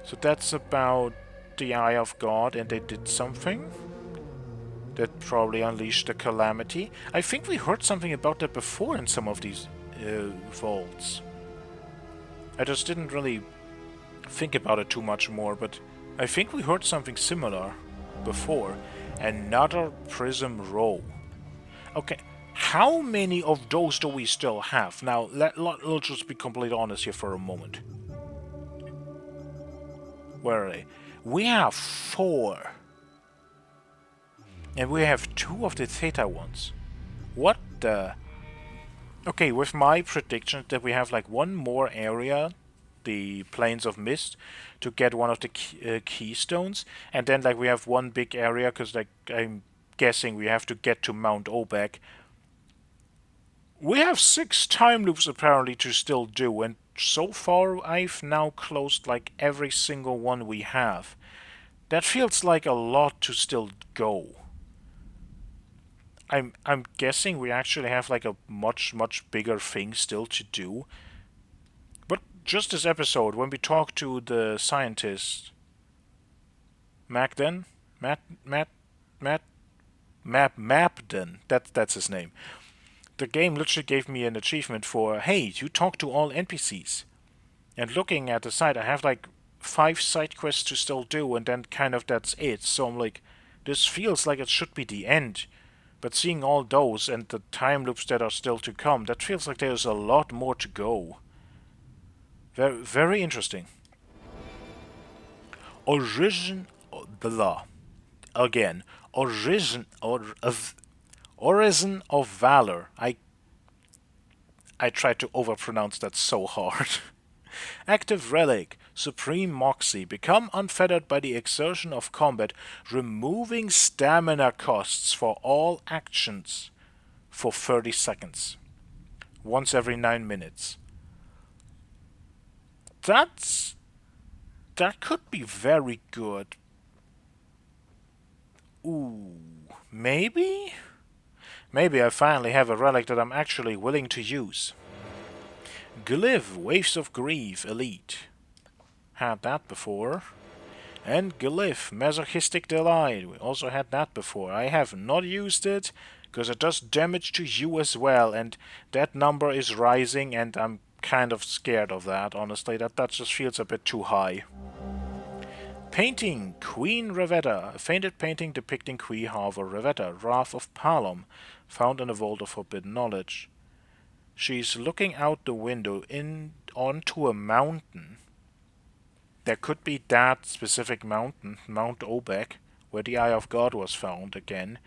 So that's about the Eye of God, and they did something that probably unleashed a calamity. I think we heard something about that before in some of these vaults. I just didn't really think about it too much more, but I think we heard something similar before. Another prism row. Okay, how many of those do we still have? Now, let's just be completely honest here for a moment. Where are they? We have 4. And we have 2 of the theta ones. What the... Okay, with my prediction that we have like one more area, the Plains of Mist, to get one of the keystones, and then like we have one big area, because like I'm guessing we have to get to Mount Obek. We have 6 time loops apparently to still do, and so far I've now closed like every single one we have. That feels like a lot to still go. I'm guessing we actually have like a much bigger thing still to do. But just this episode, when we talk to the scientist Magden, Mapden, that's his name. The game literally gave me an achievement for, hey, you talk to all NPCs. And looking at the site, I have like 5 side quests to still do, and then kind of that's it. So I'm like, this feels like it should be the end. But seeing all those and the time loops that are still to come, that feels like there's a lot more to go. Very, very interesting. Origin of Valor. I tried to overpronounce that so hard. Active Relic, Supreme Moxie, become unfettered by the exertion of combat, removing stamina costs for all actions for 30 seconds. Once every 9 minutes. That could be very good. Ooh, maybe? Maybe I finally have a relic that I'm actually willing to use. Glyph, Waves of Grief, Elite. Had that before. And Glyph, Masochistic Delight. We also had that before. I have not used it, because it does damage to you as well, and that number is rising, and I'm kind of scared of that, honestly. That just feels a bit too high. Painting, Queen Revetta. A fainted painting depicting Queen Harvor Revetta, Wrath of Palom, found in a vault of forbidden knowledge. She's looking out the window onto a mountain. There could be that specific mountain, Mount Obek, where the Eye of God was found again.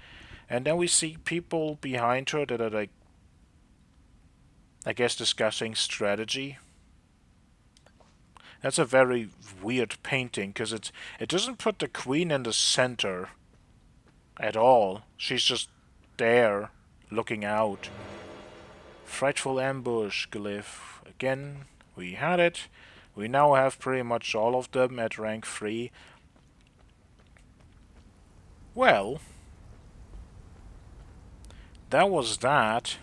And then we see people behind her that are like, I guess, discussing strategy. That's a very weird painting, because it doesn't put the queen in the center at all. She's just there, looking out. Frightful Ambush Glyph. Again, we had it. We now have pretty much all of them at rank 3. Well, that was that.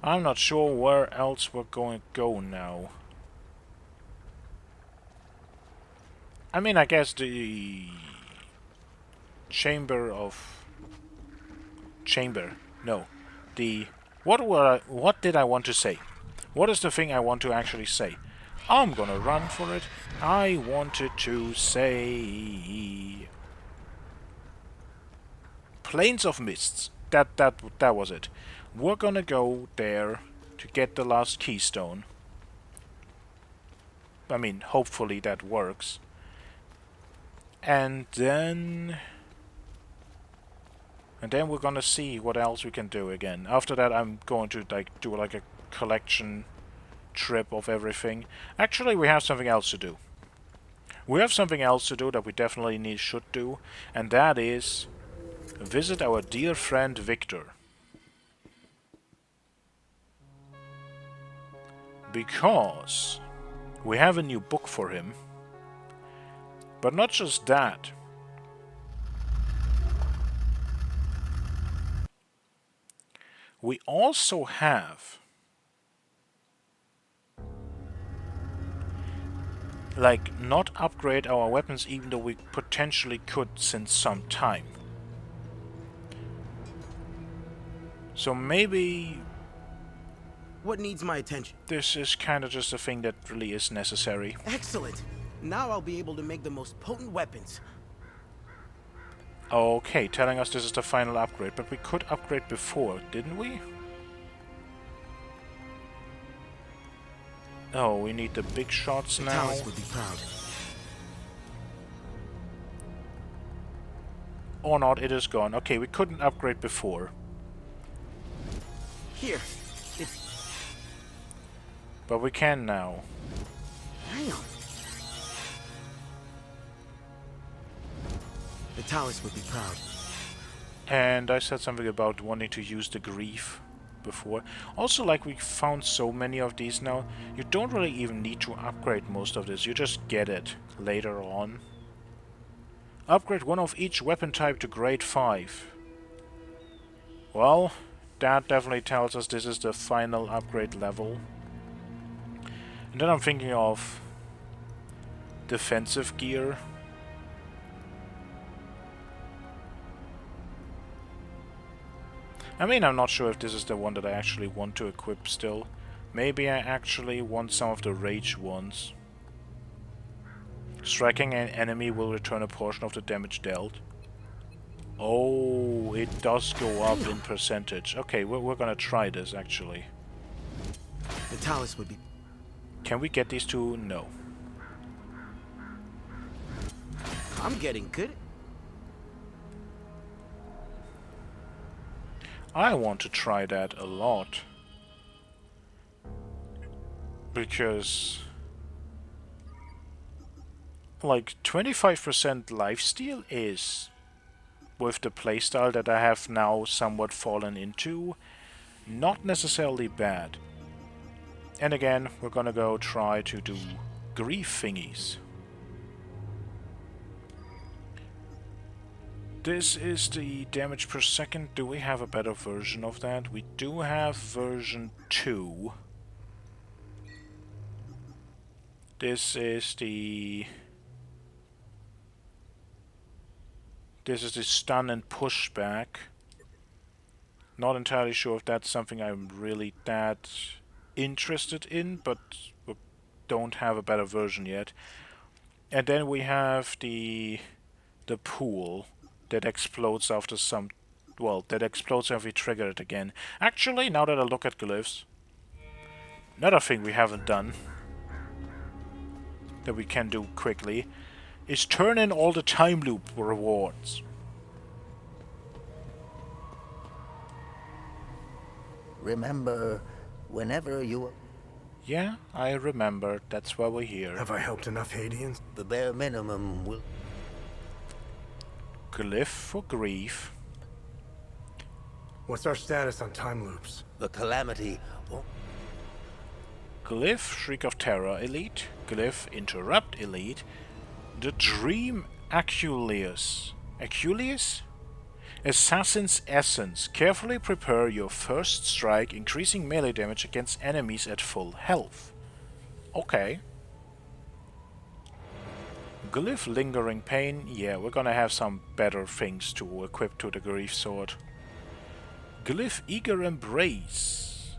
I'm not sure where else we're going to go now. I mean, I guess the what did I want to say? What is the thing I want to actually say? I'm gonna run for it. I wanted to say Plains of Mists. That was it. We're gonna go there to get the last keystone. I mean, hopefully that works. And then And then we're gonna see what else we can do again. After that, I'm going to do like a collection trip of everything. Actually, we have something else to do. We have something else to do that we definitely should do, and that is visit our dear friend Victor. Because we have a new book for him. But not just that. We also have not upgrade our weapons, even though we potentially could since some time. So maybe what needs my attention? This is kind of just a thing that really is necessary. Excellent. Now I'll be able to make the most potent weapons. Okay, telling us this is the final upgrade, but we could upgrade before, didn't we? Oh, we need the big shots now. Talus would be proud. Or not, it is gone. Okay, we couldn't upgrade before. Here. It's... But we can now. Hang on. The Talus would be proud. And I said something about wanting to use the grief before. Also, like, we found so many of these now, you don't really even need to upgrade most of this, you just get it later on. Upgrade one of each weapon type to grade 5. Well, that definitely tells us this is the final upgrade level. And then I'm thinking of defensive gear. I mean, I'm not sure if this is the one that I actually want to equip still. Maybe I actually want some of the rage ones. Striking an enemy will return a portion of the damage dealt. Oh, it does go up in percentage. Okay, we're gonna try this actually. The Talus would be... Can we get these two? No. I'm getting good. I want to try that a lot. Because... like, 25% lifesteal is, with the playstyle that I have now somewhat fallen into, not necessarily bad. And again, we're gonna go try to do grief thingies. This is the damage per second. Do we have a better version of that? We do have version 2. This is the stun and pushback. Not entirely sure if that's something I'm really that interested in, but we don't have a better version yet. And then we have the pool that explodes after some... well, that explodes if we trigger it again. Actually, now that I look at glyphs, another thing we haven't done that we can do quickly is turn in all the time loop rewards. Remember, whenever you... Yeah, I remember. That's why we're here. Have I helped enough Haitians? The bare minimum will... Glyph for grief. What's our status on time loops? The calamity... Glyph, Shriek of Terror Elite. Glyph, Interrupt Elite. The Dream Aculeus. Aculeus? Assassin's Essence. Carefully prepare your first strike, increasing melee damage against enemies at full health. Okay. Glyph Lingering Pain. Yeah, we're gonna have some better things to equip to the Grief Sword. Glyph Eager Embrace.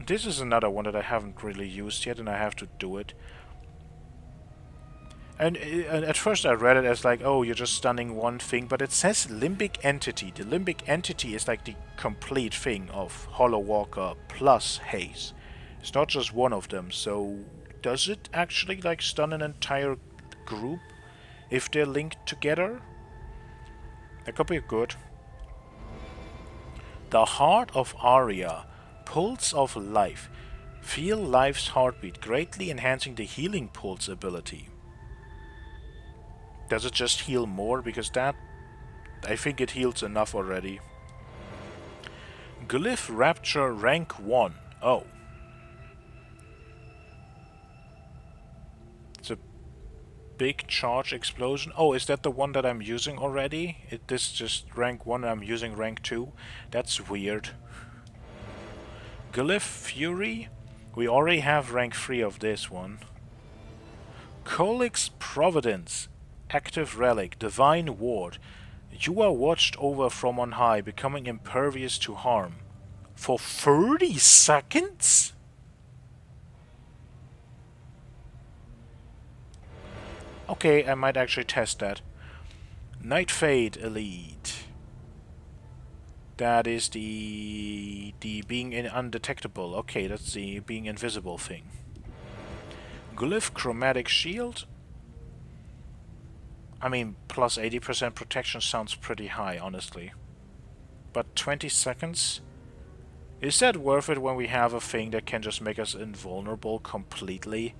This is another one that I haven't really used yet, and I have to do it. And at first I read it as like, oh, you're just stunning one thing, but it says Limbic Entity. The Limbic Entity is like the complete thing of Hollow Walker plus Haze. It's not just one of them, so does it actually like stun an entire group if they're linked together? That could be good. The heart of Aria. Pulse of life. Feel life's heartbeat, greatly enhancing the healing pulse ability. Does it just heal more? Because that... I think it heals enough already. Glyph Rapture rank 1. Oh. It's a big charge explosion. Oh, is that the one that I'm using already? This just rank 1 and I'm using rank 2? That's weird. Glyph Fury. We already have rank 3 of this one. Colix Providence. Active Relic. Divine Ward. You are watched over from on high, becoming impervious to harm. For 30 seconds? Okay, I might actually test that. Night Fade Elite. That is the being undetectable. Okay, that's the being invisible thing. Glyph Chromatic Shield. I mean, plus 80% protection sounds pretty high, honestly. But 20 seconds? Is that worth it when we have a thing that can just make us invulnerable completely?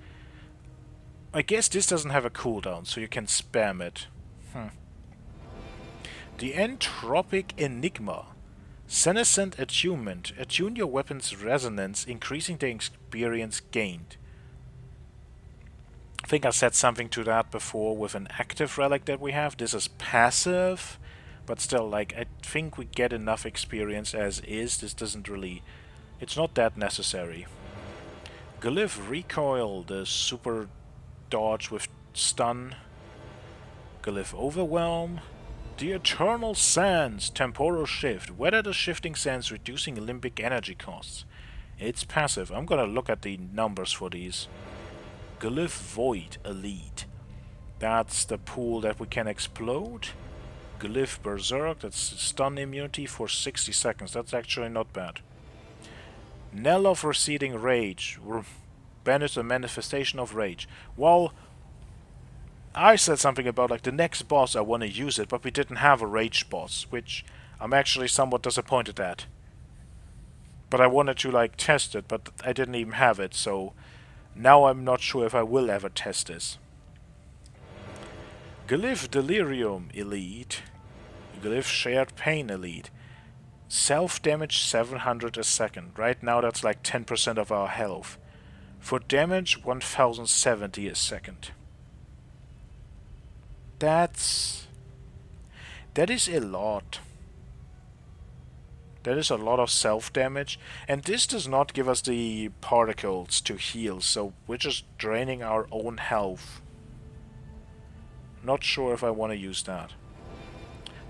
I guess this doesn't have a cooldown, so you can spam it. The Entropic Enigma. Senescent Attunement. Attune your weapon's resonance, increasing the experience gained. I think I said something to that before with an active relic that we have. This is passive, but still, like, I think we get enough experience as is. This doesn't really... It's not that necessary. Glyph Recoil, the super dodge with stun. Glyph Overwhelm. The Eternal Sands, Temporal Shift. Weather the shifting sands, reducing limbic energy costs. It's passive. I'm gonna look at the numbers for these. Glyph Void Elite. That's the pool that we can explode. Glyph Berserk, that's stun immunity for 60 seconds. That's actually not bad. Knell of Receding Rage. Banish the manifestation of rage. Well, I said something about like the next boss I want to use it, but we didn't have a rage boss, which I'm actually somewhat disappointed at. But I wanted to like test it, but I didn't even have it, so now I'm not sure if I will ever test this. Glyph Delirium Elite. Glyph Shared Pain Elite. Self-damage 700 a second. Right now that's like 10% of our health. For damage 1070 a second. That is a lot. That is a lot of self-damage, and this does not give us the particles to heal, so we're just draining our own health. Not sure if I want to use that.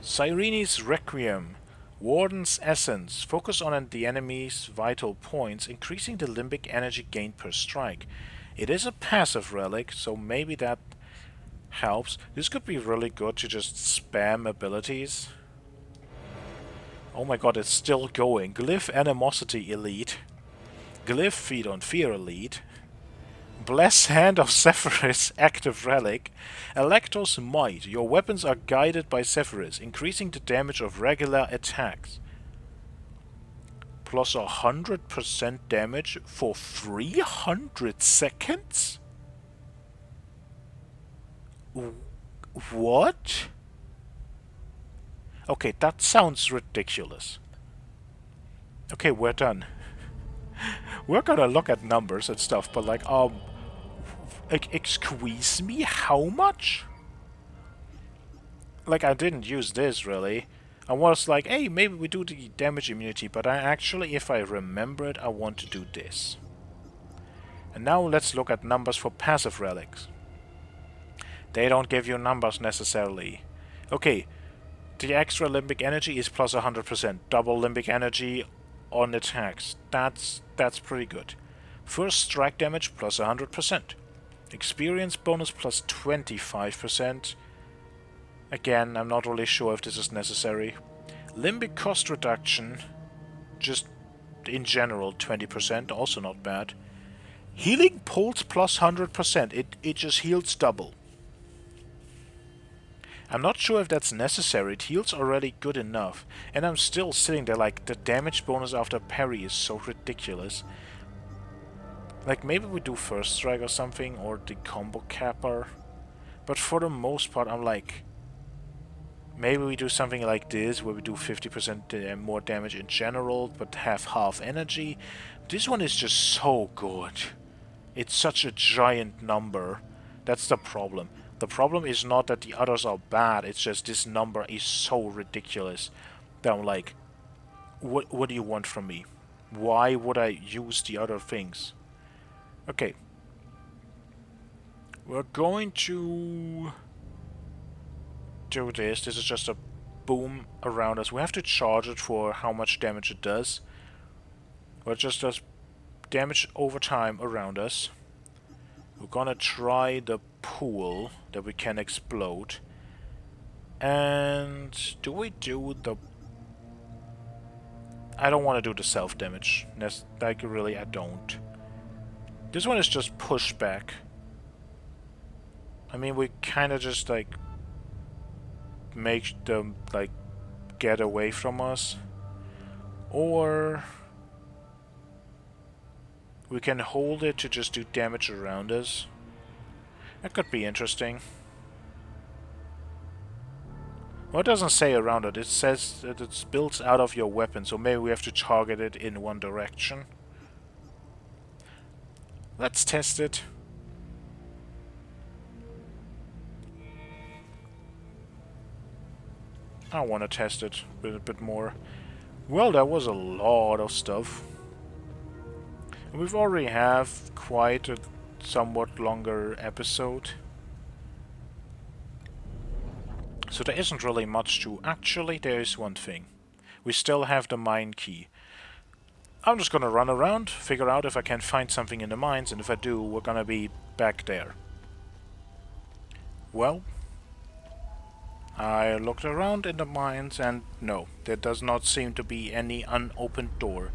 Cyrene's Requiem. Warden's Essence. Focus on the enemy's vital points, increasing the limbic energy gained per strike. It is a passive relic, so maybe that helps. This could be really good to just spam abilities. Oh my god, it's still going. Glyph Animosity Elite. Glyph Feed on Fear Elite. Bless Hand of Sephiroth Active Relic. Electos Might. Your weapons are guided by Sephiroth, increasing the damage of regular attacks. Plus 100% damage for 300 seconds? What? Okay, that sounds ridiculous. Okay, we're done. We're gonna look at numbers and stuff, but like, excuse me, how much? Like, I didn't use this, really. I was like, hey, maybe we do the damage immunity, but I actually, if I remember it, I want to do this. And now let's look at numbers for passive relics. They don't give you numbers necessarily. Okay, the extra limbic energy is plus 100%. Double limbic energy on attacks. That's pretty good. First strike damage plus 100%. Experience bonus plus 25%. Again, I'm not really sure if this is necessary. Limbic cost reduction, just in general 20%, also not bad. Healing pulse plus 100%. It just heals double. I'm not sure if that's necessary. It heals already good enough. And I'm still sitting there like, the damage bonus after parry is so ridiculous. Like, maybe we do first strike or something, or the combo capper. But for the most part, I'm like, maybe we do something like this, where we do 50% more damage in general, but have half energy. This one is just so good. It's such a giant number. That's the problem. The problem is not that the others are bad, it's just this number is so ridiculous that I'm like, what do you want from me? Why would I use the other things? Okay. We're going to do this. This is just a boom around us. We have to charge it for how much damage it does. But it just does damage over time around us. We're gonna try the pool that we can explode. And do we do the... I don't want to do the self-damage. Like, really, I don't. This one is just pushback. I mean, we kind of just, like, make them, like, get away from us. Or... we can hold it to just do damage around us. That could be interesting. Well, it doesn't say around it. It says that it's built out of your weapon, so maybe we have to target it in one direction. Let's test it. I want to test it a bit more. Well, that was a lot of stuff. We've already have quite a somewhat longer episode. So there isn't really much to... Actually, there is one thing. We still have the mine key. I'm just gonna run around, figure out if I can find something in the mines, and if I do, we're gonna be back there. Well, I looked around in the mines, and no, there does not seem to be any unopened door.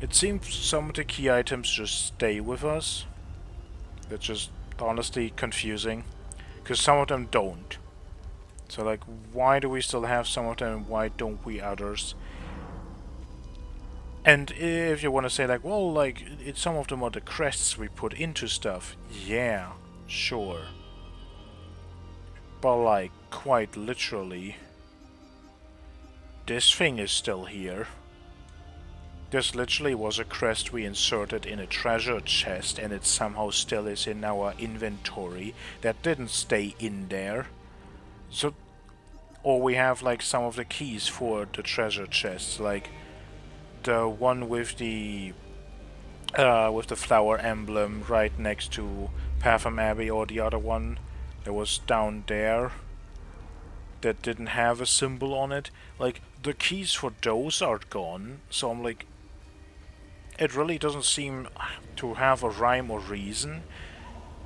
It seems some of the key items just stay with us. That's just honestly confusing, because some of them don't. So, like, why do we still have some of them and why don't we others? And if you want to say, like, well, like, some of them are the crests we put into stuff. Yeah, sure. But, like, quite literally, this thing is still here. This literally was a crest we inserted in a treasure chest, and it somehow still is in our inventory. That didn't stay in there. So, or we have like some of the keys for the treasure chests, like the one with the flower emblem right next to Patham Abbey, or the other one that was down there that didn't have a symbol on it. Like, the keys for those are gone, so I'm like, it really doesn't seem to have a rhyme or reason.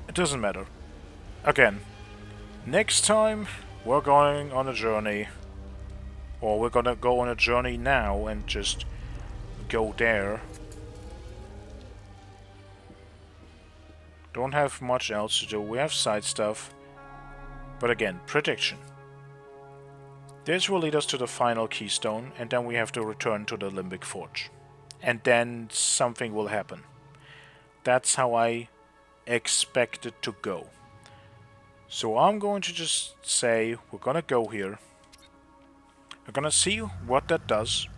It doesn't matter. Again, next time we're going on a journey, or we're gonna go on a journey now and just go there. Don't have much else to do. We have side stuff. But again, prediction. This will lead us to the final keystone, and then we have to return to the Limbic Forge. And then something will happen. That's how I expect it to go. So I'm going to just say, we're gonna go here. We're gonna see what that does.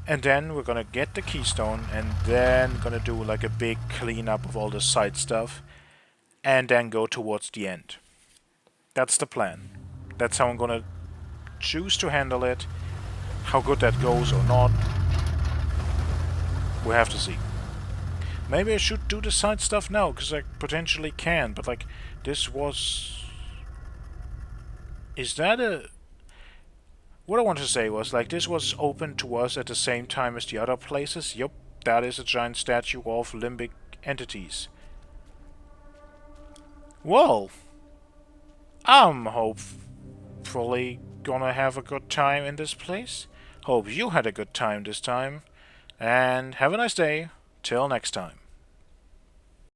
And then we're gonna get the keystone, and then gonna do like a big cleanup of all the side stuff. And then go towards the end. That's the plan. That's how I'm gonna choose to handle it. How good that goes or not, we have to see. Maybe I should do the side stuff now, because I potentially can, but like, this was... Is that a... What I wanted to say was, like, this was open to us at the same time as the other places. Yup, that is a giant statue of limbic entities. Well, I'm hopefully gonna have a good time in this place. Hope you had a good time this time. And have a nice day. Till next time.